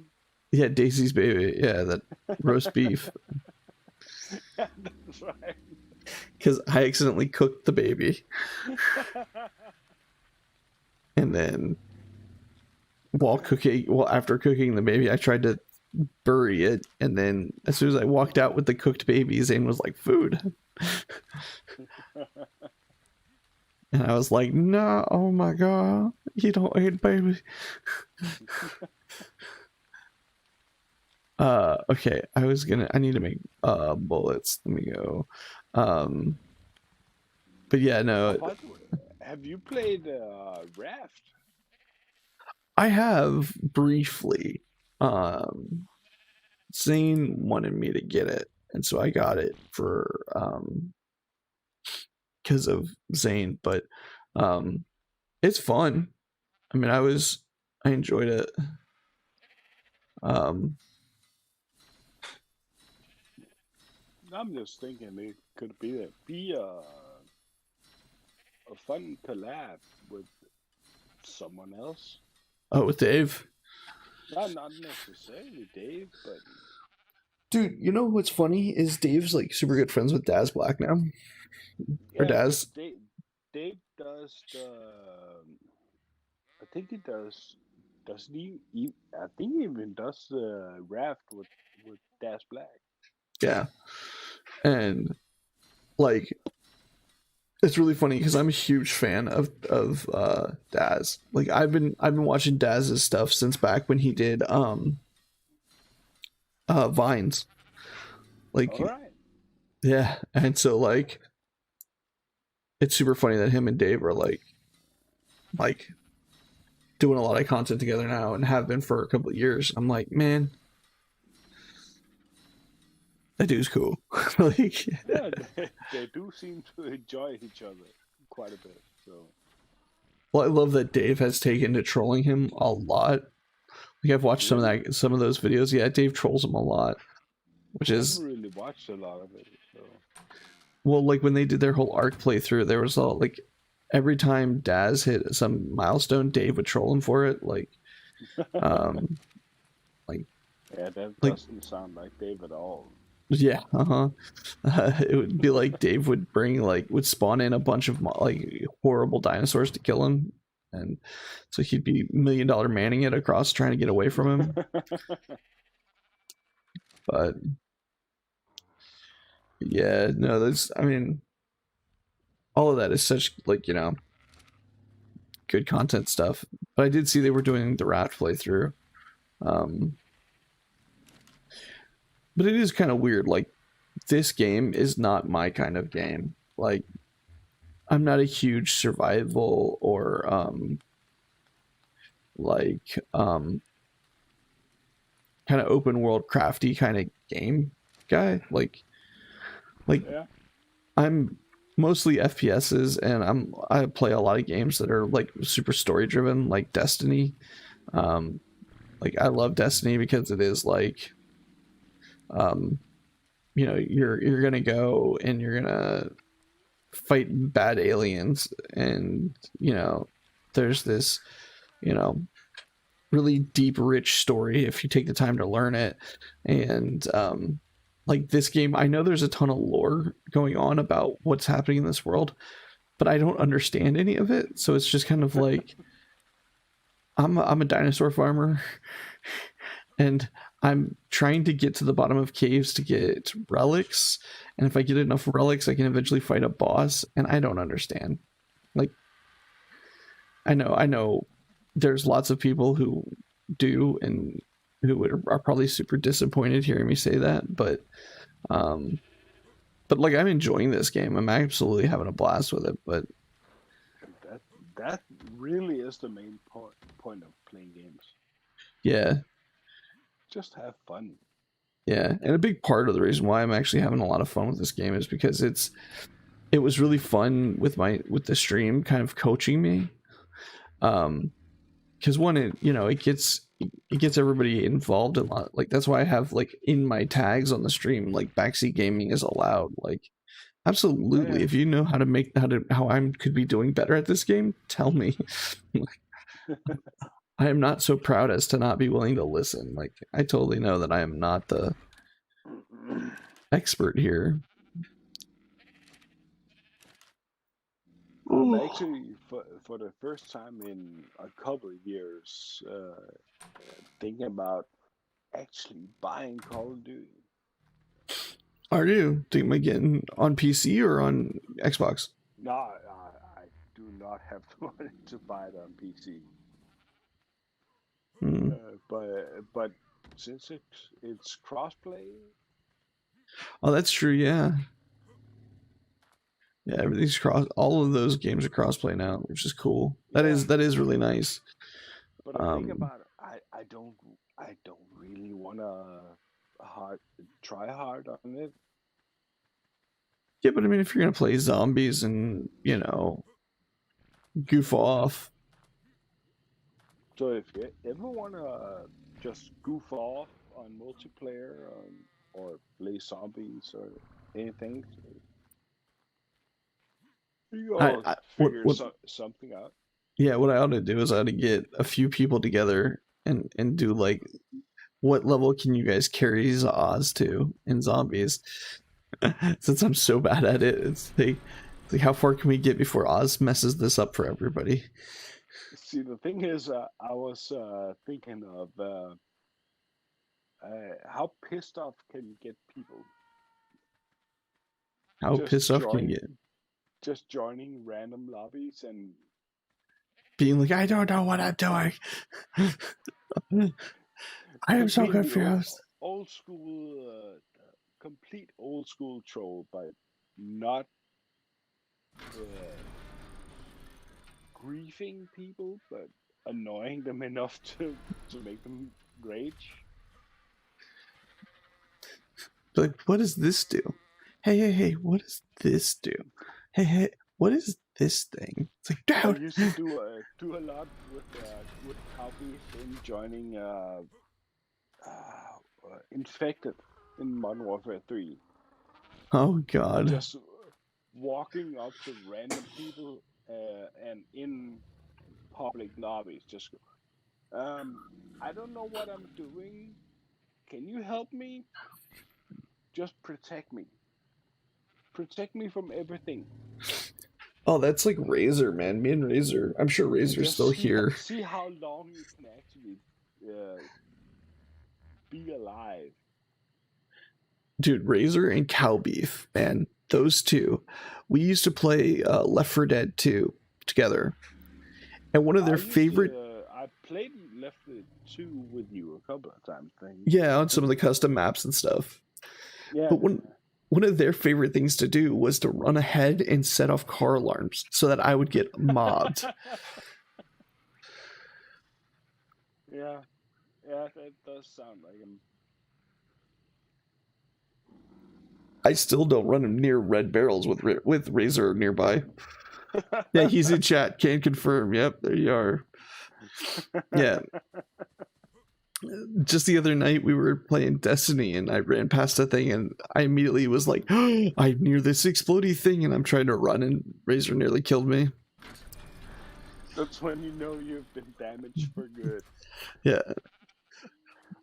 Yeah, Daisy's baby. Yeah, that roast beef. Yeah, that's right. Because I accidentally cooked the baby, and then after cooking the baby, I tried to bury it, and then as soon as I walked out with the cooked baby, Zane was like, "Food," and I was like, "No, oh my god, you don't eat baby." Okay, I need to make bullets. Let me go. Um, but yeah, Oh, no, by the way, have you played Raft? I have briefly. Um, Zane wanted me to get it, and so I got it for because of Zane. But um, it's fun. I mean, I enjoyed it. Um, I'm just thinking it could be a fun collab with someone else. oh, with Dave, Not necessarily Dave, but dude. You know what's funny is Dave's like super good friends with Daz Black now, or yeah, because Daz. Dave does the. I think he does. Doesn't he? I think he even does the raft with Dash Black. Yeah, and like it's really funny because I'm a huge fan of Daz. Like I've been watching Daz's stuff since back when he did Vines. All Like right. yeah, and so like it's super funny that him and Dave are like doing a lot of content together now and have been for a couple of years. I'm like, man, that dude's cool. Like, Yeah, they do seem to enjoy each other quite a bit. So well, I love that Dave has taken to trolling him a lot. Like I've watched really, some of those videos. Yeah, Dave trolls him a lot, which I haven't is really watched a lot of it. So well, like when they did their whole arc playthrough, there was all like every time Daz hit some milestone, Dave would troll him for it. Um, like, yeah, that like doesn't sound like Dave at all. yeah, uh-huh. It would be like Dave would spawn in a bunch of like horrible dinosaurs to kill him, and so he'd be $1 million manning it across trying to get away from him. But yeah, no, there's I mean, all of that is such like good content stuff. But I did see they were doing the Raft playthrough. Um, but it is kind of weird. Like this game is not my kind of game. Like I'm not a huge survival or like kind of open world crafty kind of game guy. Like Yeah, I'm mostly FPSs and I play a lot of games that are like super story driven, like Destiny. Um, like I love Destiny because it is like um, you're gonna go and you're gonna fight bad aliens and there's this you know really deep rich story if you take the time to learn it. And like this game, I know there's a ton of lore going on about what's happening in this world, but I don't understand any of it, so it's just kind of like I'm a dinosaur farmer and I'm trying to get to the bottom of caves to get relics, and if I get enough relics I can eventually fight a boss, and I don't understand. Like I know there's lots of people who do and are probably super disappointed hearing me say that, um but like I'm enjoying this game. I'm absolutely having a blast with it. But that that really is the main point of playing games. yeah, Just have fun. yeah, and a big part of the reason why I'm actually having a lot of fun with this game is because it was really fun with the stream kind of coaching me. um because one, it gets everybody involved a lot. Like that's why I have like in my tags on the stream like backseat gaming is allowed. Like Absolutely. Yeah. If you know how to make how I could be doing better at this game, tell me. I am not so proud as to not be willing to listen. Like I totally know that I am not the expert here. I'm Ooh. actually for the first time in a couple of years thinking about actually buying Call of Duty. Are you? Do you getting on PC or on Xbox? No, I do not have the money to buy it on PC. Hmm. But since it's crossplay, Oh, that's true. Yeah, yeah. Everything's cross. All of those games are crossplay now, which is cool. yeah. That is really nice. But the thing Um, about it, I don't really wanna hard try hard on it. yeah, but I mean, if you're gonna play zombies and goof off, So if you ever wanna just goof off on multiplayer or play zombies or anything, you all I figure something out. yeah, what I ought to do is I ought to get a few people together and do like, what level can you guys carry Oz to in zombies? Since I'm so bad at it, it's like how far can we get before Oz messes this up for everybody? See, the thing is, I was thinking of how pissed off can you get people How just pissed off can you join, get? just joining random lobbies and Being like, I don't know what I'm doing. I am so being the confused. old school, complete old school troll, but not uh, griefing people, but annoying them enough to make them rage. Like, what does this do? Hey, what does this do? Hey, what is this thing? It's like, I dude. used to do a lot with Cowboys in joining infected in Modern Warfare 3. Oh God. Just walking up to random people and in public lobbies, just go, I don't know what I'm doing. Can you help me? Just protect me. Protect me from everything. Oh, that's like Razor, man. Me and Razor. I'm sure And Razor's just still here. see how long you can actually be alive. Dude, Razor and Cow Beef, man. Those two. We used to play Left 4 Dead 2 together. And one of their favorite, I played Left 4 Dead 2 with you a couple of times. yeah, on I some of think the custom maps and stuff. yeah. But one of their favorite things to do was to run ahead and set off car alarms so that I would get mobbed. Yeah, yeah, that does sound like him. I still don't run him near red barrels with Razor nearby. Yeah, he's in chat. Can confirm. Yep, there you are. Yeah. Just the other night we were playing Destiny and I ran past a thing and I immediately was like, oh, I'm near this explodey thing and I'm trying to run and Razor nearly killed me. That's when you know you've been damaged for good. Yeah.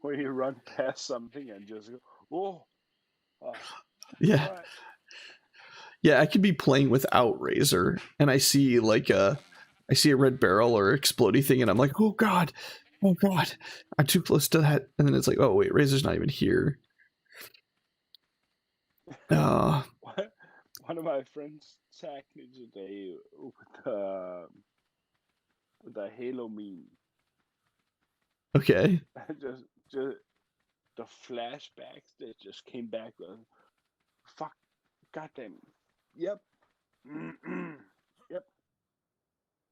When you run past something and just go, oh, Yeah. all right. Yeah, I could be playing without Razor and I see I see a red barrel or explodey thing and I'm like, oh god, I'm too close to that. And then it's like, oh wait, Razor's not even here. Uh, One of my friends tagged me today with a Halo meme. okay. just the flashbacks that just came back. Fuck, goddamn. Yep. Yep.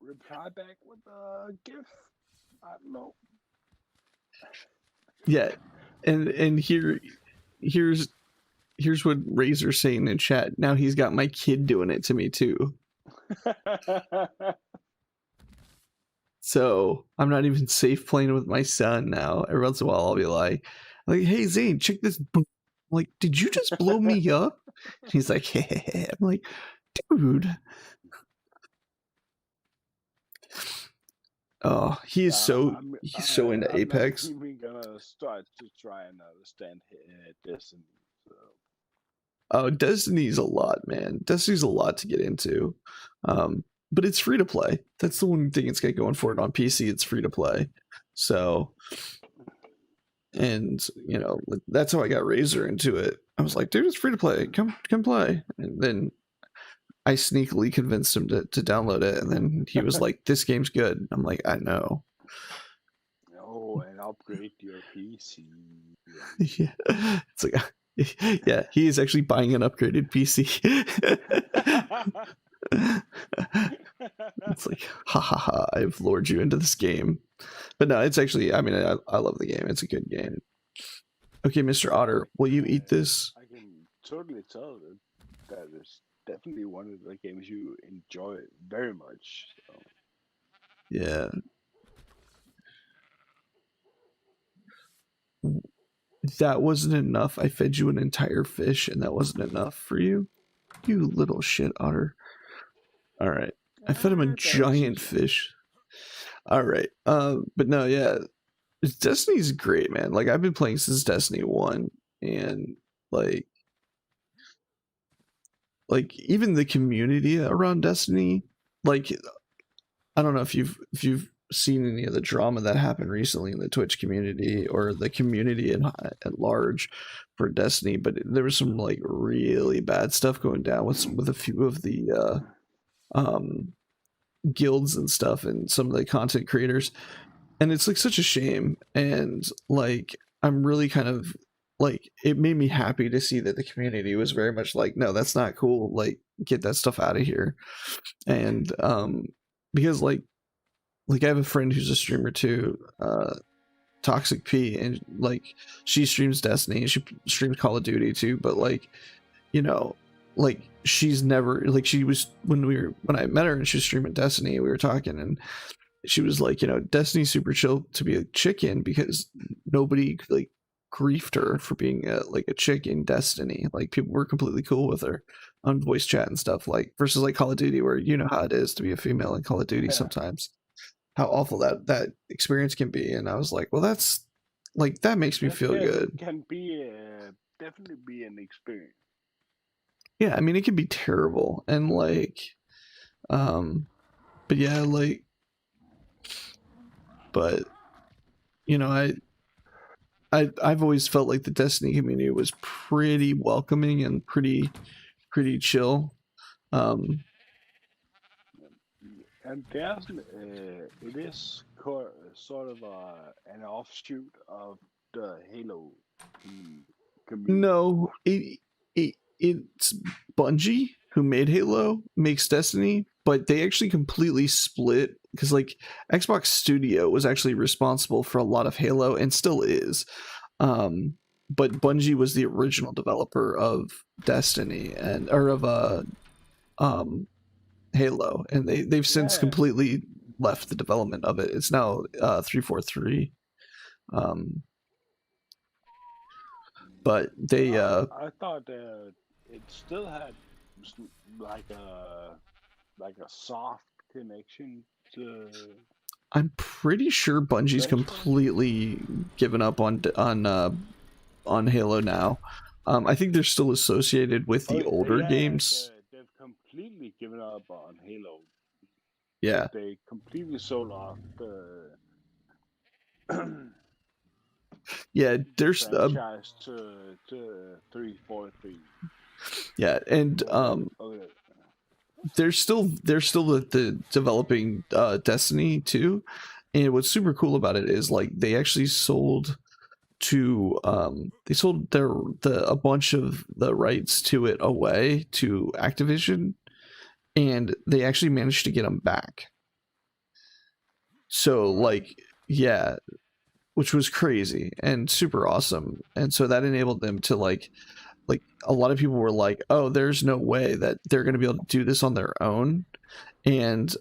Reply back with a GIF. I don't know. Yeah. And here's what Razor's saying in chat. Now he's got my kid doing it to me too. So I'm not even safe playing with my son now. Every once in a while I'll be like, hey Zane, check this. like, did you just blow me up? And he's like, hey. I'm like, dude. Oh, he's so into I'm not Apex. even gonna start to try and understand Destiny. So. Oh, Destiny's a lot, man. Destiny's a lot to get into. But it's free to play. That's the one thing it's got going for it on PC. It's free to play. So, and that's how I got Razor into it. I was like, dude, it's free to play. Come play. And then I sneakily convinced him to download it. And then he was like, this game's good. I'm like, I know. Oh, and upgrade your PC. Yeah. It's like, yeah, he is actually buying an upgraded PC. It's like, ha ha ha, I've lured you into this game. But no, it's actually, I mean, I love the game. It's a good game. Okay, Mr. Otter, will you eat this? I can totally tell that is definitely one of the games you enjoy very much. So. Yeah. That wasn't enough. I fed you an entire fish, and that wasn't enough for you? You little shit, Otter. All right. I fed him a giant fish. All right. But no, yeah. Destiny's great, man. Like, I've been playing since Destiny 1, and like even the community around Destiny, like, I don't know if you've seen any of the drama that happened recently in the Twitch community or the community at large for Destiny, but there was some like really bad stuff going down with a few of the guilds and stuff and some of the content creators, and it's like such a shame. And like, I'm really kind of like, it made me happy to see that the community was very much like, no, that's not cool, like, get that stuff out of here. And because like I have a friend who's a streamer too, Toxic P, and like, she streams Destiny and she streams Call of Duty too, but like, like, she's never, like, she was, when I met her and she was streaming Destiny, we were talking, and she was like, Destiny's super chill to be a chicken because nobody like griefed her for being like a chick in Destiny. Like, people were completely cool with her on voice chat and stuff, like, versus like Call of Duty, where you know how it is to be a female in Call of Duty sometimes, how awful that experience can be. And I was like, well, that's like, that makes me feel good. Can be definitely be an experience. Yeah, I mean, it can be terrible, and like, but yeah, like, but I've always felt like the Destiny community was pretty welcoming and pretty chill. And there's it is sort of an offshoot of the Halo community. No, it's Bungie who made Halo, makes Destiny, but they actually completely split, because like, Xbox Studio was actually responsible for a lot of Halo and still is. But Bungie was the original developer of Destiny or of Halo, and they've since completely left the development of it. It's now 343. But they I thought it still had like a soft connection to. I'm pretty sure Bungie's completely given up on Halo now. I think they're still associated with the older games. They've completely given up on Halo. Yeah, they completely sold off the. Yeah, there's franchise to 343. Yeah, and they're still the developing Destiny 2, and what's super cool about it is like, they actually sold to they sold a bunch of the rights to it away to Activision, and they actually managed to get them back. So like, yeah, which was crazy and super awesome. And so that enabled them to like a lot of people were like, oh, there's no way that they're going to be able to do this on their own. And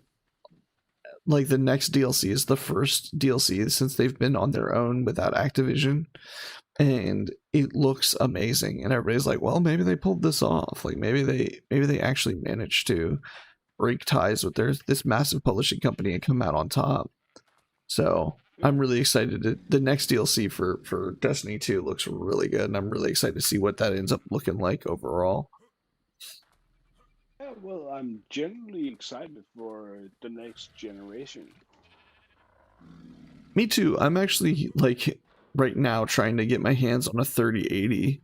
like, the next DLC is the first DLC since they've been on their own without Activision. and it looks amazing. And everybody's like, well, maybe they pulled this off. Like maybe they actually managed to break ties with this massive publishing company and come out on top. So Yeah. I'm really excited. The next DLC for Destiny 2 looks really good, and I'm really excited to see what that ends up looking like overall. Yeah, well, I'm generally excited for the next generation. Me too. I'm actually like right now trying to get my hands on a 3080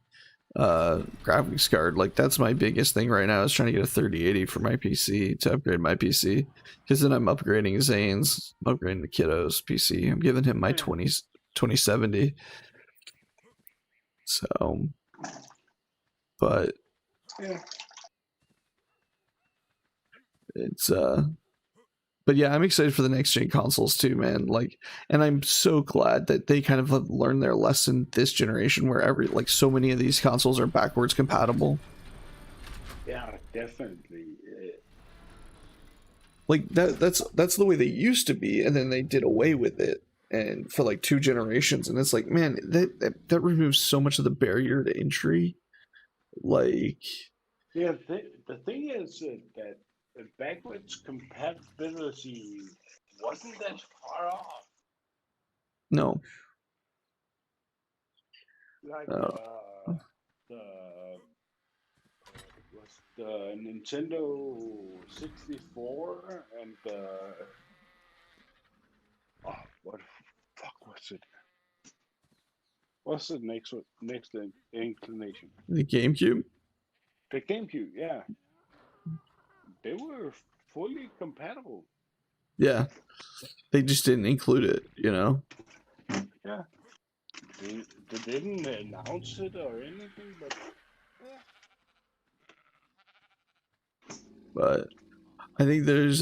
graphics card. Like that's my biggest thing right now is trying to get a 3080 for my PC to upgrade my PC, because then I'm upgrading Zane's, I'm upgrading the kiddo's PC. I'm giving him my Yeah. 2070. So, but Yeah. it's but yeah, I'm excited for the next gen consoles too, man. Like, and I'm so glad that they kind of have learned their lesson this generation, where so many of these consoles are backwards compatible. Yeah, definitely. Like that's the way they used to be, and then they did away with it, and for like 2 generations, and it's like, man, that removes so much of the barrier to entry. Like, Yeah, the thing is that backwards compatibility wasn't that far off. no, Like uh, the was the Nintendo 64 and the oh, what fuck was it? What's the next inclination? the GameCube. The GameCube, yeah, they were fully compatible. Yeah, they just didn't include it, you know. Yeah, they didn't announce it or anything, but yeah. But I think there's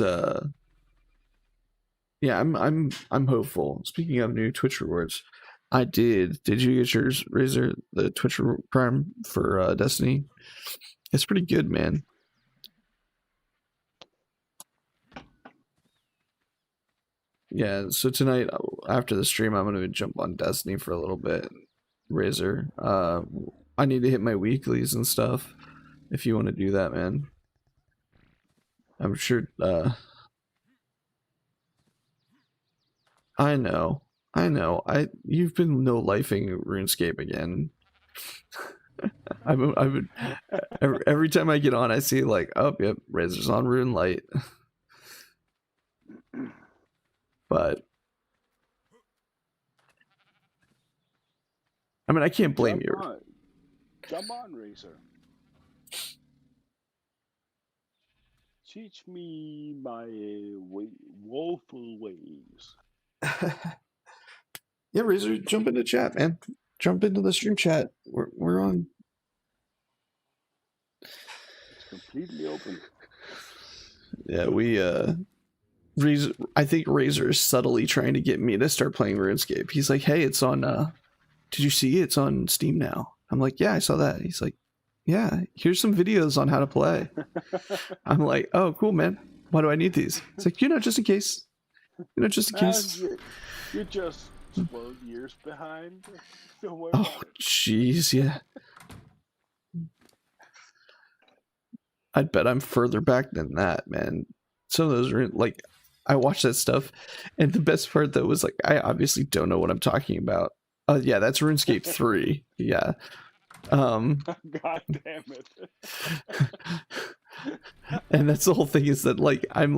yeah, I'm hopeful. Speaking of new Twitch rewards, I did. Did you get yours, Razor? The Twitch Prime for Destiny. It's pretty good, man. Yeah. So tonight after the stream, I'm gonna jump on Destiny for a little bit. Razor. I need to hit my weeklies and stuff. If you want to do that, man. I'm sure. I know. I know. You've been no lifing RuneScape again. I would every time I get on, I see like, oh, yep, Razor's on Rune Light. But I mean, I can't blame you. Jump on, Racer. Teach me my woeful ways. Yeah, Razor, jump into chat, man. Jump into the stream chat. We're on. It's completely open. Yeah, we Razor, I think Razor is subtly trying to get me to start playing RuneScape. He's like, "Hey, it's on. Did you see it's on Steam now?" I'm like, "Yeah, I saw that." He's like, "Yeah, here's some videos on how to play." I'm like, "Oh, cool, man. Why do I need these?" It's like, just in case. Just in case. You're just 12 years behind. Don't worry Oh, about it. jeez, yeah. I'd bet I'm further back than that, man. Some of those are like, I watched that stuff, and the best part though was like, I obviously don't know what I'm talking about. Yeah, that's RuneScape 3. Yeah. God damn it. And that's the whole thing, is that like I'm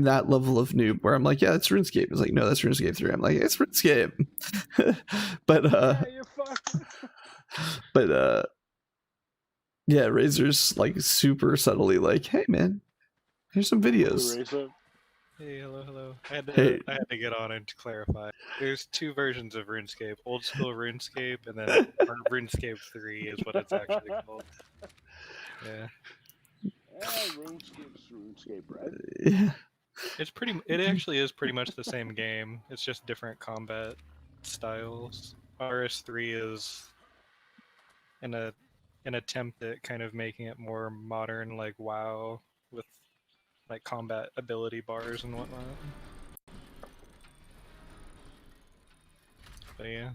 that level of noob where I'm like, yeah, that's RuneScape. It's like, no, that's RuneScape 3. I'm like, it's RuneScape. But yeah, you're fucked. But yeah, Razor's like super subtly like, hey man, here's some videos. Hey, Razor. Hey, hello. I had Hey. to get on and to clarify. There's 2 versions of RuneScape: old school RuneScape, and then RuneScape 3 is what it's actually called. Yeah. Yeah, RuneScape's RuneScape, right? Yeah. It actually is pretty much the same game. It's just different combat styles. RS3 is an attempt at kind of making it more modern, like WoW, with like combat ability bars and whatnot. But yeah.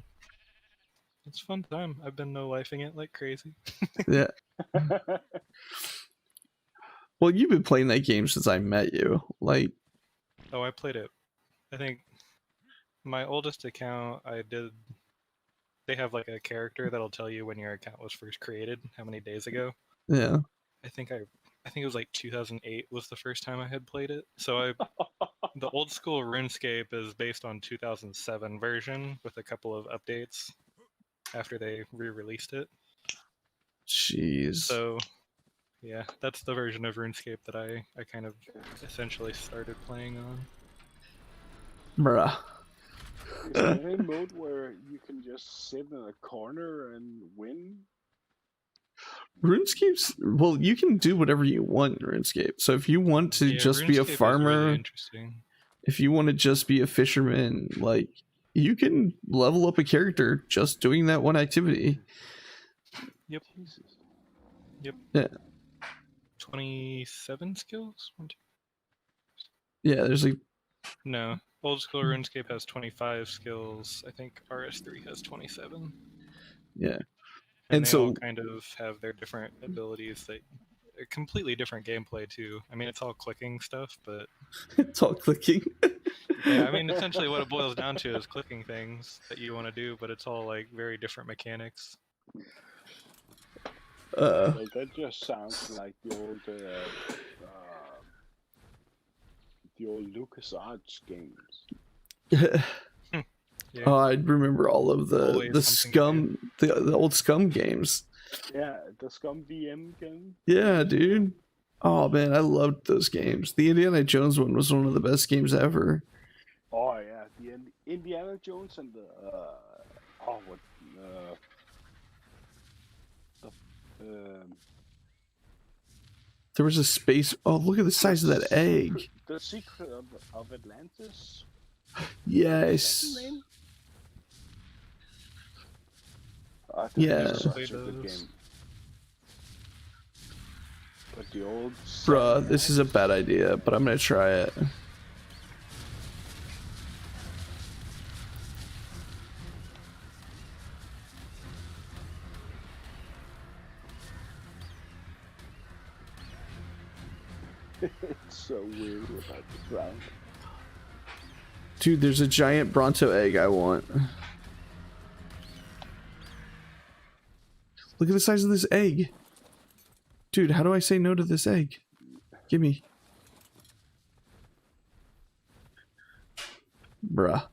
It's a fun time. I've been no-lifing it like crazy. Yeah. Well, you've been playing that game since I met you. Like, Oh, I played it. I think my oldest account, they have like a character that'll tell you when your account was first created, how many days ago. yeah. I think it was like 2008 was the first time I had played it. So the old school RuneScape is based on 2007 version with a couple of updates after they re-released it. Jeez. So yeah, that's the version of RuneScape that I kind of essentially started playing on. Bruh. Is there a mode where you can just sit in a corner and win? RuneScape's, well, you can do whatever you want in RuneScape. So if you want to just be a RuneScape is farmer, really interesting. if you want to just be a fisherman, like, you can level up a character just doing that one activity. Yep. Jesus. Yep. Yeah. 27 skills? Yeah, there's like, No. Old school RuneScape has 25 skills. I think RS3 has 27. yeah. And they so all kind of have their different abilities that a completely different gameplay too. I mean, it's all clicking stuff, but it's all clicking. yeah, I mean, essentially what it boils down to is clicking things that you want to do, but it's all like very different mechanics. Well, that just sounds like the old LucasArts games. Yeah. Oh, I remember all of the Always something Scum, the old Scum games. Yeah, the Scum VM game. Yeah, dude. Oh man, I loved those games. The Indiana Jones one was one of the best games ever. Oh yeah, the Indiana Jones and the There was a space. Oh, look at the size of that egg. The Secret of Atlantis. Yes. Yeah. Such a good game. But the old. Bruh, this is a bad idea, but I'm gonna try it. It's so weird about the ground. Dude, there's a giant Bronto egg I want. Look at the size of this egg. Dude, how do I say no to this egg? Gimme. Bruh.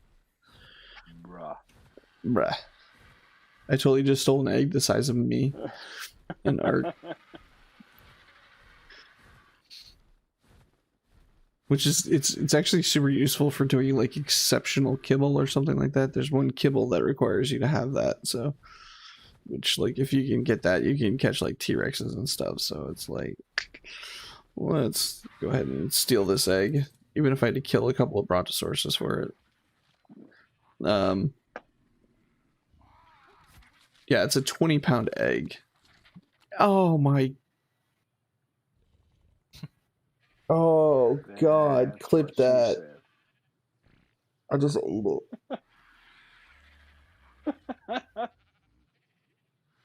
I totally just stole an egg the size of me in art. Which is, it's actually super useful for doing like exceptional kibble or something like that. There's one kibble that requires you to have that, so, which, like, if you can get that, you can catch like T-Rexes and stuff. So it's like, let's go ahead and steal this egg, even if I had to kill a couple of brontosauruses for it. Yeah, it's a 20-pound egg. Oh my. Oh god, That's clip what she that. said. I just ate it.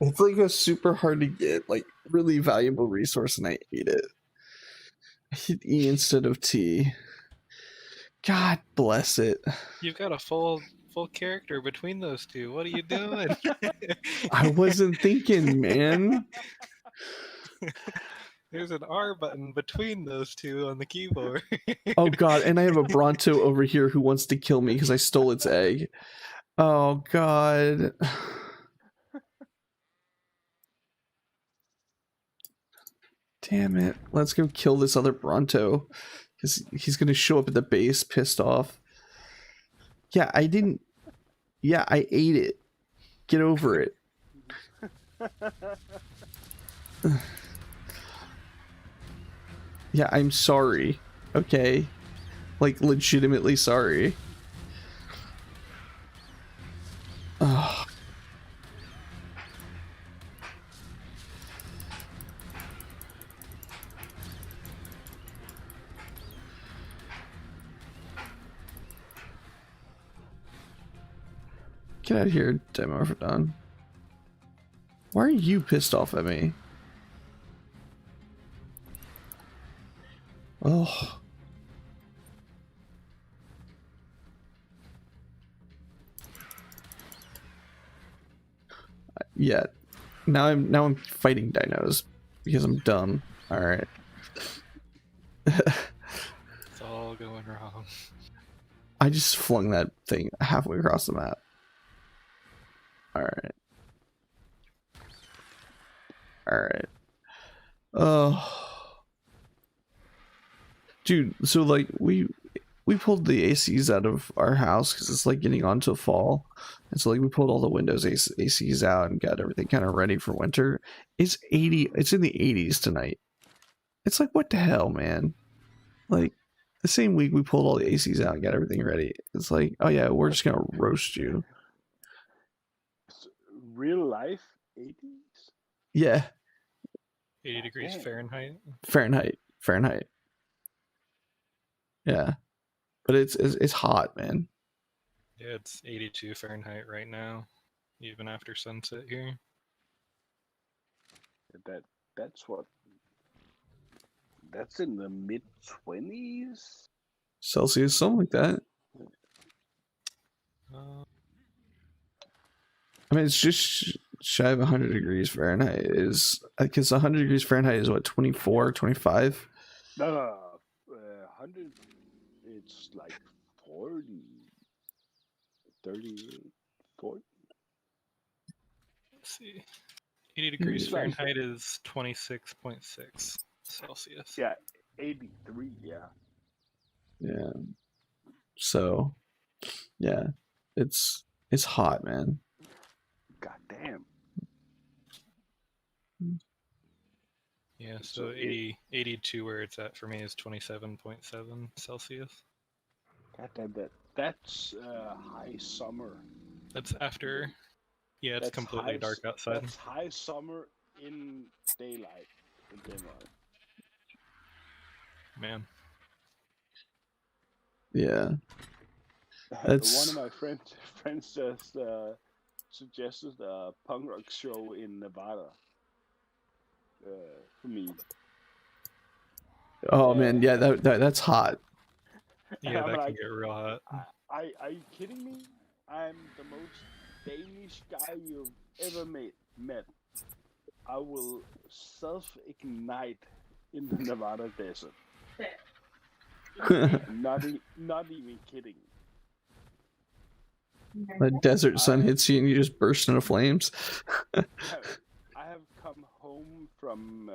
It's like a super hard to get, like, really valuable resource, and I ate it. I hit E instead of T. God bless it. You've got a full character between those two. What are you doing? I wasn't thinking, man. There's an R button between those two on the keyboard. Oh god, and I have a Bronto over here who wants to kill me because I stole its egg. Oh god. Damn it. Let's go kill this other Bronto. Because he's going to show up at the base pissed off. Yeah, I didn't... Yeah, I ate it. Get over it. Yeah, I'm sorry. Okay? Like, legitimately sorry. Ugh. Get out of here, Dimorphodon. Why are you pissed off at me? Oh. Yeah. Now I'm fighting dinos because I'm dumb. All right. It's all going wrong. I just flung that thing halfway across the map. All right. All right. Oh. Dude, so like we pulled the ACs out of our house because it's like getting onto fall, and so like we pulled all the windows ACs out and got everything kind of ready for winter. It's 80. It's in the 80s tonight. It's like, what the hell, man? Like the same week we pulled all the ACs out and got everything ready. It's like, oh yeah, we're just gonna roast you. Real life 80s? Yeah, 80 degrees Damn. Fahrenheit. Fahrenheit. Yeah, but it's hot, man. Yeah, it's 82 Fahrenheit right now, even after sunset here. That's what. That's in the mid 20s. Celsius, something like that. Uh, I mean, it's just shy of 100 degrees Fahrenheit. Is because 100 degrees Fahrenheit is what, 24, 25? No, 100. It's like 40, 30, 40. let's see. 80 degrees It's like- Fahrenheit is 26.6 Celsius. Yeah, 83. Yeah. Yeah. So, yeah, it's hot, man. God damn. Yeah, So so it- 82 where it's at for me is 27.7 Celsius. God damn that. That's high summer. That's after, yeah, it's That's completely high dark s- outside. That's high summer in daylight in Denmark. Man, Yeah. That's One of my friends just suggested a punk rock show in Nevada for me. oh man, yeah, that's hot. And yeah, I'm that like, can get real hot. are you kidding me? I'm the most Danish guy you've ever met. I will self-ignite in the Nevada desert. Not even kidding. The desert sun hits you and you just burst into flames. I have come home from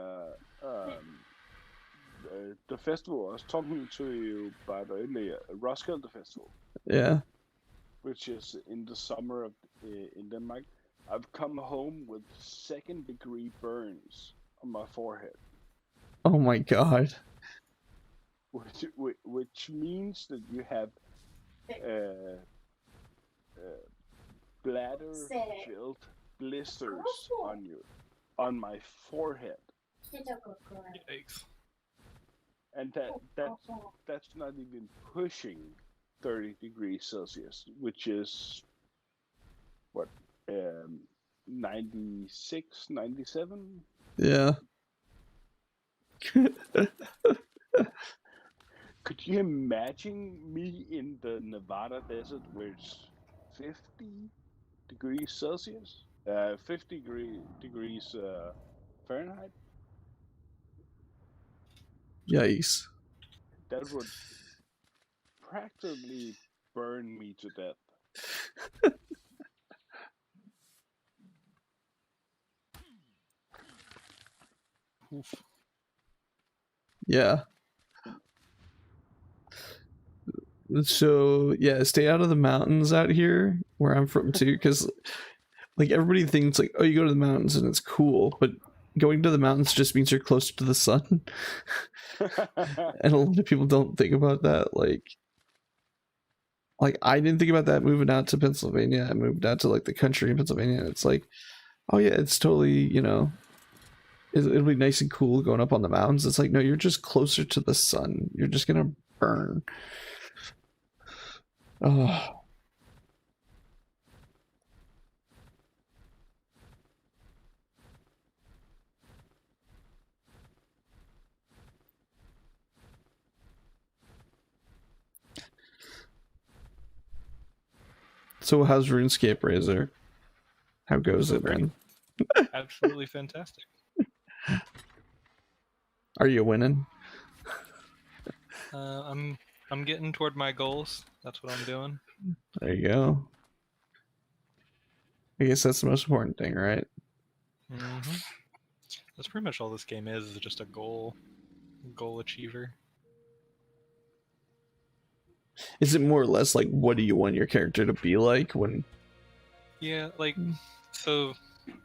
the festival I was talking to you about earlier, Roskilde Festival, Yeah. which is in the summer in Denmark. I've come home with second-degree burns on my forehead, Oh my god. which means that you have bladder-filled blisters on my forehead, Yikes. and that's not even pushing 30 degrees Celsius, which is what 96, 97. Yeah. Could you imagine me in the Nevada desert where it's 50 degrees Celsius, 50 degrees Fahrenheit? Yikes. That would practically burn me to death. Oof. Yeah. So yeah, stay out of the mountains out here where I'm from too, because like everybody thinks like, oh, you go to the mountains and it's cool, but going to the mountains just means you're closer to the sun. And a lot of people don't think about that. Like I didn't think about that moving out to Pennsylvania. I moved out to like the country in Pennsylvania, and it's like, oh yeah, it's totally, it'll be nice and cool going up on the mountains. It's like, no, you're just closer to the sun. You're just gonna burn. Oh. So how's RuneScape, Razor? How goes So it, great. man? Absolutely fantastic. Are you winning? I'm getting toward my goals. That's what I'm doing. There you go. I guess that's the most important thing, right? Mm-hmm. That's pretty much all this game is just a goal achiever. Is it more or less like what do you want your character to be like when? Yeah, like, so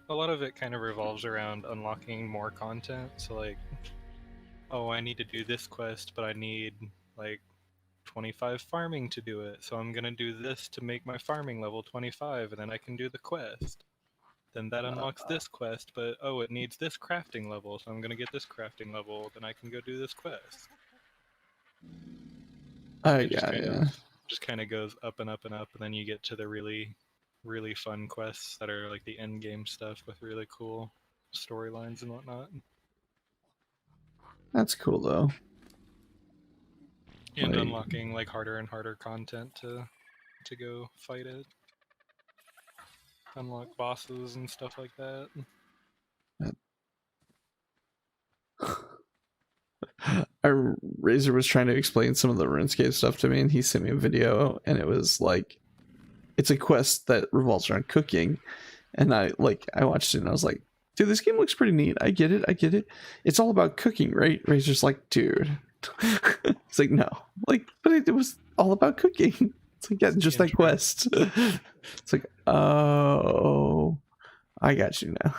a lot of it kind of revolves around unlocking more content. So like, oh, I need to do this quest, but I need like 25 farming to do it. So I'm gonna do this to make my farming level 25, and then I can do the quest. Then that unlocks this quest, but oh, it needs this crafting level, so I'm gonna get this crafting level, then I can go do this quest. It Yeah. just kind of goes up and up and up, and then you get to the really, really fun quests that are like the end game stuff with really cool storylines and whatnot. That's cool though. And Like, unlocking like harder and harder content to go fight it. Unlock bosses and stuff like that. our Razor was trying to explain some of the RuneScape stuff to me, and he sent me a video, and it was like, it's a quest that revolves around cooking, and I watched it, and I was like, dude, this game looks pretty neat. I get it. It's all about cooking, right? Razor's like, dude, it's like, no, like, but it was all about cooking. It's like, yeah, just that quest. It's like, oh, I got you now.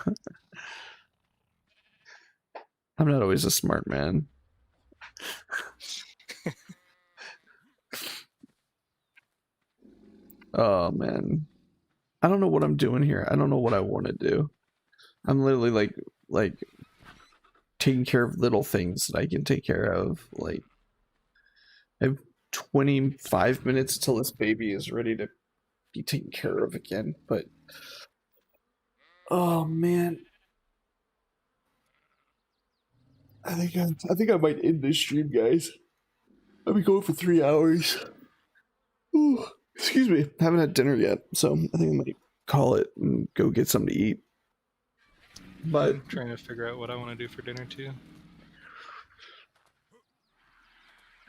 I'm not always a smart man. Oh man, I don't know what I'm doing here. I don't know what I want to do. I'm literally like taking care of little things that I can take care of. Like, I have 25 minutes till this baby is ready to be taken care of again. But oh man, I think I might end this stream, guys. I've been going for 3 hours. Ooh, excuse me, haven't had dinner yet, so I think I might call it and go get something to eat. But I'm trying to figure out what I want to do for dinner too.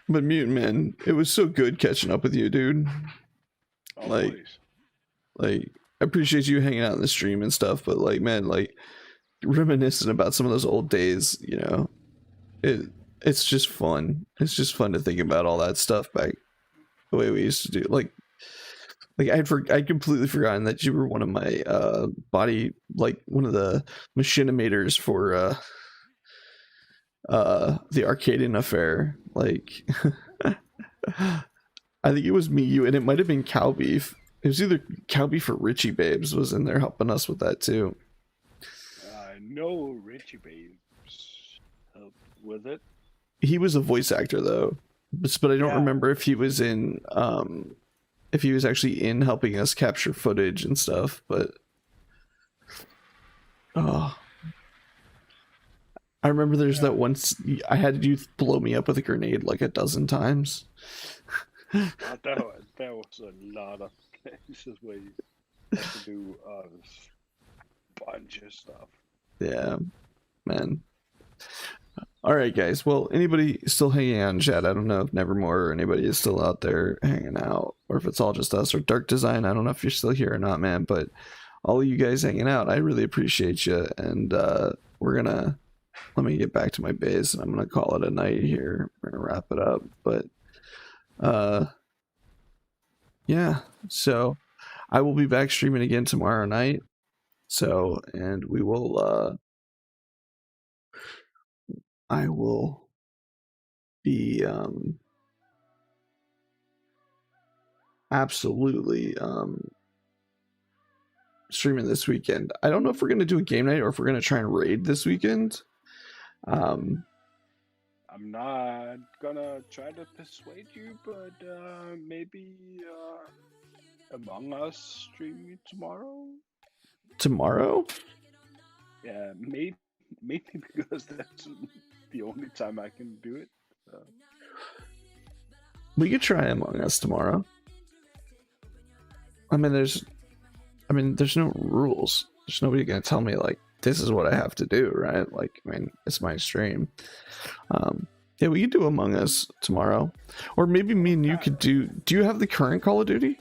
But Mutant Man, it was so good catching up with you, dude. Always. Like I appreciate you hanging out in the stream and stuff, but like, man, like reminiscing about some of those old days, you know, it's just fun. It's just fun to think about all that stuff back the way we used to do. Like I'd completely forgotten that you were one of my body, like one of the machinimators for the Arcadian affair. Like I think it was me, you, and it might have been Cow Beef. It was either Cow Beef or Richie Babes was in there helping us with that too. I know Richie Babes helped with it. He was a voice actor though, but I don't remember if he was in if he was actually in helping us capture footage and stuff. But oh, I remember there's that once I had you blow me up with a grenade like a dozen times. That was a lot of cases where you had to do a bunch of stuff. Yeah, man. All right, guys. Well, anybody still hanging out in chat? I don't know if Nevermore or anybody is still out there hanging out, or if it's all just us or Dark Design. I don't know if you're still here or not, man. But all of you guys hanging out, I really appreciate you. And we're gonna let me get back to my base, and I'm gonna call it a night here. We're gonna wrap it up. But yeah. So I will be back streaming again tomorrow night. So, and we will. I will be absolutely streaming this weekend. I don't know if we're gonna do a game night or if we're gonna try and raid this weekend. I'm not gonna try to persuade you, but maybe Among Us streaming tomorrow. Tomorrow? Yeah, maybe because that's the only time I can do it. We could try Among Us tomorrow. I mean, there's no rules. There's nobody gonna tell me like this is what I have to do, right? Like, I mean, it's my stream. Yeah, we could do Among Us tomorrow, or maybe me and you could do. Do you have the current Call of Duty?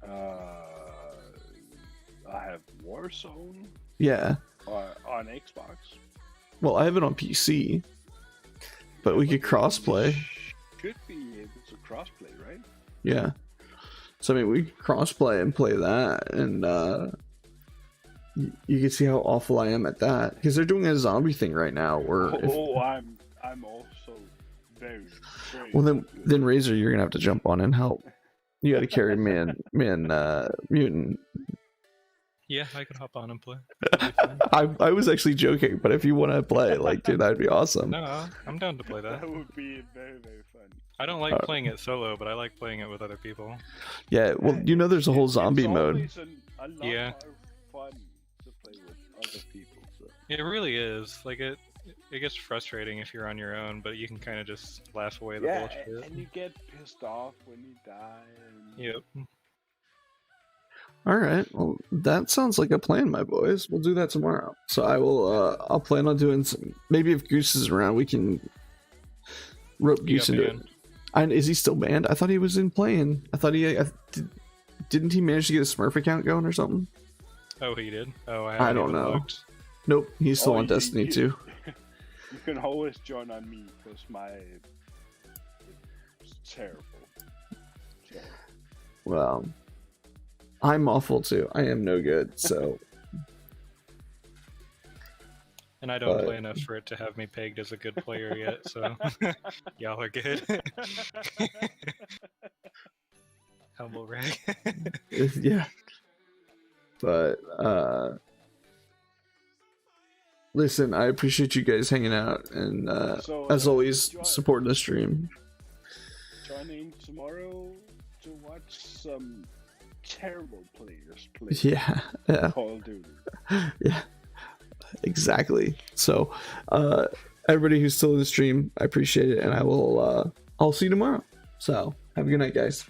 I have Warzone. Yeah. On Xbox. Well, I have it on PC, but we could crossplay. Should be able to crossplay, right? Yeah. So I mean, we could crossplay and play that, and you can see how awful I am at that because they're doing a zombie thing right now. Where I'm also very. Well, then Razor, you're gonna have to jump on and help. You got to carry me and Mutant. Yeah, I could hop on and play. I was actually joking, but if you want to play, like, dude, that'd be awesome. No, I'm down to play that. That would be very, very fun. I don't like playing it solo, but I like playing it with other people. Yeah, well, you know, there's a whole zombie mode. A lot more fun to play with other people. So. It really is. Like it gets frustrating if you're on your own, but you can kind of just laugh away the bullshit. And you get pissed off when you die. And... Yep. All right. Well, that sounds like a plan, my boys. We'll do that tomorrow. So I will. I'll plan on doing some. Maybe if Goose is around, we can rope Goose into it. And is he still banned? I thought he was in playing. I thought didn't he manage to get a Smurf account going or something? Oh, he did. Oh, I don't know. Looked. Nope, he's still on Destiny 2. You can always join on me because it's terrible. Well, I'm awful too. I am no good. So. And I don't play enough for it to have me pegged as a good player yet, so y'all are good. Humble rag. Yeah. But listen, I appreciate you guys hanging out and as always supporting the stream. Joining tomorrow to watch some terrible players play. Yeah. Call of Duty. Yeah. Exactly. So everybody who's still in the stream, I appreciate it, and I'll see you tomorrow. So have a good night, guys.